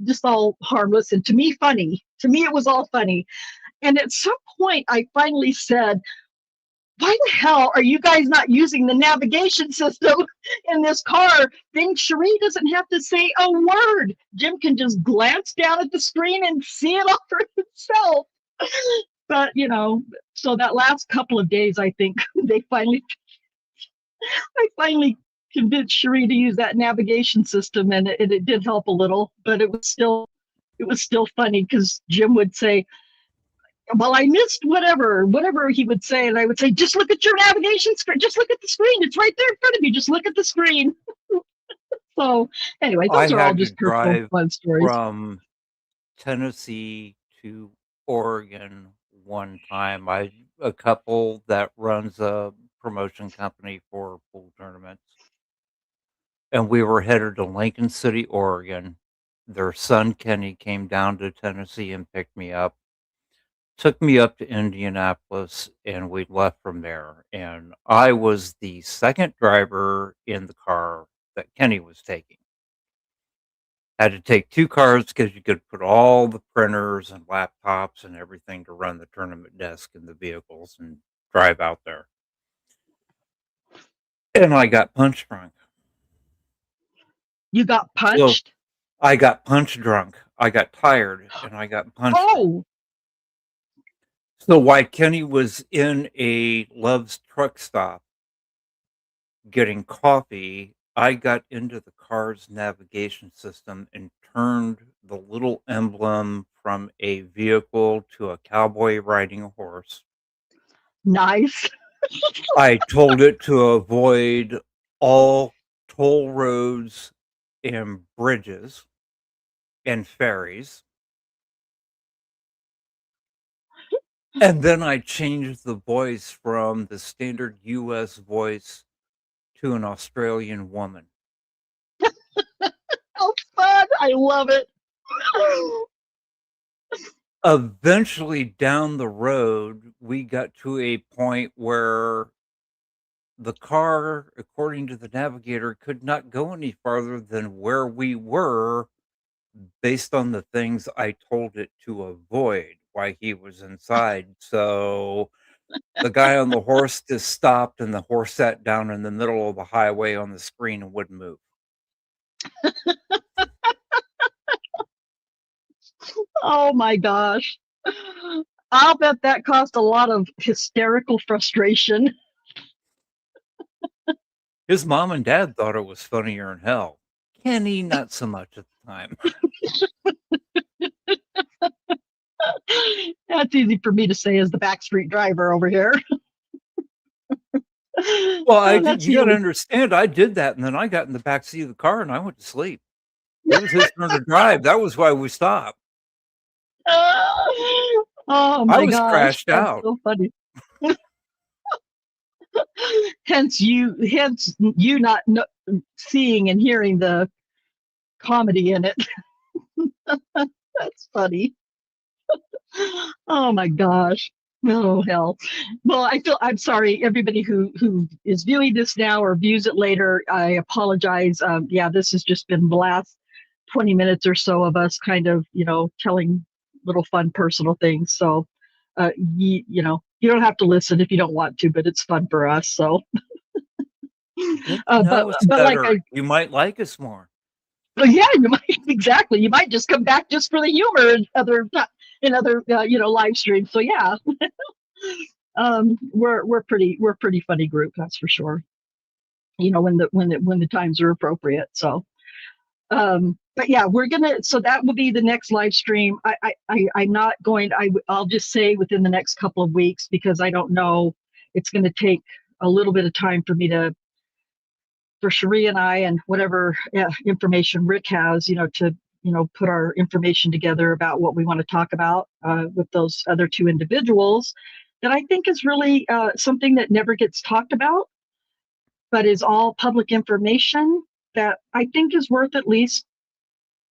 just all harmless. And to me, funny. To me, it was all funny. And at some point, I finally said, why the hell are you guys not using the navigation system in this car? Then Cherie doesn't have to say a word. Jim can just glance down at the screen and see it all for himself. But, so that last couple of days, I think I finally convinced Cherie to use that navigation system, and it did help a little, but it was still funny because Jim would say, well, I missed whatever he would say. And I would say, just look at your navigation screen. Just look at the screen. It's right there in front of you. Just look at the screen. So anyway, those are all just fun stories.
From Tennessee to Oregon one time. A couple that runs a promotion company for pool tournaments. And we were headed to Lincoln City, Oregon. Their son, Kenny, came down to Tennessee and picked me up. Took me up to Indianapolis, and we left from there. And I was the second driver in the car that Kenny was taking. Had to take two cars because you could put all the printers and laptops and everything to run the tournament desk in the vehicles and drive out there. And I got punch drunk.
You got punched?
So I got punch drunk. I got tired, and I got punched.
Oh!
So while Kenny was in a Love's truck stop getting coffee, I got into the car's navigation system and turned the little emblem from a vehicle to a cowboy riding a horse.
Nice.
I told it to avoid all toll roads and bridges and ferries. And then I changed the voice from the standard US voice to an Australian woman.
How fun! I love it.
Eventually, down the road, we got to a point where the car, according to the navigator, could not go any farther than where we were based on the things I told it to avoid while he was inside. So the guy on the horse just stopped, and the horse sat down in the middle of the highway on the screen and wouldn't move.
Oh my gosh. I'll bet that caused a lot of hysterical frustration.
His mom and dad thought it was funnier than hell. Kenny, not so much at the time.
That's easy for me to say as the backstreet driver over here.
Well, you got to understand, I did that, and then I got in the back seat of the car and I went to sleep. It was his turn to drive. That was why we stopped.
Oh my
I was
gosh,
crashed
that's
out.
so funny. hence you not seeing and hearing the comedy in it. That's funny. Oh my gosh. Oh hell. Well, I'm sorry, everybody who is viewing this now or views it later. I apologize. Yeah, this has just been the last 20 minutes or so of us kind of, telling little fun personal things. So, you don't have to listen if you don't want to, but it's fun for us. So,
Get to
but
know us
but like
better. You might like us more.
yeah, you might exactly. You might just come back just for the humor and other live streams. So yeah. We're pretty funny group, that's for sure. When the times are appropriate. So, but yeah, so that will be the next live stream. I'm not going. I'll just say within the next couple of weeks because I don't know. It's going to take a little bit of time for Cherie and I and whatever information Rick has, to put our information together about what we want to talk about with those other two individuals that I think is really something that never gets talked about, but is all public information that I think is worth at least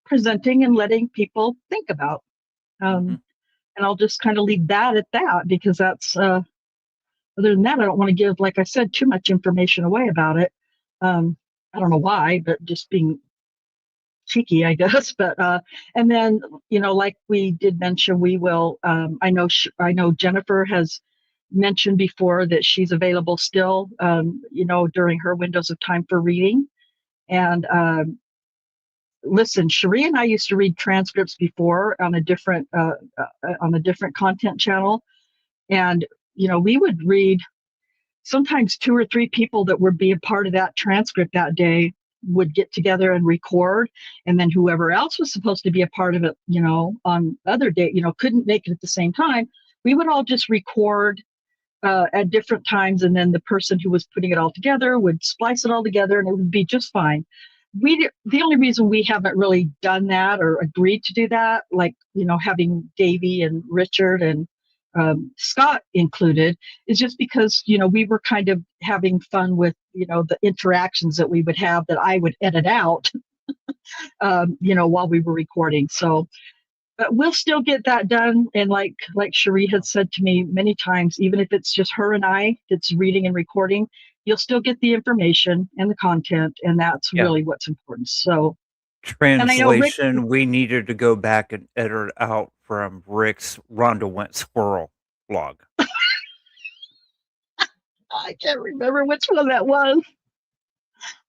presenting and letting people think about. And I'll just kind of leave that at that because that's, other than that, I don't want to give, like I said, too much information away about it. I don't know why, but just being cheeky, I guess. But and then like we did mention, we will. I know Jennifer has mentioned before that she's available still. During her windows of time for reading. And listen, Cherie and I used to read transcripts before on a different content channel, and we would read. Sometimes 2 or 3 people that would be a part of that transcript that day would get together and record, and then whoever else was supposed to be a part of it, on other day, couldn't make it at the same time. We would all just record at different times, and then the person who was putting it all together would splice it all together, and it would be just fine. The only reason we haven't really done that or agreed to do that, like having Davey and Richard and Scott included, is just because we were kind of having fun with the interactions that we would have that I would edit out while we were recording. So but we'll still get that done, and like Cherie had said to me many times, even if it's just her and I that's reading and recording, you'll still get the information and the content, and that's really what's important. So and I know Rick,
Translation, we needed to go back and edit out from Rick's Rhonda went squirrel blog.
I can't remember which one that was.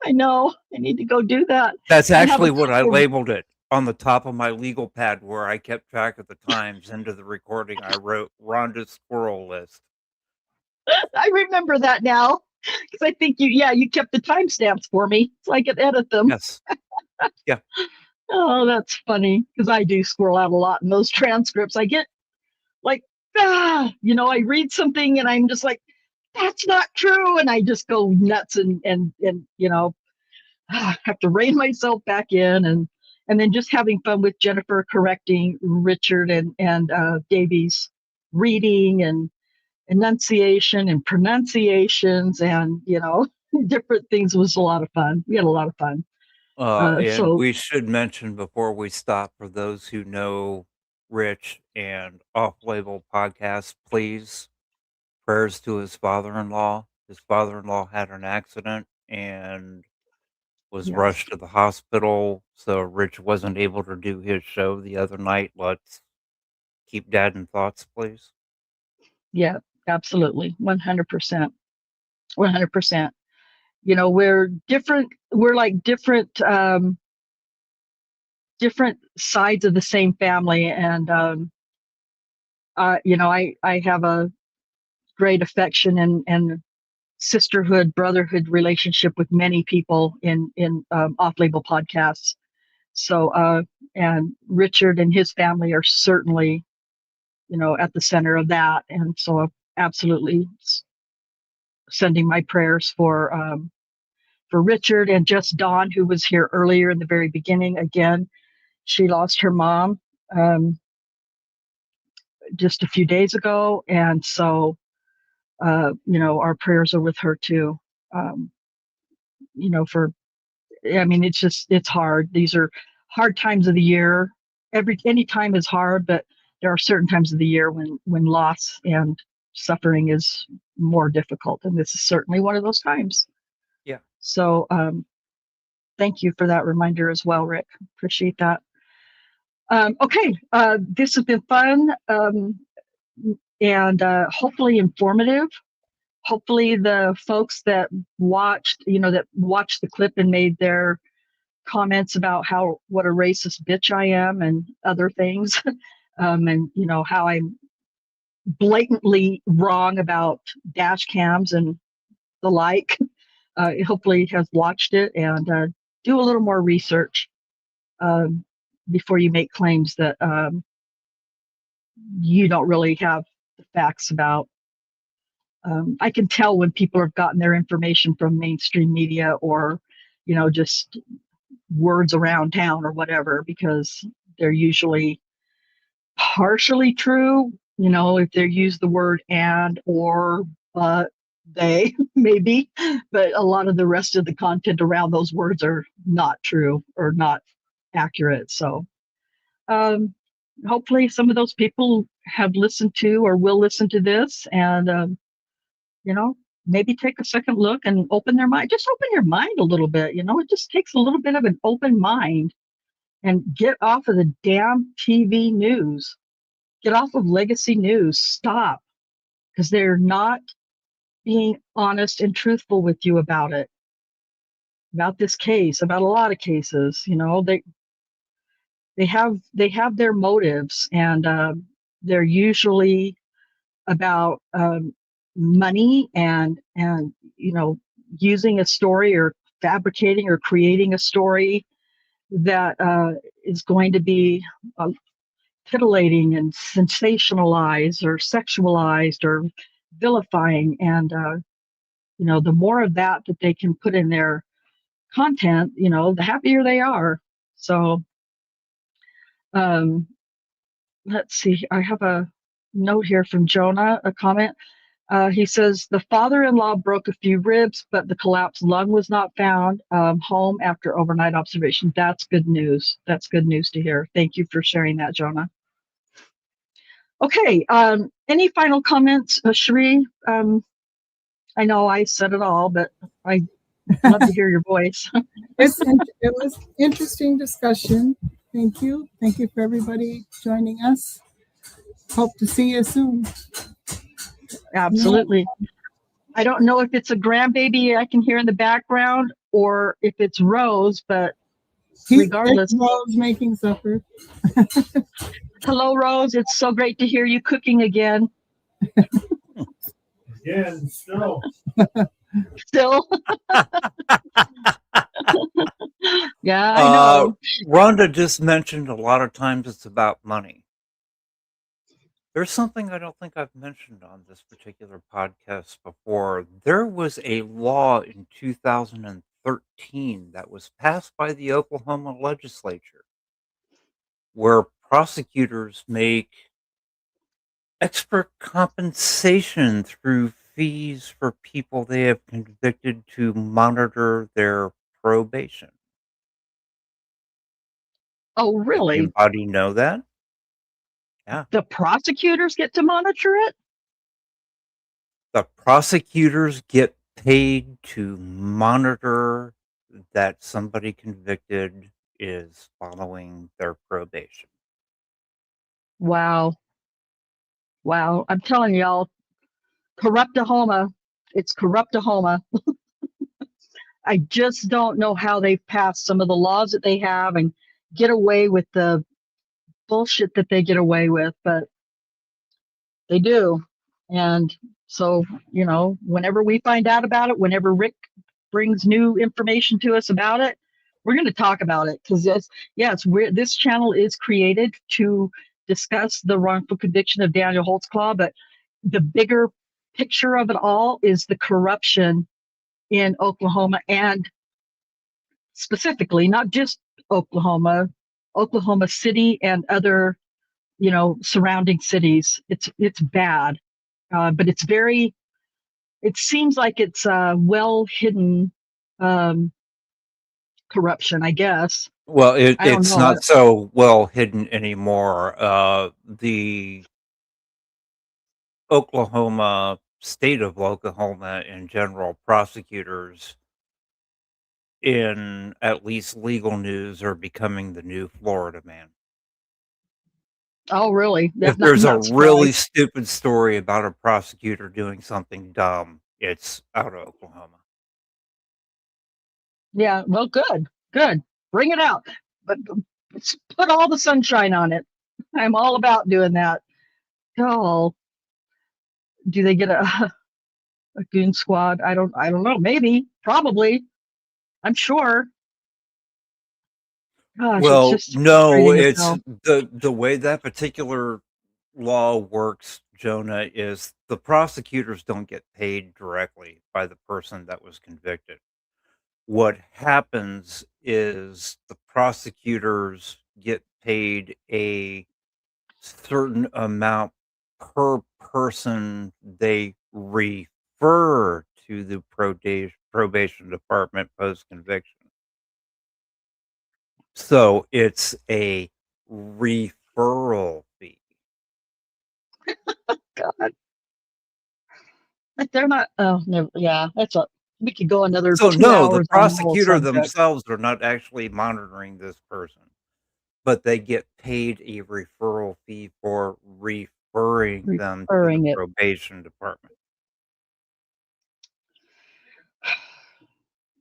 I know I need to go do that.
That's actually what I labeled it on the top of my legal pad where I kept track of the times into the recording. I wrote Rhonda's squirrel list.
I remember that now because I think you kept the timestamps for me so I could edit them.
Yes. Yeah.
Oh, that's funny because I do squirrel out a lot in those transcripts. I get like, I read something and I'm just like, that's not true. And I just go nuts and have to rein myself back in and then just having fun with Jennifer correcting Richard and Davies reading and enunciation and pronunciations and, different things was a lot of fun. We had a lot of fun.
And we should mention before we stop, for those who know Rich and Off-Label Podcast, please, prayers to his father-in-law. His father-in-law had an accident and was rushed to the hospital, so Rich wasn't able to do his show the other night. Let's keep Dad in thoughts, please.
Yeah, absolutely. 100%. 100%. We're different. We're like different sides of the same family. And, I have a great affection and sisterhood, brotherhood relationship with many people in Off-Label Podcasts. So, and Richard and his family are certainly, at the center of that. And so absolutely sending my prayers for Richard and just Dawn, who was here earlier in the very beginning. Again, she lost her mom just a few days ago. And so, our prayers are with her too. It's hard. These are hard times of the year. Any time is hard, but there are certain times of the year when loss and suffering is more difficult. And this is certainly one of those times.
Yeah.
So thank you for that reminder as well, Rick. Appreciate that. Okay, this has been fun and hopefully informative. Hopefully the folks that watched the clip and made their comments about what a racist bitch I am and other things, and how I'm blatantly wrong about dash cams and the like. Hopefully has watched it and do a little more research before you make claims that you don't really have the facts about. I can tell when people have gotten their information from mainstream media or, just words around town or whatever, because they're usually partially true. If they use the word and, or, but, they maybe, but a lot of the rest of the content around those words are not true or not accurate. So hopefully some of those people have listened to or will listen to this and, maybe take a second look and open their mind. Just open your mind a little bit. It just takes a little bit of an open mind and get off of the damn TV news. Get off of legacy news. Stop, because they're not being honest and truthful with you about it, about this case, about a lot of cases. They have their motives, and they're usually about money and using a story or fabricating or creating a story that is going to be titillating and sensationalized or sexualized or vilifying. And the more of that they can put in their content, the happier they are. So let's see, I have a note here from Jonah, a comment. He says the father-in-law broke a few ribs, but the collapsed lung was not found home after overnight observation. That's good news. That's good news to hear. Thank you for sharing that, Jonah. Okay, any final comments, Cherie? I know I said it all, but I love to hear your voice.
It was interesting discussion. Thank you. Thank you for everybody joining us. Hope to see you soon.
Absolutely. I don't know if it's a grandbaby I can hear in the background or if it's Rose, but regardless.
Rose making supper.
Hello, Rose. It's so great to hear you cooking again.
Again, still.
Still. Yeah, I know.
Rhonda just mentioned a lot of times it's about money. There's something I don't think I've mentioned on this particular podcast before. There was a law in 2013 that was passed by the Oklahoma legislature where prosecutors make extra compensation through fees for people they have convicted to monitor their probation.
Oh, really?
Anybody know that? Yeah.
The prosecutors get to monitor it?
The prosecutors get paid to monitor that somebody convicted is following their probation.
Wow. Wow. I'm telling y'all, Corruptahoma. It's Corruptahoma. I just don't know how they've passed some of the laws that they have and get away with the bullshit that they get away with, but they do. And so, whenever we find out about it, whenever Rick brings new information to us about it, we're going to talk about it, because this channel is created to discuss the wrongful conviction of Daniel Holtzclaw, but the bigger picture of it all is the corruption in Oklahoma, and specifically not just Oklahoma City and other surrounding cities. It's bad, but it seems like it's well hidden corruption, I guess.
Well,
I don't
it's
know.
not so well hidden anymore. Oklahoma, state of Oklahoma in general, prosecutors in at least legal news are becoming the new Florida man.
Oh, really?
If
I'm
there's a
not
really
surprised.
stupid story about a prosecutor doing something dumb, it's out of Oklahoma.
Yeah, well, good, good. Bring it out, but let's put all the sunshine on it. I'm all about doing that. Oh, do they get a goon squad? I don't know. Maybe, probably. I'm sure. Gosh, it's
Well,
just
no,
frustrating as
it's
hell.
the way that particular law works, Jonah, is the prosecutors don't get paid directly by the person that was convicted. What happens is the prosecutors get paid a certain amount per person they refer to the probation department post conviction. So it's a referral fee.
God, but they're not. Oh, never. Yeah, that's a. We could go another
So
2
no, the
hours on the whole
prosecutor
subject.
themselves are not actually monitoring this person, but they get paid a referral fee for referring them to the
Referring it.
probation department.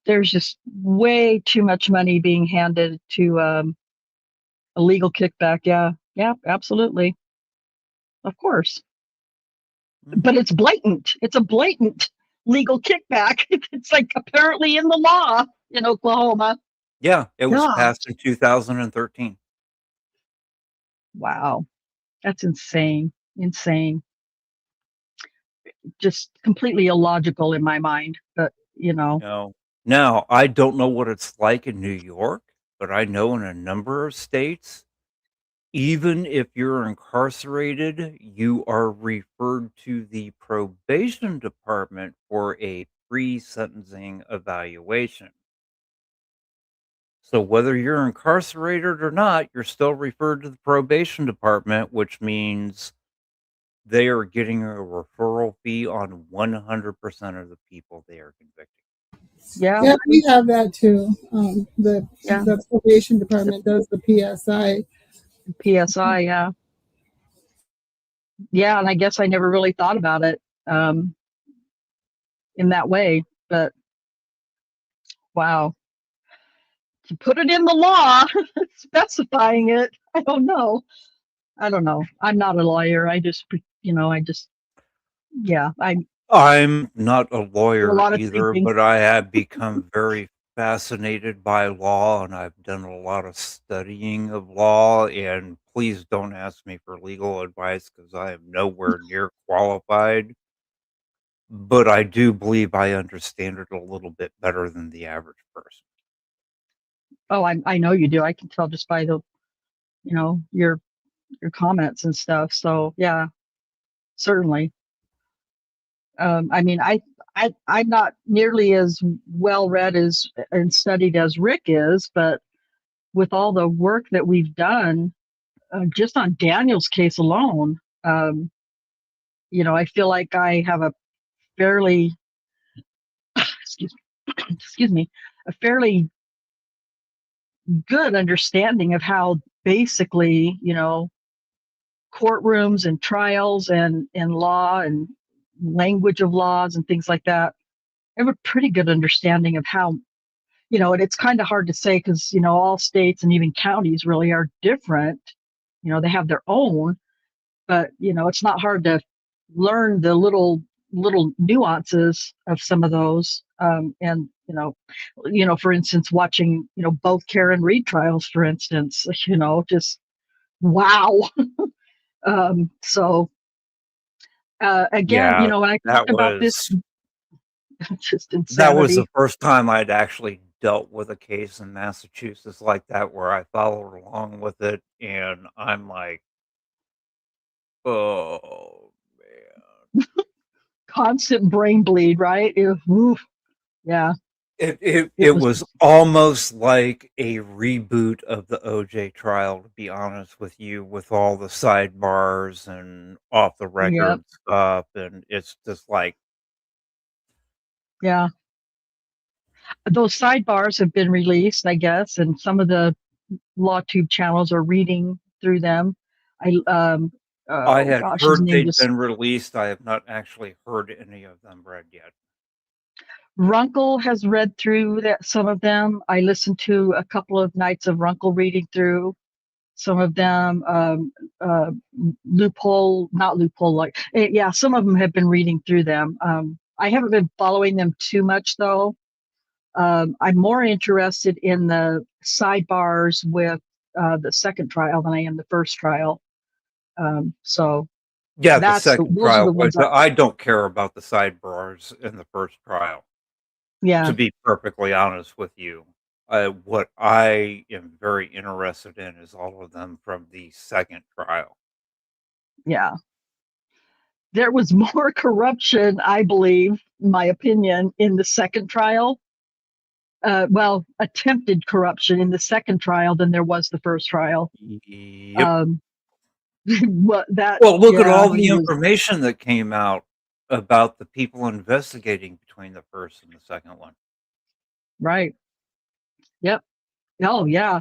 There's just way too much money being handed to a legal kickback. Yeah, yeah, absolutely. Of course. But it's blatant. It's a blatant legal kickback. It's like apparently in the law in Oklahoma.
Yeah, it was
Gosh,
passed in 2013.
wow, that's insane. Insane. Just completely illogical in my mind. But
No. Now, I don't know what it's like in New York, but I know in a number of states, even if you're incarcerated, you are referred to the probation department for a pre-sentencing evaluation. So whether you're incarcerated or not, you're still referred to the probation department, which means they are getting a referral fee on 100% of the people they are convicting.
yeah,
Yeah, we have that too.
yeah,
The probation department does the PSI.
PSI, yeah. Yeah, and I guess I never really thought about it in that way. But wow, to put it in the law, specifying it, I don't know. I'm not a lawyer. I just, yeah, I do
I'm not a
a
lawyer
lot of
either,
thinking.
but I have become very fascinated by law and I've done a lot of studying of law. And please don't ask me for legal advice because I am nowhere near qualified. But I do believe I understand it a little bit better than the average person.
Oh, I know you do. I can tell just by the, your comments and stuff. So yeah, certainly. I mean, I'm not nearly as well read as and studied as Rick is, but with all the work that we've done, just on Daniel's case alone, I feel like I have a fairly, excuse, excuse me, a fairly good understanding of how basically, courtrooms and trials and law and language of laws and things like that. I have a pretty good understanding of how, and it's kind of hard to say because, all states and even counties really are different. They have their own, but, it's not hard to learn the little nuances of some of those. And, for instance, watching, both Karen Reed trials, for instance, just wow. So again,
Yeah,
when I talk
that
about this,
was
it's just
that was the
insanity.
first time I'd actually dealt with a case in Massachusetts like that where I followed along with it, and I'm like, "Oh, man."
Constant brain bleed, right? Oof, yeah.
It was almost like a reboot of the OJ trial, to be honest with you, with all the sidebars and off the
Yep.
record stuff, and it's just like,
Yeah. Those sidebars have been released, I guess, and some of the LawTube channels are reading through them.
I
Oh
had
gosh, his
heard
name
they'd
just
been released. I have not actually heard any of them read yet.
Runkle has read through some of them. I listened to a couple of nights of Runkle reading through some of them. Not loophole, like yeah, some of them have been reading through them. I haven't been following them too much though. I'm more interested in the sidebars with the second trial than I am the first trial. So
Yeah, the
those
second
are the
trial,
ones
but I don't care about the sidebars in the first trial,
yeah,
to be perfectly honest with you. What I am very interested in is all of them from the second trial.
yeah. There was more corruption, I believe, in my opinion, in the second trial. Well, attempted corruption in the second trial than there was the first trial.
Yep.
What that?
Well, look at
Yeah,
all the
he was
information that came out about the people investigating between the first and the second one.
right. Yep. Oh yeah.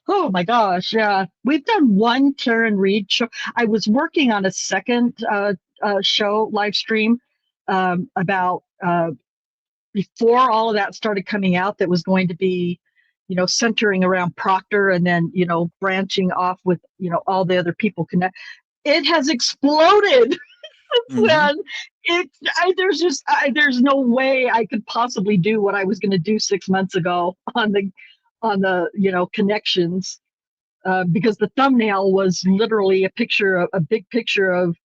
Oh my gosh. Yeah. We've done one Karen Reed show. I was working on a second show live stream about before all of that started coming out, that was going to be, centering around Proctor, and then, branching off with, all the other people connect. It has exploded.
Mhm.
Then there's no way I could possibly do what I was going to do 6 months ago on the connections, because the thumbnail was literally a big picture of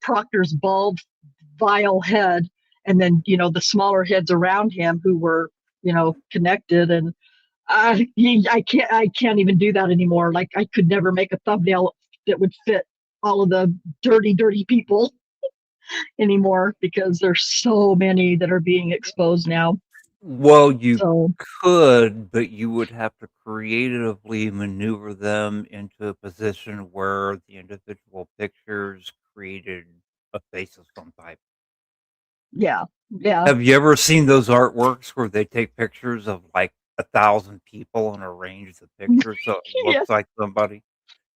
Proctor's bald, vile head, and then the smaller heads around him who were connected. And I can't even do that anymore. Like, I could never make a thumbnail that would fit all of the dirty people anymore, because there's so many that are being exposed now.
Well, you
So
could, but you would have to creatively maneuver them into a position where the individual pictures created a face of some type.
yeah, yeah,
Have you ever seen those artworks where they take pictures of like 1,000 people and arrange the picture so it
yeah,
looks like somebody?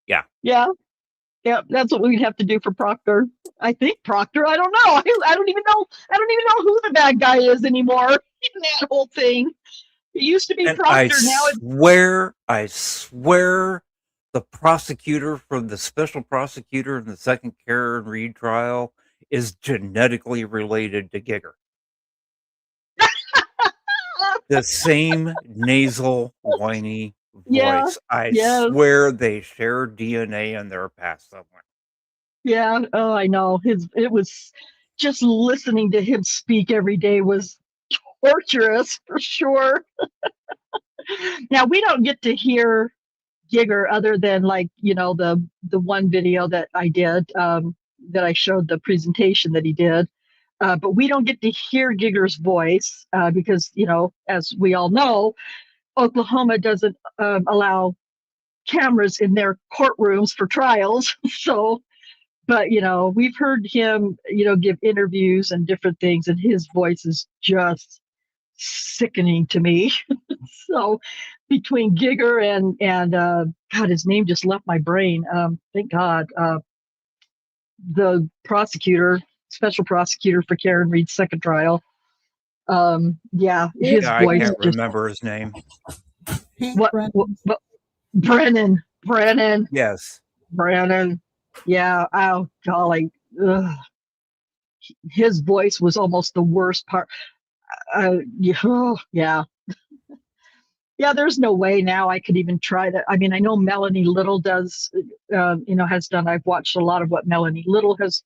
Yeah.
yeah. Yeah, that's what we'd have to do for Proctor. I think Proctor. I don't know. I don't even know. I don't even know who the bad guy is anymore in that whole thing. It used to be
And
Proctor. Now it's
I swear, the prosecutor from the special prosecutor in the second Karen Reed trial is genetically related to Giger. The same nasal, whiny
yeah,
voice. I
yes,
swear they share DNA in their past somewhere.
yeah. Oh, I know. It was just listening to him speak every day was torturous for sure. Now we don't get to hear Giger other than, like, the one video that I did, that I showed the presentation that he did. But we don't get to hear Giger's voice, because, as we all know, Oklahoma doesn't allow cameras in their courtrooms for trials. So, but, we've heard him, give interviews and different things, and his voice is just sickening to me. So between Giger and God, his name just left my brain. Thank God. The special prosecutor for Karen Reed's second trial. Yeah, his
Yeah, I
voice
can't
just
remember his name.
Hank
what Brennan.
Yes.
Yeah. Oh golly. Ugh. His voice was almost the worst part. Yeah. Yeah, there's no way now I could even try that. I mean, I know Melanie Little does, has done. I've watched a lot of what Melanie Little has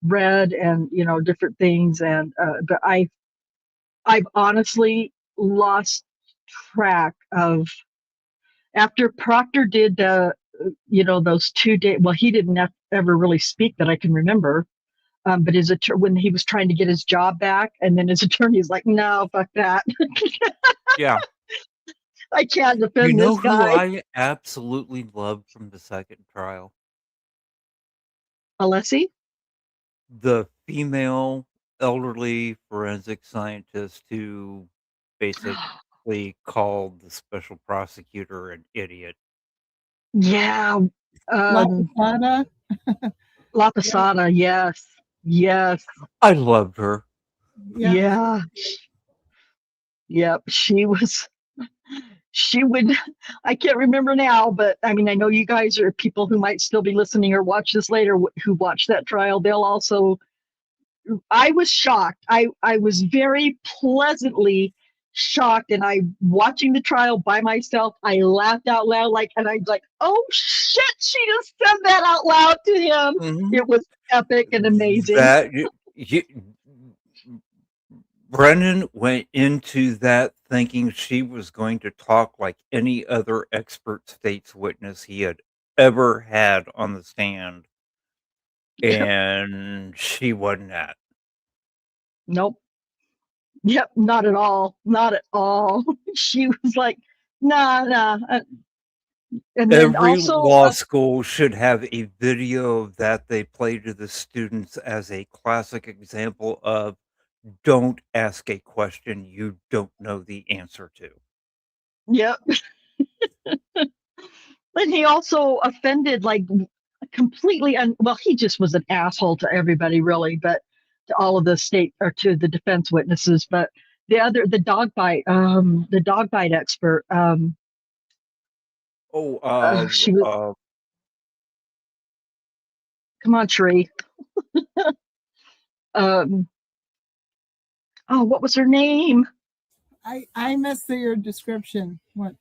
read, and different things, and but I've honestly lost track of, after Proctor did those 2 days. Well, he didn't ever really speak that I can remember. But when he was trying to get his job back, and then his attorney's like, "No, fuck that.
Yeah.
I can't
You
defend
know
this
who
guy."
I absolutely loved from the second trial?
Alessi?
The female elderly forensic scientist who basically called the special prosecutor an idiot.
Yeah.
Lapisada.
La Posada. Yes. Yes.
I loved her.
Yeah.
Yeah. Yep. She would, I can't remember now, but I mean, I know you guys are people who might still be listening or watch this later who watch that trial. They'll also, I was shocked. I was very pleasantly shocked, and I watching the trial by myself. I laughed out loud, and I was like, "Oh shit!" She just said that out loud to him.
Mhm.
It was epic and amazing.
That Brennan went into that thinking she was going to talk like any other expert state's witness he had ever had on the stand, and she wasn't that.
Nope. Yep, not at all. Not at all. She was like, nah. And then
Every
also,
law school should have a video that they play to the students as a classic example of don't ask a question you don't know the answer to.
yep. But he also offended completely, well, he just was an asshole to everybody, really, but to all of the state or to the defense witnesses. But the dog bite expert, she was, come on, Sheree. What was her name?
I missed your description. What?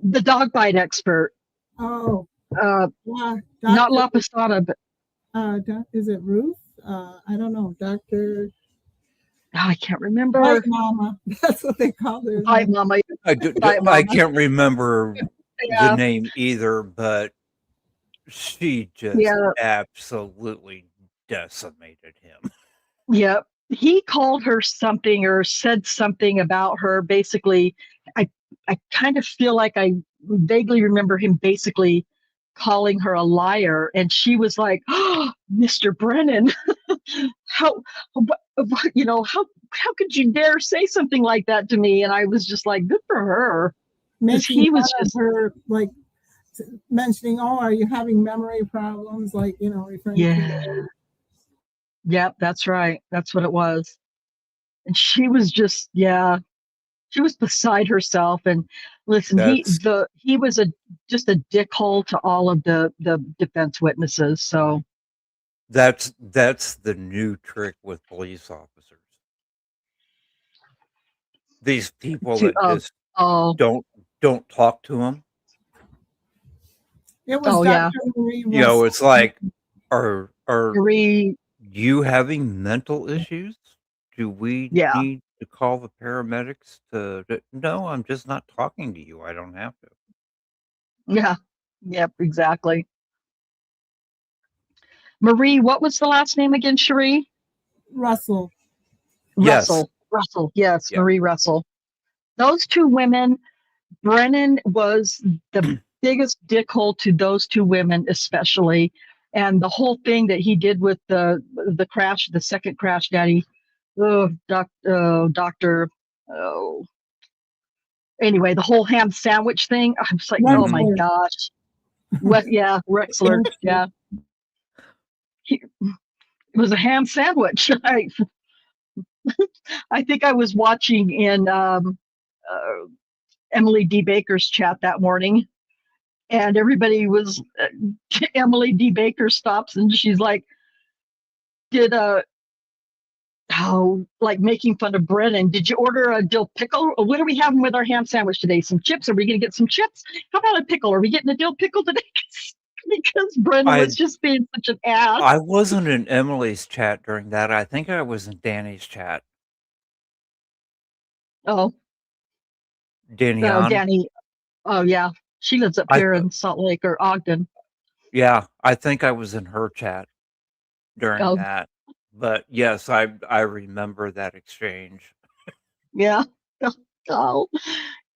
The dog bite expert.
Oh, yeah.
Not La Posada, but
is it Ruth? I don't know. Dr.
I can't remember.
Bite Mama. That's what they called her.
Bite Mama.
I can't remember
Yeah.
the name either, but she just absolutely decimated him.
Yep. He called her something or said something about her. Basically, I kind of feel like I vaguely remember him basically calling her a liar, and she was like, "Oh, Mr. Brennan, how could you dare say something like that to me?" And I was just like, "Good for her." He was just
her mentioning, "Oh, are you having memory problems?" Referring to.
Yep, that's right. That's what it was. And she was just, she was beside herself. And listen, he was just a dickhole to all of the defense witnesses. So
that's the new trick with police officers. These people that just don't talk to them.
It was Dr. Marie Russell.
It's like, are
Marie,
you having mental issues? Do we need to call the paramedics no, I'm just not talking to you. I don't have to.
Yeah. Yep, exactly. Marie, what was the last name again, Cherie?
Russell.
Russell. Yes, yep. Marie Russell. Those two women, Brennan was the biggest dickhole to those two women, especially. And the whole thing that he did with the crash, the second crash, Daddy, anyway, the whole ham sandwich thing. I was like, oh my gosh. Rexler. Yeah. It was a ham sandwich. I think I was watching in Emily D. Baker's chat that morning, and everybody was Emily D. Baker stops and she's like, making fun of Brennan. Did you order a dill pickle? Or what are we having with our ham sandwich today? Some chips? Are we going to get some chips? How about a pickle? Are we getting a dill pickle today? Because Brennan was just being such an ass.
I wasn't in Emily's chat during that. I think I was in Danny's chat.
Oh. Danny. Oh, yeah. She lives up here in Salt Lake or Ogden.
Yeah, I think I was in her chat during that. But yes, I remember that exchange.
Yeah. Oh,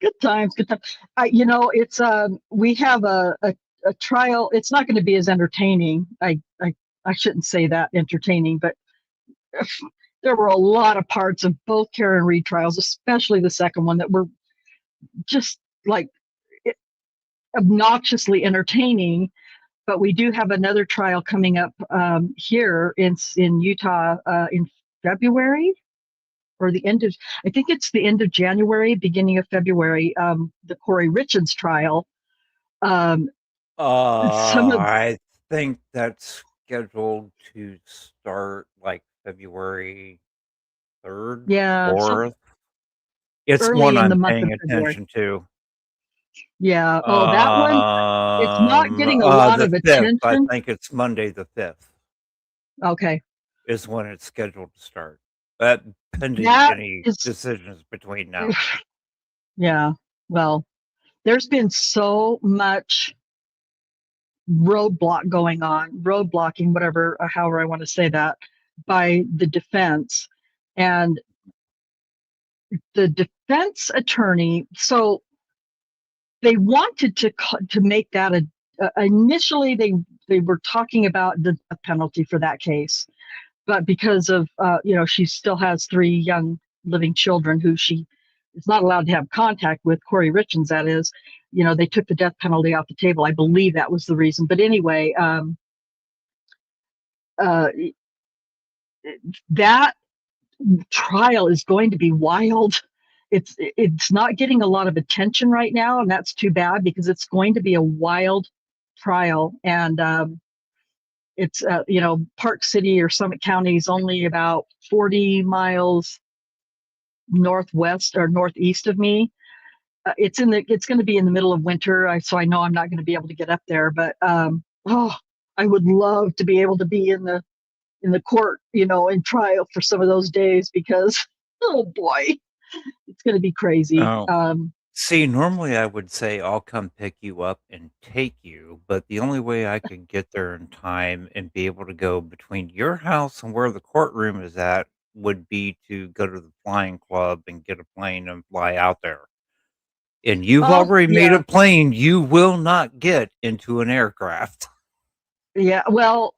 good times, good times. It's we have a trial. It's not going to be as entertaining. I shouldn't say that entertaining, but there were a lot of parts of both Karen Reed trials, especially the second one, that were just like obnoxiously entertaining. But we do have another trial coming up here in Utah in February, or the end of, I think it's the end of January, beginning of February, the Corey Richards trial. Some of,
I think that's scheduled to start like February 3rd,
yeah,
4th. It's one
early in the
I'm
month of
paying
February.
attention to.
Yeah. Oh, that one, it's not getting a lot
The
of
5th. I
attention.
think it's Monday the 5th
Okay.
is when it's scheduled to start. But pending
That
any
is,
decisions between now and then.
yeah. Well, there's been so much roadblocking, whatever, however I want to say that, by the defense. And the defense attorney, so they wanted to make that initially they were talking about the penalty for that case, but because of she still has 3 young living children who she is not allowed to have contact with, Corey Richards, that is, they took the death penalty off the table. I believe that was the reason. But anyway, that trial is going to be wild. It's not getting a lot of attention right now, and that's too bad, because it's going to be a wild trial. And it's Park City or Summit County is only about 40 miles northwest or northeast of me. It's going to be in the middle of winter, so I know I'm not going to be able to get up there. But I would love to be able to be in the court, in trial for some of those days, because oh boy, it's going to be crazy.
Oh. See, normally I would say I'll come pick you up and take you, but the only way I could get there in time and be able to go between your house and where the courtroom is at would be to go to the flying club and get a plane and fly out there. And you've
Oh,
already made
yeah.
a plane. You will not get into an aircraft.
Yeah, well,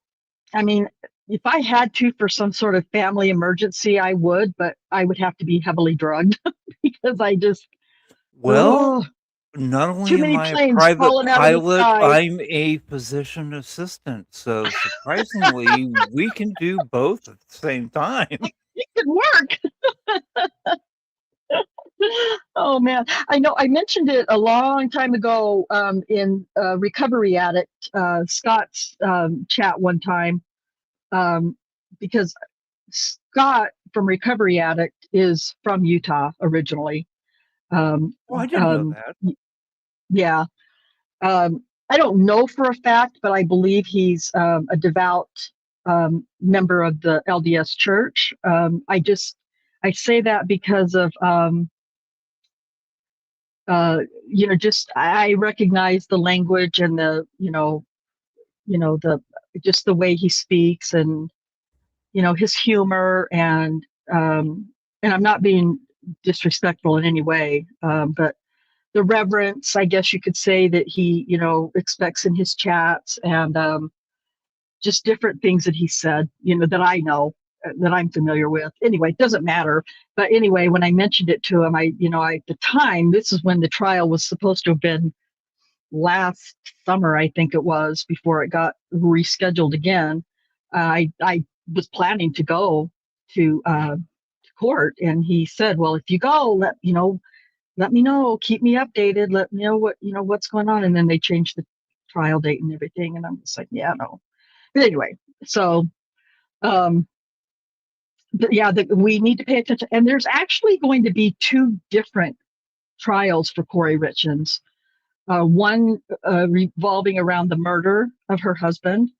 I mean, if I had to for some sort of family emergency, I would, but I would have to be heavily drugged because I just,
Well,
oh,
not
too
only am
many
I a
planes
private
falling out of the
pilot,
sky.
I'm a physician assistant. So surprisingly, we can do both at the same time.
It could work. Oh man, I know I mentioned it a long time ago in Recovery Addict Scott's chat one time, because Scott from Recovery Addict is from Utah originally.
Oh, I didn't know that.
Yeah. I don't know for a fact, but I believe he's a devout member of the LDS Church. I say that because of just I recognize the language and the the just the way he speaks, and his humor, and I'm not being disrespectful in any way, but the reverence, I guess you could say, that he expects in his chats, and just different things that he said, that I know, that I'm familiar with. Anyway, it doesn't matter. But anyway, when I mentioned it to him, at the time, this is when the trial was supposed to have been last summer, I think it was, before it got rescheduled again. I was planning to go to court, and he said, "Well, if you go, let me know, keep me updated, let me know what's going on." And then they changed the trial date and everything, and I'm just like, yeah, no. But anyway, so we need to pay attention. And there's actually going to be 2 different trials for Corey Richards. One revolving around the murder of her husband,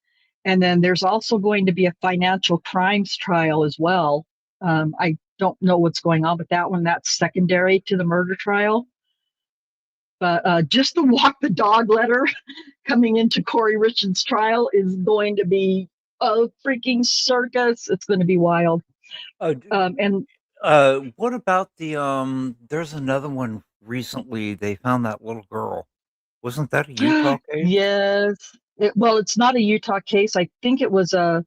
and then there's also going to be a financial crimes trial as well. I don't know what's going on with that one. That's secondary to the murder trial. But just the walk the dog letter coming into Corey Richards' trial is going to be, a freaking circus. It's going to be wild.
Uh,
And
what about the there's another one recently. They found that little girl. Wasn't that a Utah case?
yes, well, it's not a Utah case. I think it was a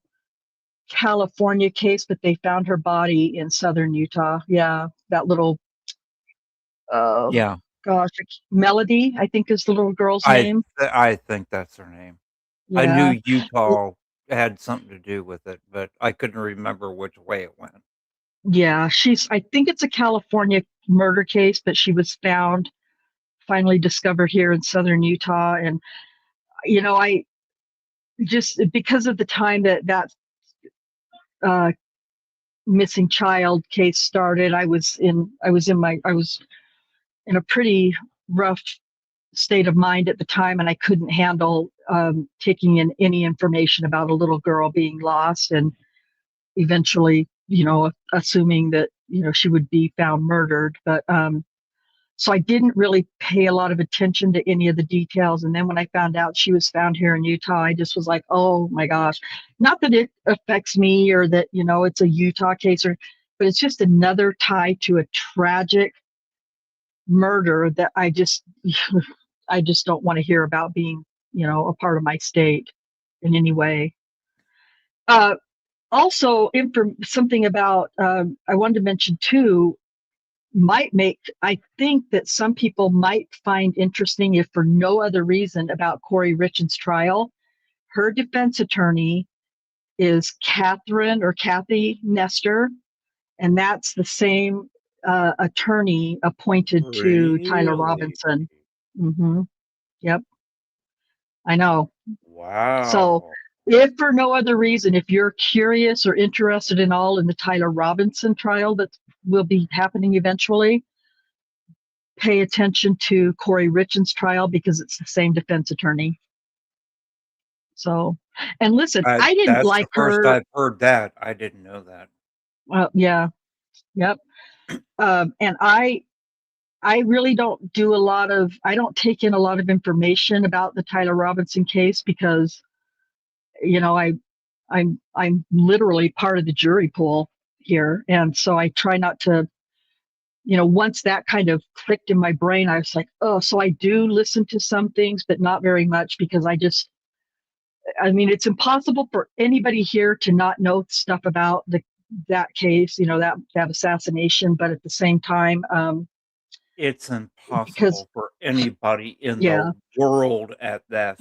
California case, but they found her body in southern Utah. Yeah, that little,
Yeah,
gosh, Melody, I think is the little girl's name.
I think that's her name. I
Yeah.
knew Utah had something to do with it, but I couldn't remember which way it went.
Yeah, I think it's a California murder case, but she was finally discovered here in southern Utah. And, I just, because of the time that missing child case started, I was in a pretty rough state of mind at the time, and I couldn't handle taking in any information about a little girl being lost, and eventually, assuming that, she would be found murdered. But so I didn't really pay a lot of attention to any of the details. And then when I found out she was found here in Utah, I just was like, oh my gosh. Not that it affects me or that, it's a Utah case, but it's just another tie to a tragic murder that I just don't want to hear about being, a part of my state in any way. Also, something about, I wanted to mention too, I think that some people might find interesting, if for no other reason, about Corey Richard's trial. Her defense attorney is Kathy Nestor, and that's the same attorney appointed to Tyler
Really?
Robinson. Mm-hmm. Yep, I know.
Wow.
So, if for no other reason, if you're curious or interested in the Tyler Robinson trial that will be happening eventually, pay attention to Corey Richard's trial, because it's the same defense attorney. So, and listen, I didn't
that's
like
the first
her.
I've heard that. I didn't know that.
Yeah, yep. And I really don't I don't take in a lot of information about the Tyler Robinson case, because, I'm literally part of the jury pool here. And so I try not to, once that kind of clicked in my brain, I was like, oh, so I do listen to some things, but not very much, because it's impossible for anybody here to not know stuff about that case, that assassination. But at the same time,
It's
because
impossible for anybody in
yeah,
the world at this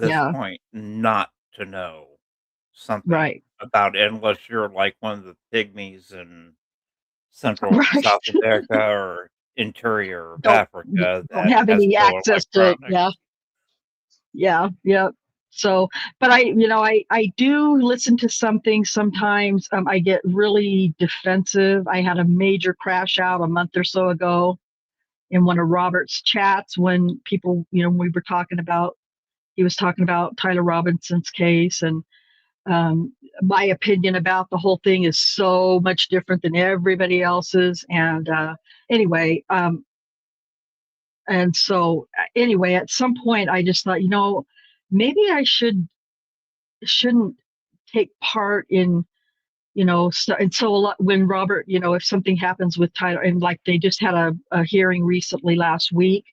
yeah,
point not to know something
right,
about it, unless you're like one of the pygmies in Central
right.
South America or interior of
don't
Africa
don't
that
have
has
any
no
access to it. Yeah,
electronics.
yeah. So, but I do listen to some things sometimes. I get really defensive. I had a major crash out a month or so ago in one of Robert's chats, when people, he was talking about Tyler Robinson's case, and my opinion about the whole thing is so much different than everybody else's. And anyway, and so anyway, at some point I just thought, maybe I shouldn't take part in, and so a lot, when Robert, if something happens with Tyler, and like they just had a hearing recently last week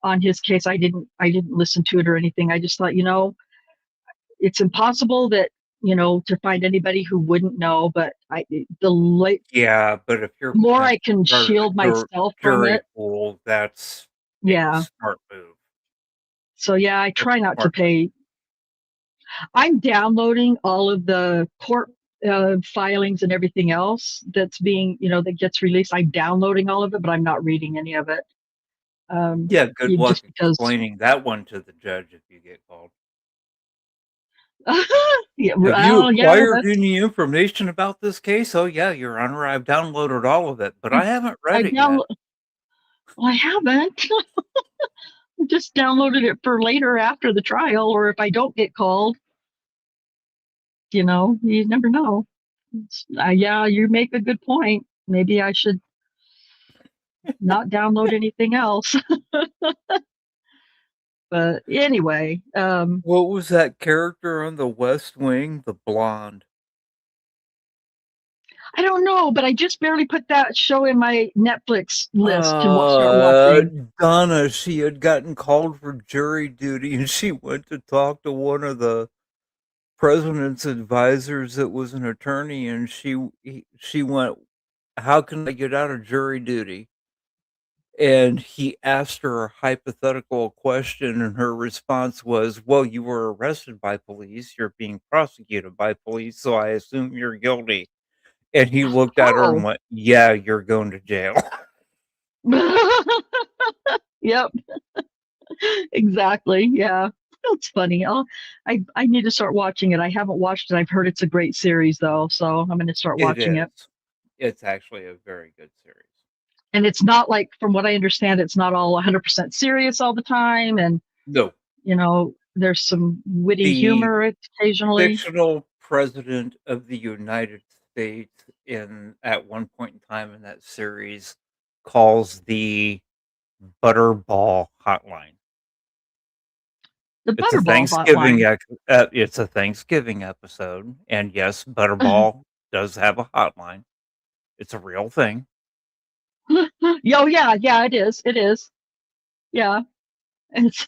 on his case, I didn't listen to it or anything. I just thought, it's impossible that, to find anybody who wouldn't know, but
Yeah, but if you're
more I
potentially
can
part of
shield
the
myself from
jury
it.
pool, that's a
Yeah.
smart move.
So yeah, I
That's
try
a
not to
smart move.
pay. I'm downloading all of the court filings and everything else that's being, that gets released. I'm downloading all of it, but I'm not reading any of it.
Yeah, good luck
Just because.
explaining that one to the judge if you get called.
Yeah,
Have you
well, yeah,
acquired any information about this case? Oh, yeah, Your Honor, I've downloaded all of it, but I haven't read it yet.
I haven't. Just downloaded it for later after the trial, or if I don't get called. You never know. Yeah, you make a good point. Maybe I should not download anything else. But anyway,
What was that character on The West Wing? The blonde.
I don't know, but I just barely put that show in my Netflix list to start watching.
Donna, she had gotten called for jury duty and she went to talk to one of the president's advisors that was an attorney, and she went, "How can I get out of jury duty?" And he asked her a hypothetical question, and her response was, "Well, you were arrested by police. You're being prosecuted by police, so I assume you're guilty." And he looked at her and
Oh,
went, "Yeah, you're going to jail."
yep, exactly. Yeah, that's funny. I need to start watching it. I haven't watched it. I've heard it's a great series though, so I'm going to start
It
watching
is.
it.
It's actually a very good series.
And it's not like, from what I understand, it's not all 100% serious all the time, and
No,
there's some witty
the
humor occasionally.
fictional president of the United States at one point in time in that series calls the Butterball Hotline.
The
It's a
Butterball
Thanksgiving
Hotline.
it's a Thanksgiving episode, and yes, Butterball does have a hotline. It's a real thing.
Oh yeah, it is. It is. Yeah. It's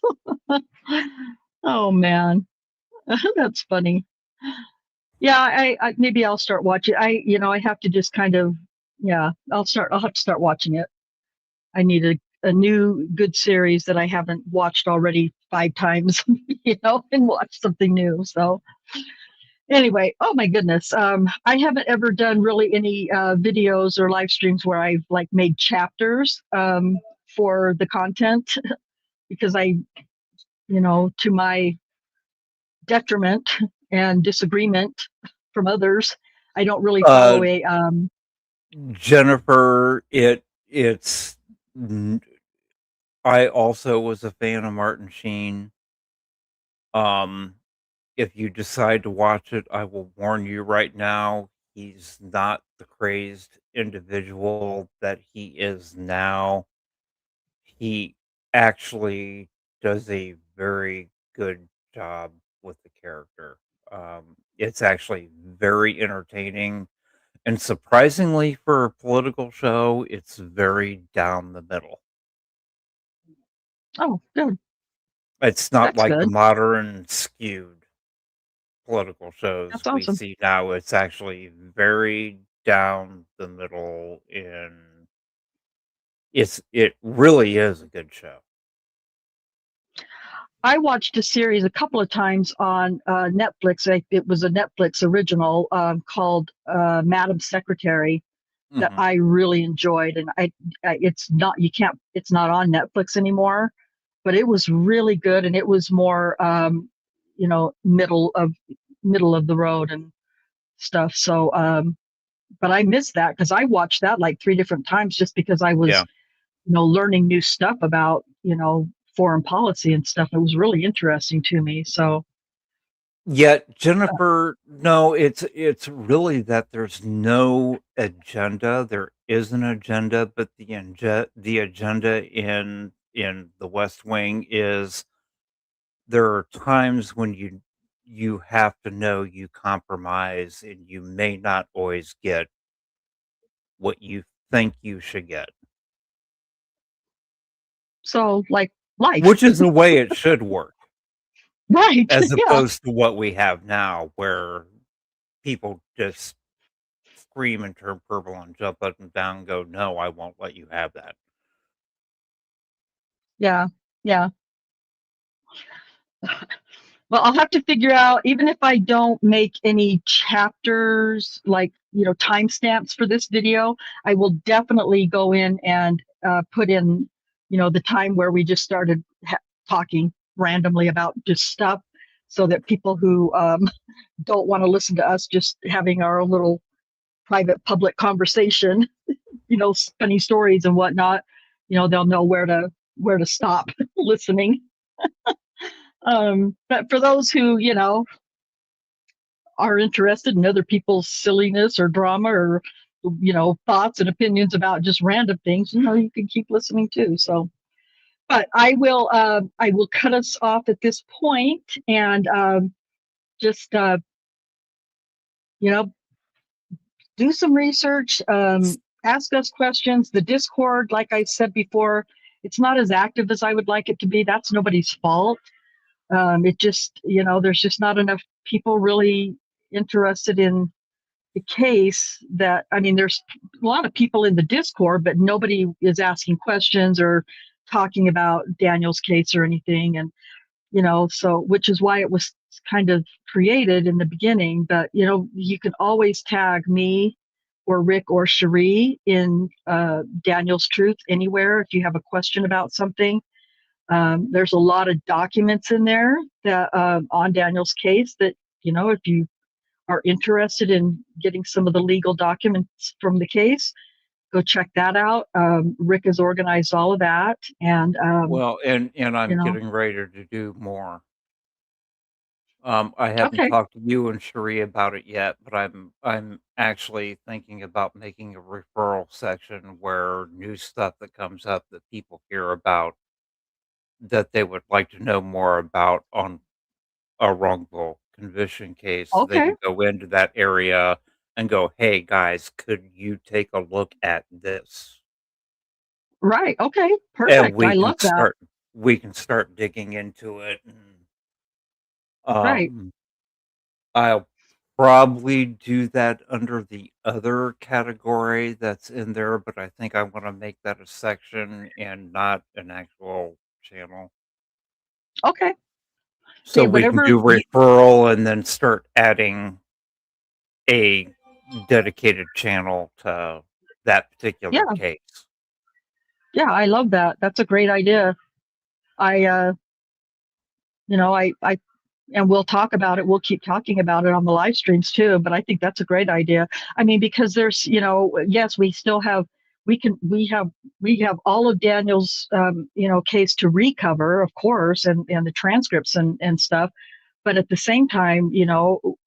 oh man, that's funny. Yeah, I maybe I'll start watching. I have to just kind of, yeah, I'll have to start watching it. I need a new good series that I haven't watched already 5 times, and watch something new. So anyway, oh my goodness. I haven't ever done really any videos or live streams where I've like made chapters for the content because to my detriment and disagreement from others, I don't really
Uh,
follow a
Jennifer, it's I also was a fan of Martin Sheen. Um, if you decide to watch it, I will warn you right now, he's not the crazed individual that he is now. He actually does a very good job with the character. It's actually very entertaining, and surprisingly for a political show, it's very down the middle.
oh good,
It's not
that's
like the
good,
modern skewed political shows
that's
we
awesome.
see now. It's actually very down the middle, and it really is a good show.
I watched a series a couple of times on Netflix. It was a Netflix original called Madam Secretary that
Mhm.
I really enjoyed, and it's not it's not on Netflix anymore, but it was really good, and it was more middle of the road and stuff. So but I missed that because I watched that like 3 different times just because I was
Yeah.
learning new stuff about foreign policy and stuff. It was really interesting to me. So
Yet, Jennifer, no, it's really that there's no agenda. There is an agenda, but the agenda in The West Wing is there are times when you have to know you compromise and you may not always get what you think you should get,
like life,
which is the way it should work,
right?
as
Yeah,
opposed to what we have now, where people just scream and turn purple and jump up and down and go, "No, I won't let you have that."
yeah, yeah. Well, I'll have to figure out, even if I don't make any chapters, like, timestamps for this video, I will definitely go in and put in, the time where we just started talking randomly about just stuff so that people who don't want to listen to us just having our own little private public conversation, funny stories and whatnot, they'll know where to stop listening. But for those who, are interested in other people's silliness or drama or, thoughts and opinions about just random things, you can keep listening too. So But I will cut us off at this point and just you know, do some research, ask us questions. The Discord, like I said before, it's not as active as I would like it to be. That's nobody's fault. It just, there's just not enough people really interested in the case. That, I mean, there's a lot of people in the Discord, but nobody is asking questions or talking about Daniel's case or anything. And, so, which is why it was kind of created in the beginning. But, you can always tag me or Rick or Cherie in Daniel's Truth anywhere if you have a question about something. There's a lot of documents in there that on Daniel's case that, if you are interested in getting some of the legal documents from the case, go check that out. Rick has organized all of that. And,
Well, and I'm
you know,
getting ready to do more. I haven't
okay.
talked to you and Cherie about it yet, but I'm actually thinking about making a referral section where new stuff that comes up that people hear about that they would like to know more about on a wrongful conviction case. They
Okay.
can go into that area and go, "Hey guys, could you take a look at this?"
Right. Okay.
And
Perfect. I love that.
we can start digging into it. And,
Right.
I'll probably do that under the other category that's in there, but I think I want to make that a section and not an actual channel.
Okay.
So
Hey,
we can
whatever
do
you,
referral and then start adding a dedicated channel to that particular
yeah.
case.
Yeah. I love that. That's a great idea. I, and we'll talk about it. We'll keep talking about it on the live streams too. But I think that's a great idea. I mean, because there's, yes, we still have, we have all of Daniel's, case to recover, of course, and the transcripts and stuff. But at the same time,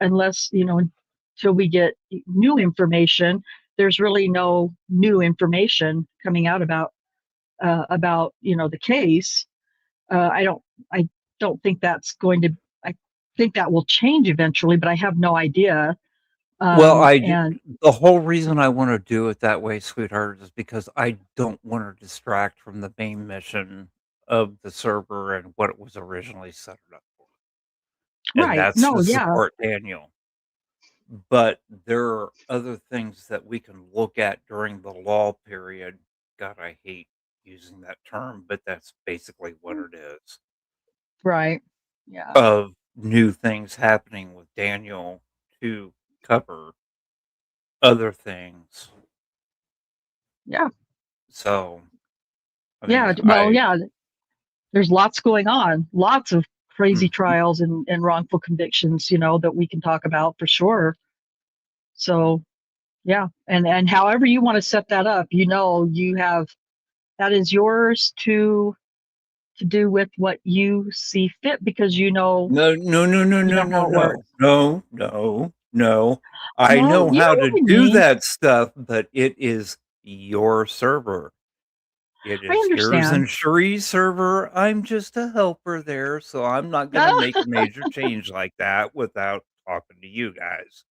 unless, until we get new information, there's really no new information coming out about, the case. I don't think that's going to, I think that will change eventually, but I have no idea.
Well,
And
the whole reason I want to do it that way, sweetheart, is because I don't want to distract from the main mission of the server and what it was originally set up for. And
right.
that's
No,
to
yeah.
support Daniel. But there are other things that we can look at during the law period. God, I hate using that term, but that's basically what it is.
Right. Yeah.
Of new things happening with Daniel to cover other things.
Yeah.
So, I
Yeah.
mean,
Well, yeah, there's lots going on, lots of crazy
Mhm.
trials and wrongful convictions, that we can talk about for sure. So yeah. And however you want to set that up, you have, that is yours to do with what you see fit, because
No, no, no, no, no, no,
how it works.
no, no, no. I
Well,
know
you
how
know
to
what I
do
mean.
that stuff, but it is your server. It
I
is yours
understand.
and Cherie's server. I'm just a helper there, so I'm not gonna make a major change like that without talking to you guys.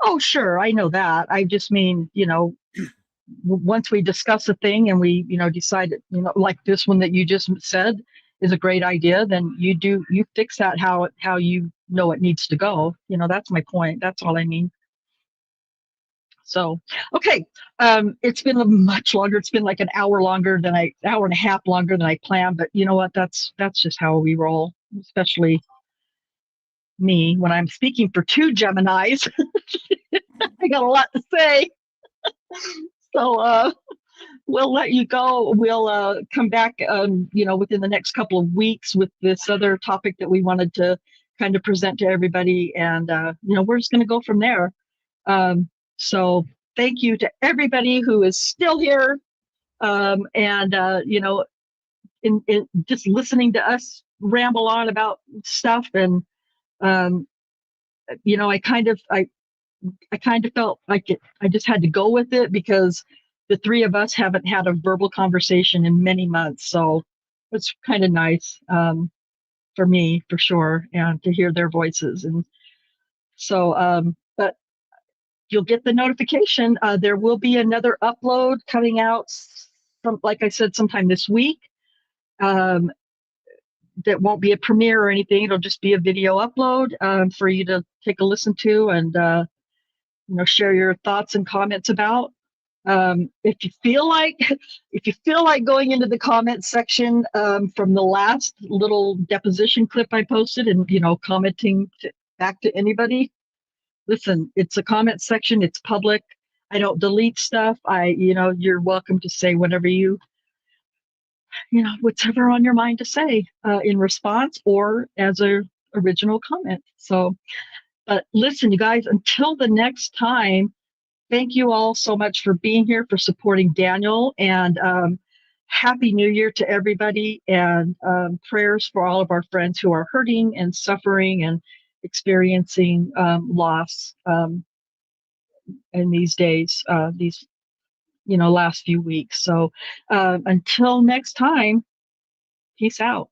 Oh, sure. I know that. I just mean, once we discuss a thing and we, decide, like this one that you just said is a great idea, then you fix that how you know it needs to go. That's my point. That's all I mean. So, okay. It's been a much longer. It's been like an hour hour and a half longer than I planned, but you know what? That's just how we roll, especially me when I'm speaking for two Geminis. I got a lot to say. So, we'll let you go. We'll come back, within the next couple of weeks with this other topic that we wanted to kind of present to everybody. And, we're just going to go from there. So thank you to everybody who is still here. And, in just listening to us ramble on about stuff. And, I kind of felt like I just had to go with it because the three of us haven't had a verbal conversation in many months. So it's kind of nice for me, for sure, and to hear their voices. And so, but you'll get the notification. There will be another upload coming out from, like I said, sometime this week. That won't be a premiere or anything. It'll just be a video upload for you to take a listen to and share your thoughts and comments about. If you feel like going into the comment section from the last little deposition clip I posted and commenting back to anybody, listen, it's a comment section. It's public. I don't delete stuff. You're welcome to say whatever whatever on your mind to say in response or as a original comment. So, but listen, you guys, until the next time, thank you all so much for being here, for supporting Daniel, and Happy New Year to everybody, and prayers for all of our friends who are hurting and suffering and experiencing loss in these days, these last few weeks. So until next time, peace out.